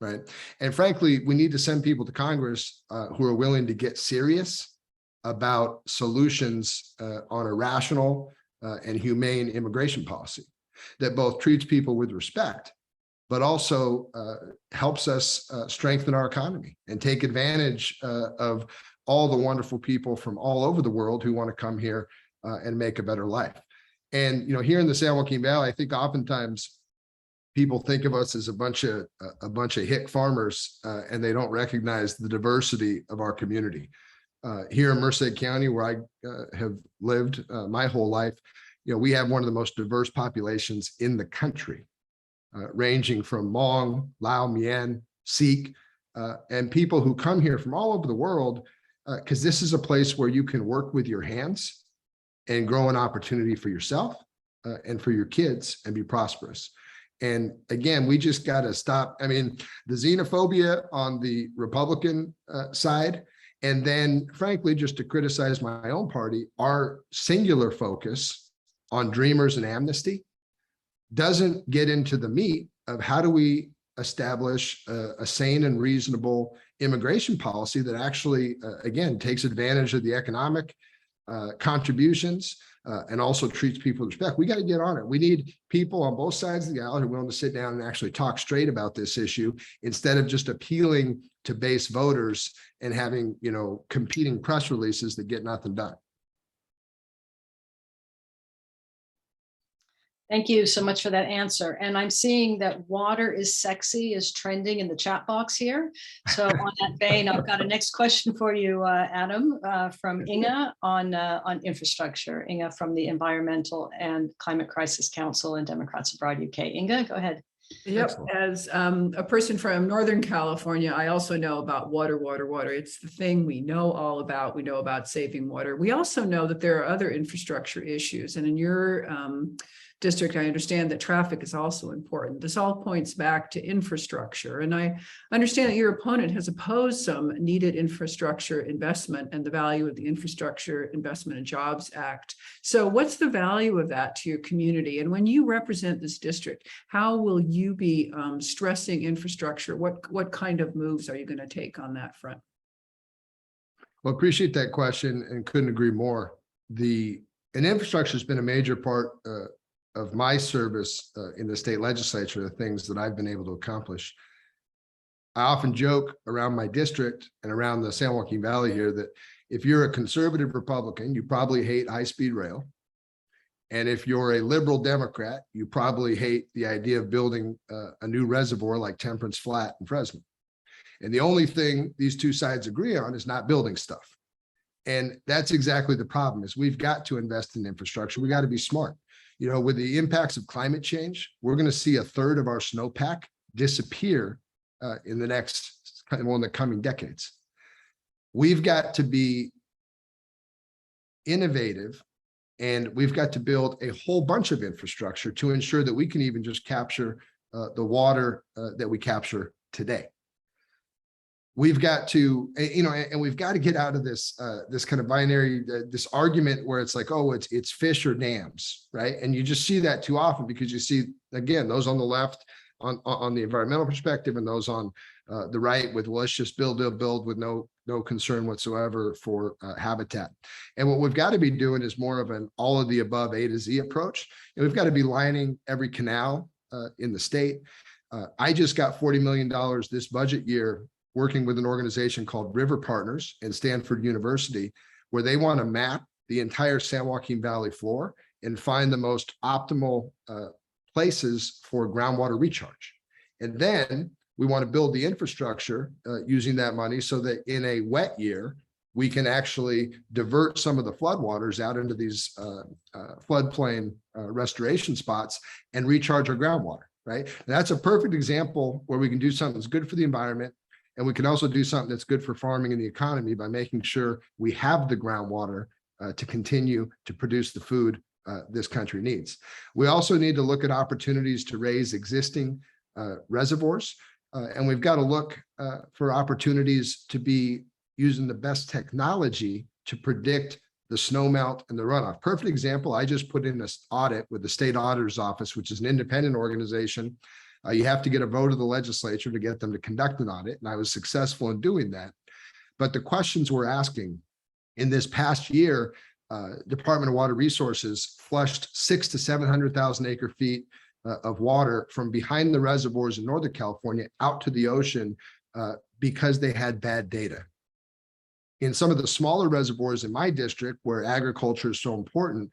right? And frankly, we need to send people to Congress who are willing to get serious about solutions on a rational and humane immigration policy that both treats people with respect, but also helps us strengthen our economy and take advantage of all the wonderful people from all over the world who want to come here and make a better life. And here in the San Joaquin Valley, I think oftentimes people think of us as a bunch of hick farmers, and they don't recognize the diversity of our community. Here in Merced County, where I have lived my whole life, we have one of the most diverse populations in the country, ranging from Hmong, Lao, Mien, Sikh, and people who come here from all over the world, because this is a place where you can work with your hands and grow an opportunity for yourself and for your kids and be prosperous. And again, we just got to stop. I mean, the xenophobia on the Republican side, and then frankly, just to criticize my own party, our singular focus on dreamers and amnesty doesn't get into the meat of how do we establish a sane and reasonable immigration policy that actually, again, takes advantage of the economic contributions and also treats people with respect. We got to get on it. We need people on both sides of the aisle who are willing to sit down and actually talk straight about this issue instead of just appealing to base voters and having, competing press releases that get nothing done. Thank you so much for that answer. And I'm seeing that water is sexy is trending in the chat box here. So on that vein, I've got a next question for you, Adam, from Inga on infrastructure. Inga from the Environmental and Climate Crisis Council and Democrats Abroad UK. Inga, go ahead. Yep. Excellent. As a person from Northern California, I also know about water. It's the thing we know all about. We know about saving water. We also know that there are other infrastructure issues. And in your district, I understand that traffic is also important. This all points back to infrastructure. And I understand that your opponent has opposed some needed infrastructure investment and the value of the Infrastructure Investment and Jobs Act. So what's the value of that to your community? And when you represent this district, how will you be stressing infrastructure? What kind of moves are you going to take on that front? Well, appreciate that question and couldn't agree more. And infrastructure has been a major part of my service in the state legislature, the things that I've been able to accomplish. I often joke around my district and around the San Joaquin Valley here that if you're a conservative Republican, you probably hate high-speed rail. And if you're a liberal Democrat, you probably hate the idea of building a new reservoir like Temperance Flat in Fresno. And the only thing these two sides agree on is not building stuff. And that's exactly the problem is we've got to invest in infrastructure. We got to be smart. With the impacts of climate change, we're going to see a third of our snowpack disappear in the coming decades. We've got to be innovative, and we've got to build a whole bunch of infrastructure to ensure that we can even just capture the water that we capture today. We've got to, and we've got to get out of this kind of binary, this argument where it's like, oh, it's fish or dams, right? And you just see that too often because you see, again, those on the left on the environmental perspective and those on the right with, well, let's just build with no concern whatsoever for habitat. And what we've got to be doing is more of an all of the above A to Z approach. And we've got to be lining every canal in the state. I just got $40 million this budget year working with an organization called River Partners and Stanford University, where they want to map the entire San Joaquin Valley floor and find the most optimal places for groundwater recharge. And then We want to build the infrastructure using that money so that in a wet year, we can actually divert some of the floodwaters out into these floodplain restoration spots and recharge our groundwater, right? And that's a perfect example where we can do something that's good for the environment, and we can also do something that's good for farming and the economy by making sure we have the groundwater to continue to produce the food this country needs. We also need to look at opportunities to raise existing reservoirs, and we've got to look for opportunities to be using the best technology to predict the snowmelt and the runoff. Perfect example, I just put in this audit with the State Auditor's Office, which is an independent organization. You have to get a vote of the legislature to get them to conduct an audit, and I was successful in doing that. But the questions we're asking in this past year, Department of Water Resources flushed 600,000 to 700,000 acre feet of water from behind the reservoirs in Northern California out to the ocean because they had bad data. In some of the smaller reservoirs in my district where agriculture is so important,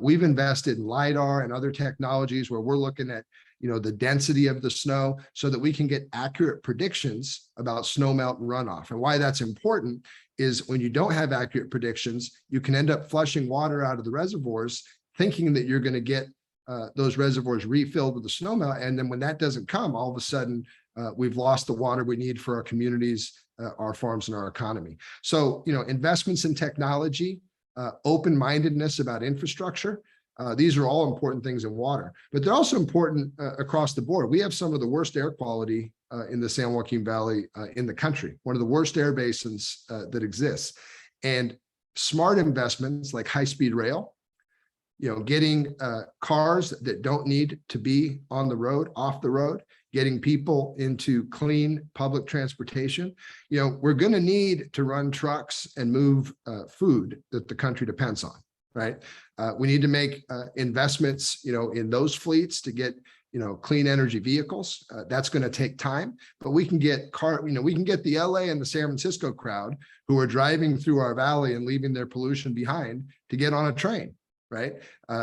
we've invested in LIDAR and other technologies where we're looking at the density of the snow so that we can get accurate predictions about snowmelt and runoff. And why that's important is when you don't have accurate predictions, you can end up flushing water out of the reservoirs thinking that you're going to get those reservoirs refilled with the snowmelt. And then when that doesn't come, all of a sudden, we've lost the water we need for our communities, our farms, and our economy. So, investments in technology, open-mindedness about infrastructure, these are all important things in water, but they're also important across the board. We have some of the worst air quality in the San Joaquin Valley in the country, one of the worst air basins that exists. And smart investments like high-speed rail, getting cars that don't need to be on the road, off the road, getting people into clean public transportation. We're going to need to run trucks and move food that the country depends on, right? We need to make investments, in those fleets to get, clean energy vehicles. That's going to take time, but we can get we can get the LA and the San Francisco crowd who are driving through our valley and leaving their pollution behind to get on a train, right?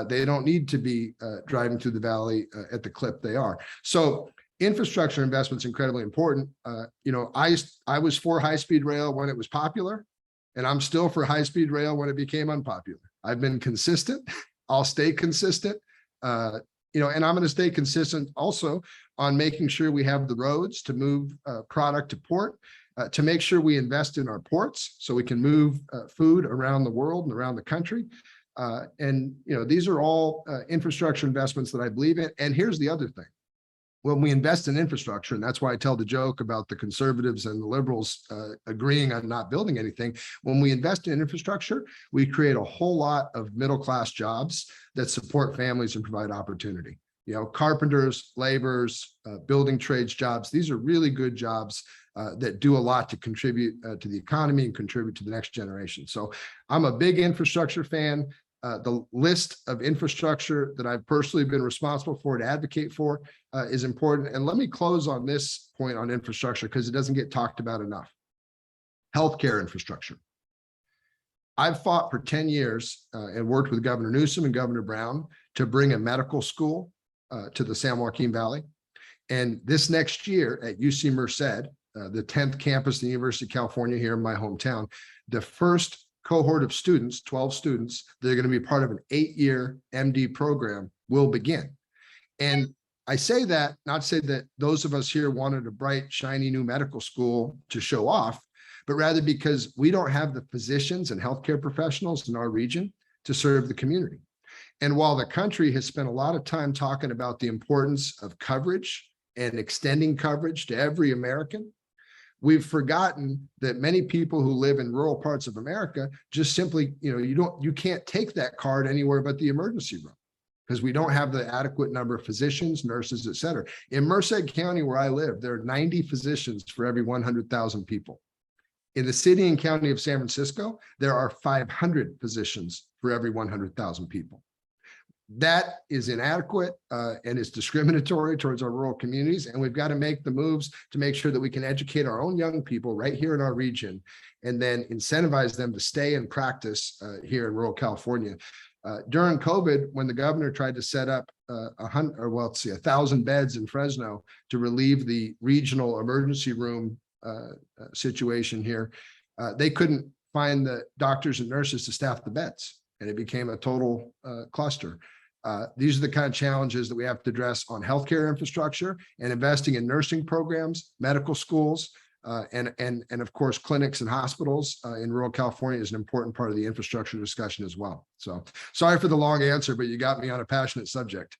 They don't need to be driving through the valley at the clip they are. So infrastructure investment is incredibly important. I was for high-speed rail when it was popular, and I'm still for high-speed rail when it became unpopular. I've been consistent. I'll stay consistent. And I'm going to stay consistent also on making sure we have the roads to move product to port, to make sure we invest in our ports so we can move food around the world and around the country. These are all infrastructure investments that I believe in. And here's the other thing. When we invest in infrastructure, and that's why I tell the joke about the conservatives and the liberals agreeing on not building anything. When we invest in infrastructure, we create a whole lot of middle-class jobs that support families and provide opportunity. Carpenters, laborers, building trades jobs. These are really good jobs that do a lot to contribute to the economy and contribute to the next generation. So I'm a big infrastructure fan. The list of infrastructure that I've personally been responsible for to advocate for is important. And let me close on this point on infrastructure because it doesn't get talked about enough. Healthcare infrastructure. I've fought for 10 years and worked with Governor Newsom and Governor Brown to bring a medical school to the San Joaquin Valley. And this next year at UC Merced, the 10th campus of the University of California here in my hometown, the first cohort of students, 12 students, that are going to be part of an 8-year MD program will begin. And I say that not to say that those of us here wanted a bright, shiny new medical school to show off, but rather because we don't have the physicians and healthcare professionals in our region to serve the community. And while the country has spent a lot of time talking about the importance of coverage and extending coverage to every American, we've forgotten that many people who live in rural parts of America just simply, you can't take that card anywhere but the emergency room because we don't have the adequate number of physicians, nurses, et cetera. In Merced County, where I live, there are 90 physicians for every 100,000 people. In the city and county of San Francisco, there are 500 physicians for every 100,000 people. That is inadequate and is discriminatory towards our rural communities. And we've got to make the moves to make sure that we can educate our own young people right here in our region and then incentivize them to stay and practice here in rural California. During COVID, when the governor tried to set up 1,000 beds in Fresno to relieve the regional emergency room situation here, they couldn't find the doctors and nurses to staff the beds, and it became a total cluster. These are the kind of challenges that we have to address on healthcare infrastructure and investing in nursing programs, medical schools, and of course, clinics and hospitals in rural California is an important part of the infrastructure discussion as well. So sorry for the long answer, but you got me on a passionate subject.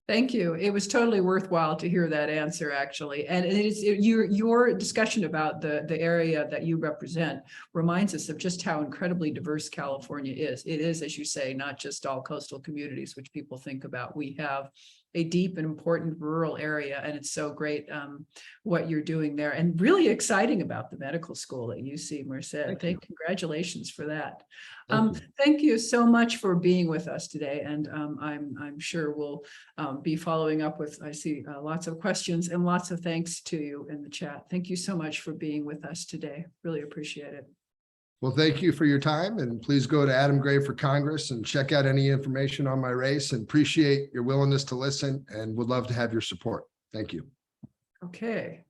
Thank you. It was totally worthwhile to hear that answer, actually. And it is your discussion about the area that you represent reminds us of just how incredibly diverse California is. It is, as you say, not just all coastal communities, which people think about. We have a deep and important rural area, and it's so great what you're doing there, and really exciting about the medical school at UC Merced. Congratulations for that. Thank you so much for being with us today, and I'm sure we'll be following up with, I see lots of questions and lots of thanks to you in the chat. Thank you so much for being with us today. Really appreciate it. Well, thank you for your time, and please go to Adam Gray for Congress and check out any information on my race, and appreciate your willingness to listen and would love to have your support. Thank you. Okay.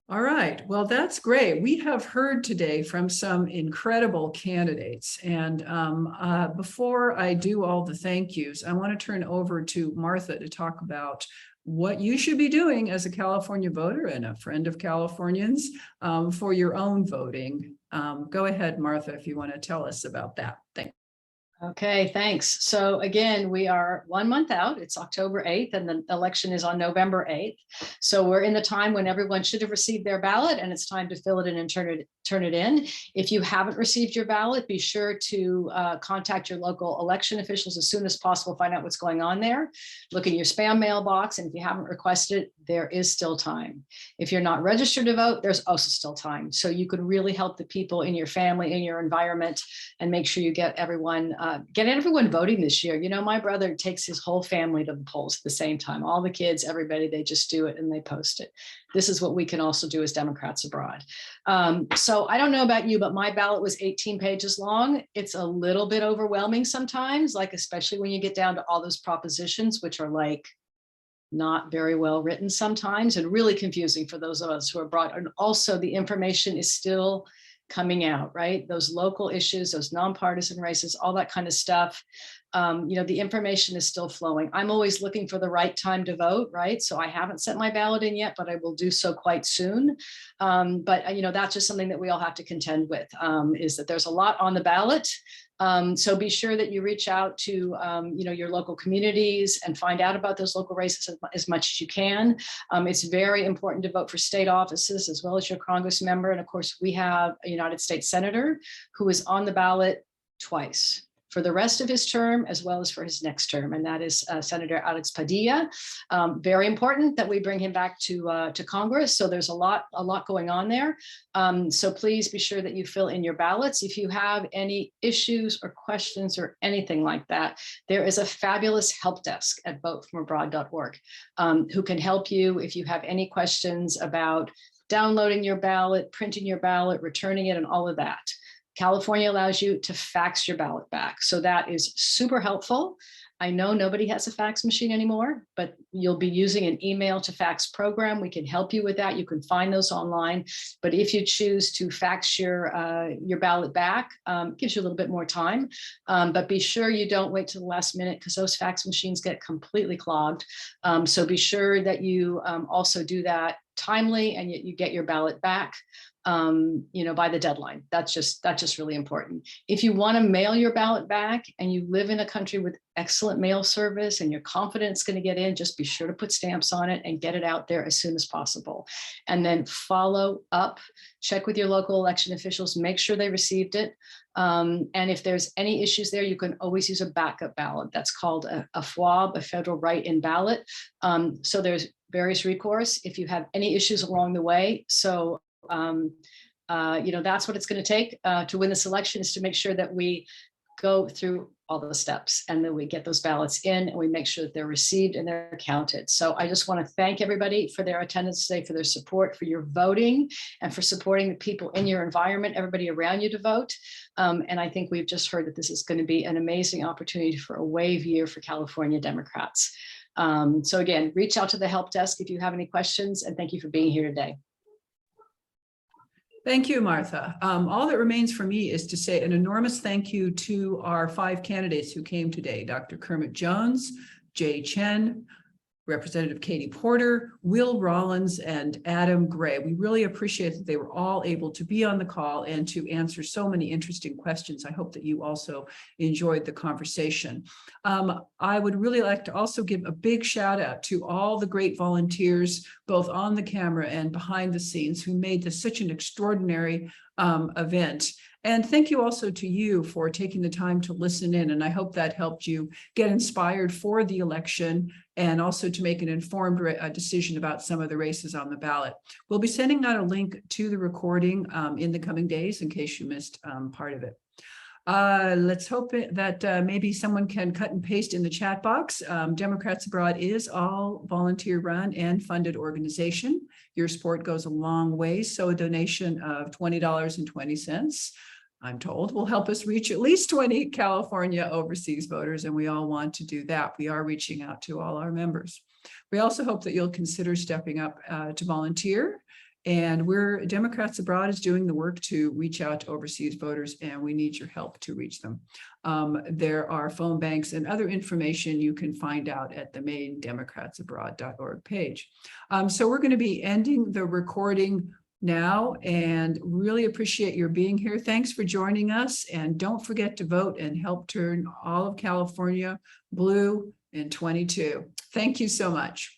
All right. Well, that's great. We have heard today from some incredible candidates. And before I do all the thank yous, I want to turn over to Martha to talk about what you should be doing as a California voter and a friend of Californians for your own voting. Go ahead, Martha, if you want to tell us about that. Thanks. Okay, thanks. So again, we are 1 month out. It's October 8th and the election is on November 8th. So we're in the time when everyone should have received their ballot, and it's time to fill it in and turn it in. If you haven't received your ballot, be sure to contact your local election officials as soon as possible, find out what's going on there. Look in your spam mailbox, and if you haven't requested, there is still time. If you're not registered to vote, there's also still time. So you could really help the people in your family, in your environment, and make sure you get everyone voting this year. You know, my brother takes his whole family to the polls at the same time. All the kids, everybody, they just do it and they post it. This is what we can also do as Democrats abroad. So I don't know about you, but my ballot was 18 pages long. It's a little bit overwhelming sometimes, like especially when you get down to all those propositions, which are like not very well written sometimes and really confusing for those of us who are abroad. And also the information is still coming out, right? Those local issues, those nonpartisan races, all that kind of stuff. The information is still flowing. I'm always looking for the right time to vote, right? So I haven't sent my ballot in yet, but I will do so quite soon. But that's just something that we all have to contend with, is that there's a lot on the ballot. So be sure that you reach out to, your local communities and find out about those local races as much as you can. It's very important to vote for state offices as well as your Congress member. And of course, we have a United States Senator who is on the ballot twice, for the rest of his term as well as for his next term, and that is Senator Alex Padilla. Very important that we bring him back to Congress. So there's a lot going on there. So please be sure that you fill in your ballots. If you have any issues or questions or anything like that, there is a fabulous help desk at votefromabroad.org who can help you if you have any questions about downloading your ballot, printing your ballot, returning it, and all of that. California allows you to fax your ballot back. So that is super helpful. I know nobody has a fax machine anymore, but you'll be using an email to fax program. We can help you with that. You can find those online. But if you choose to fax your ballot back, it gives you a little bit more time. But be sure you don't wait till the last minute, because those fax machines get completely clogged. So be sure that you also do that timely and you get your ballot back by the deadline. That's just really important. If you want to mail your ballot back and you live in a country with excellent mail service and you're confident it's going to get in, just be sure to put stamps on it and get it out there as soon as possible. And then follow up, check with your local election officials, make sure they received it. And if there's any issues there, you can always use a backup ballot. That's called a FWAB, a federal write-in ballot. So there's various recourse if you have any issues along the way. So that's what it's going to take to win this election, is to make sure that we go through all those steps, and then we get those ballots in and we make sure that they're received and they're counted. So I just want to thank everybody for their attendance today, for their support, for your voting, and for supporting the people in your environment, everybody around you to vote. And I think we've just heard that this is going to be an amazing opportunity for a wave year for California Democrats. So again, reach out to the help desk if you have any questions, and thank you for being here today. Thank you, Martha. All that remains for me is to say an enormous thank you to our 5 candidates who came today: Dr. Kermit Jones, Jay Chen, Representative Katie Porter, Will Rollins, and Adam Gray. We really appreciate that they were all able to be on the call and to answer so many interesting questions. I hope that you also enjoyed the conversation. I would really like to also give a big shout out to all the great volunteers, both on the camera and behind the scenes, who made this such an extraordinary event. And thank you also to you for taking the time to listen in. And I hope that helped you get inspired for the election and also to make an informed decision about some of the races on the ballot. We'll be sending out a link to the recording in the coming days in case you missed part of it. Let's hope that maybe someone can cut and paste in the chat box. Democrats Abroad is all volunteer run and funded organization. Your support goes a long way. So a donation of $20.20, I'm told, will help us reach at least 20 California overseas voters, and we all want to do that. We are reaching out to all our members. We also hope that you'll consider stepping up to volunteer. And Democrats Abroad is doing the work to reach out to overseas voters, and we need your help to reach them. There are phone banks and other information you can find out at the main democratsabroad.org page. So we're going to be ending the recording now and really appreciate your being here. Thanks for joining us, and don't forget to vote and help turn all of California blue in 22. Thank you so much.